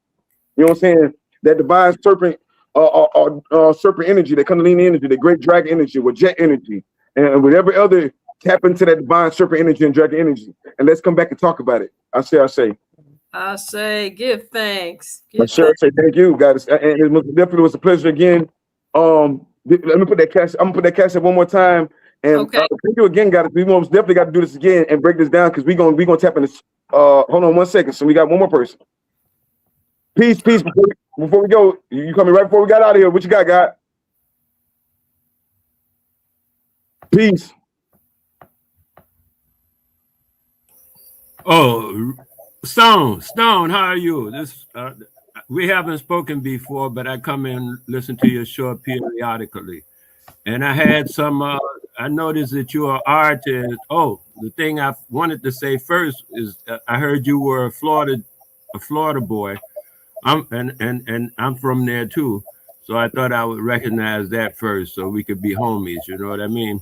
Speaker 3: You know what I'm saying? That divine serpent serpent energy, that Kundalini energy, the great dragon energy, with jet energy, and whatever other tap into that divine serpent energy and dragon energy. And let's come back and talk about it. I say,
Speaker 4: give thanks.
Speaker 3: I say thank you, guys. And it definitely was a pleasure again. Let me put that cash. I'm gonna put that cash up one more time. And thank you again, guys. We most definitely got to do this again and break this down because we're gonna tap in this. Hold on 1 second. So we got one more person. Peace. Before we go, you coming right before we got out of here. What you got, God? Peace.
Speaker 13: Oh, Stone, how are you? We haven't spoken before, but I come and listen to your show periodically. And I had some, I noticed that you're an artist. Oh, the thing I wanted to say first is I heard you were a Florida boy. I'm from there too. So I thought I would recognize that first so we could be homies, you know what I mean?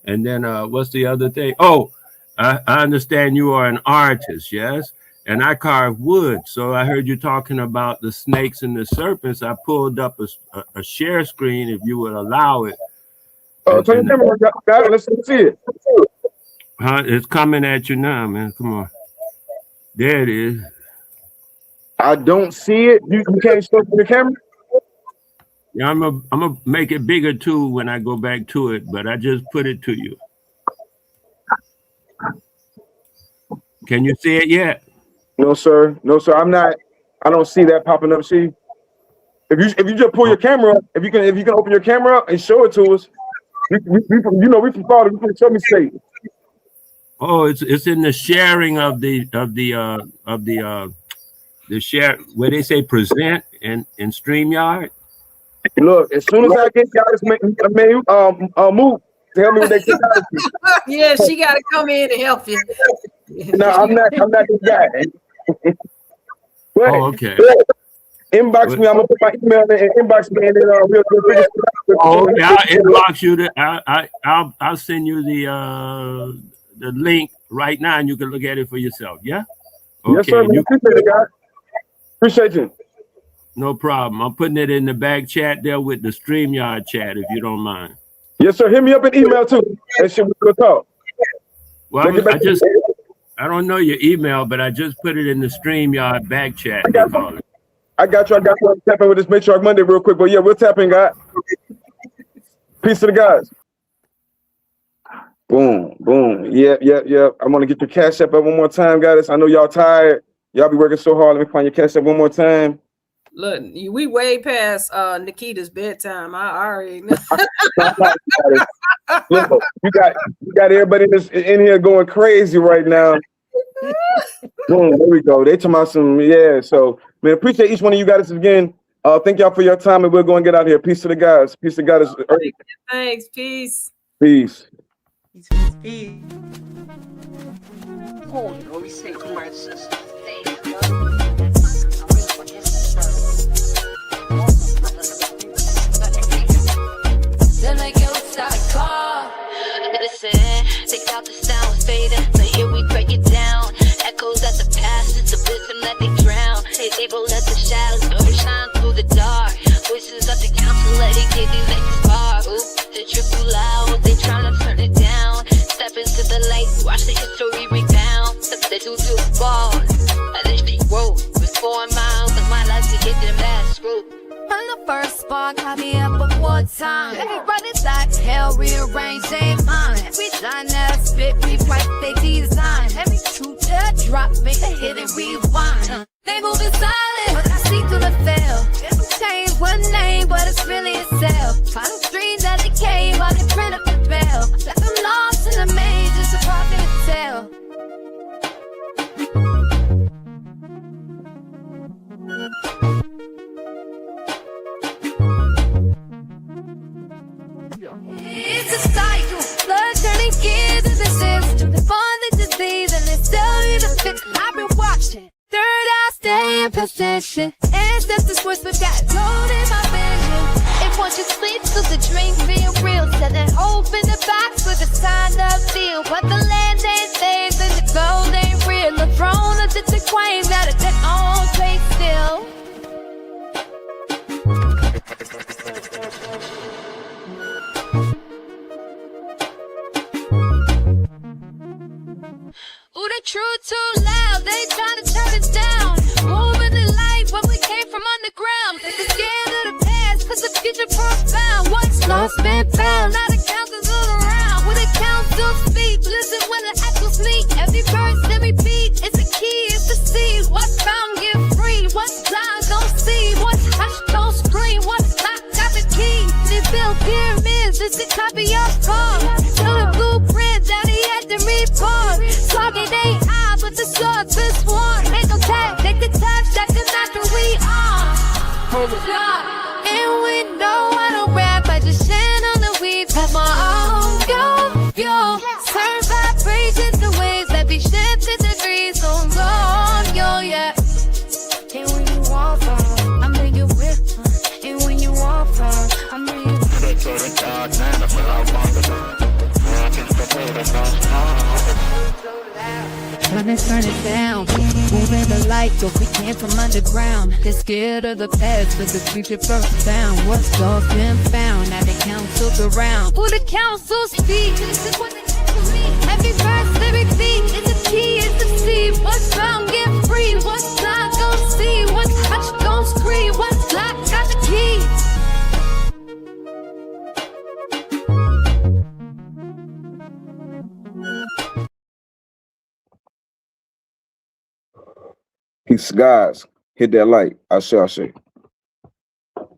Speaker 13: And then what's the other thing? Oh, I understand you are an artist, yes? And I carve wood. So I heard you talking about the snakes and the serpents. I pulled up a share screen if you would allow it.
Speaker 3: Turn the camera on, let's see it.
Speaker 13: It's coming at you now, man. Come on. There it is.
Speaker 3: I don't see it. You can't show the camera?
Speaker 13: Yeah, I'm gonna make it bigger too when I go back to it, but I just put it to you. Can you see it yet?
Speaker 3: No, sir. I don't see that popping up. See, if you just pull your camera up, if you can open your camera up and show it to us, we from Florida. We can show me straight.
Speaker 13: Oh, it's in the sharing of the share where they say present in StreamYard.
Speaker 3: Look, as soon as I get y'all, move. Help me with that technology.
Speaker 4: Yeah, she got to come in and help you.
Speaker 3: No, I'm not the guy. But,
Speaker 13: Oh, okay.
Speaker 3: Inbox me. I'm gonna put my email in and inbox me, and then we'll figure it out.
Speaker 13: Oh, okay. I'll inbox you. I'll send you the link right now, and you can look at it for yourself. Yeah. Okay.
Speaker 3: Yes, sir. Appreciate it, guys. Appreciate you.
Speaker 13: No problem. I'm putting it in the back chat there with the StreamYard chat, if you don't mind.
Speaker 3: Yes, sir. Hit me up in email too. And shit, we'll talk.
Speaker 13: Well, I don't know your email, but I just put it in the StreamYard back chat.
Speaker 3: I got you. I'm tapping with this Matriarch Monday real quick, but yeah, we'll tap in, guys. Peace to the guys. Boom, boom. Yep. I'm gonna get your cash app up one more time, guys. I know y'all tired. Y'all be working so hard. Let me find your cash app one more time.
Speaker 4: Look, we way past Nikita's bedtime. I already know.
Speaker 3: Look, you got everybody in here going crazy right now. Boom, there we go. They talking about some, yeah. So, man, appreciate each one of you guys again. Thank y'all for your time, and we're going to get out here. Peace to the guys. Peace to God.
Speaker 4: Thanks. Peace.
Speaker 3: Peace.
Speaker 7: Peace.
Speaker 2: Then I go start a car. Listen, take out the sound fading. So here we break it down. Echoes at the past, it's a wisdom that they drown. They roll at the shadows, shine through the dark. Voices of the council, let it get these niggas far. Ooh, they trip too loud, they tryna turn it down. Step into the light, watch the history rebound. They do fall. I just be woke with 4 miles of my life to get them ass screwed. On the first spark, I be up one more time. Everybody's like hell, rearrange their mind. Every line that spit, rewrite they design. Every truth that drop, make a hit and rewind. They moving silent, but I see through the veil. Change one name, but it's really itself. Final dream that it came, while they print up the bell. Like I'm lost in the maze, it's a prophet to tell. It's a cycle, blood turning gears in the system. They find the disease and they still need a fix. I've been watching, third eye stay in position. Ancestors whisper got gold in my vision. If once you sleep, so the dream feel real. Setting hope in the box with a sign up deal. But the land ain't theirs and the gold ain't real. The throne of the queen got a their own place still. Ooh, they true too loud, they tryna turn us down. Moving the light when we came from underground. They scared of the past, cause the future profound. What's lost been found, now the council's all around. When the council speak, listen when the echoes meet. Every verse, every beat, it's a key, it's the seed. What's found, get free. What's blind, don't see. What's hushed, don't scream. What's locked, got the key. They build pyramids, it's a copy of God. Till the blueprint that he had to report. Target ain't eye, but the swords been sworn. Ain't no tag, take the touch, that's the matter we are. And we know I don't rap, I just stand on the weeds, have my own yo. Turn vibrations to waves that be shifted degrees, so long, yo, yeah. And when you walk out, I'm in your whip, and when you walk out, I'm in your let's turn it down, moving the light, so we came from underground. They're scared of the past, but the future first down. What's lost been found, now the council's around. Who the council speak, this is what they tell me. Every verse, every beat, it's a key, it's a seed. What's found, get free. What's blind, don't see. What's hushed, don't scream. What's locked, got the key.
Speaker 3: Peace, guys. Hit that like. I say.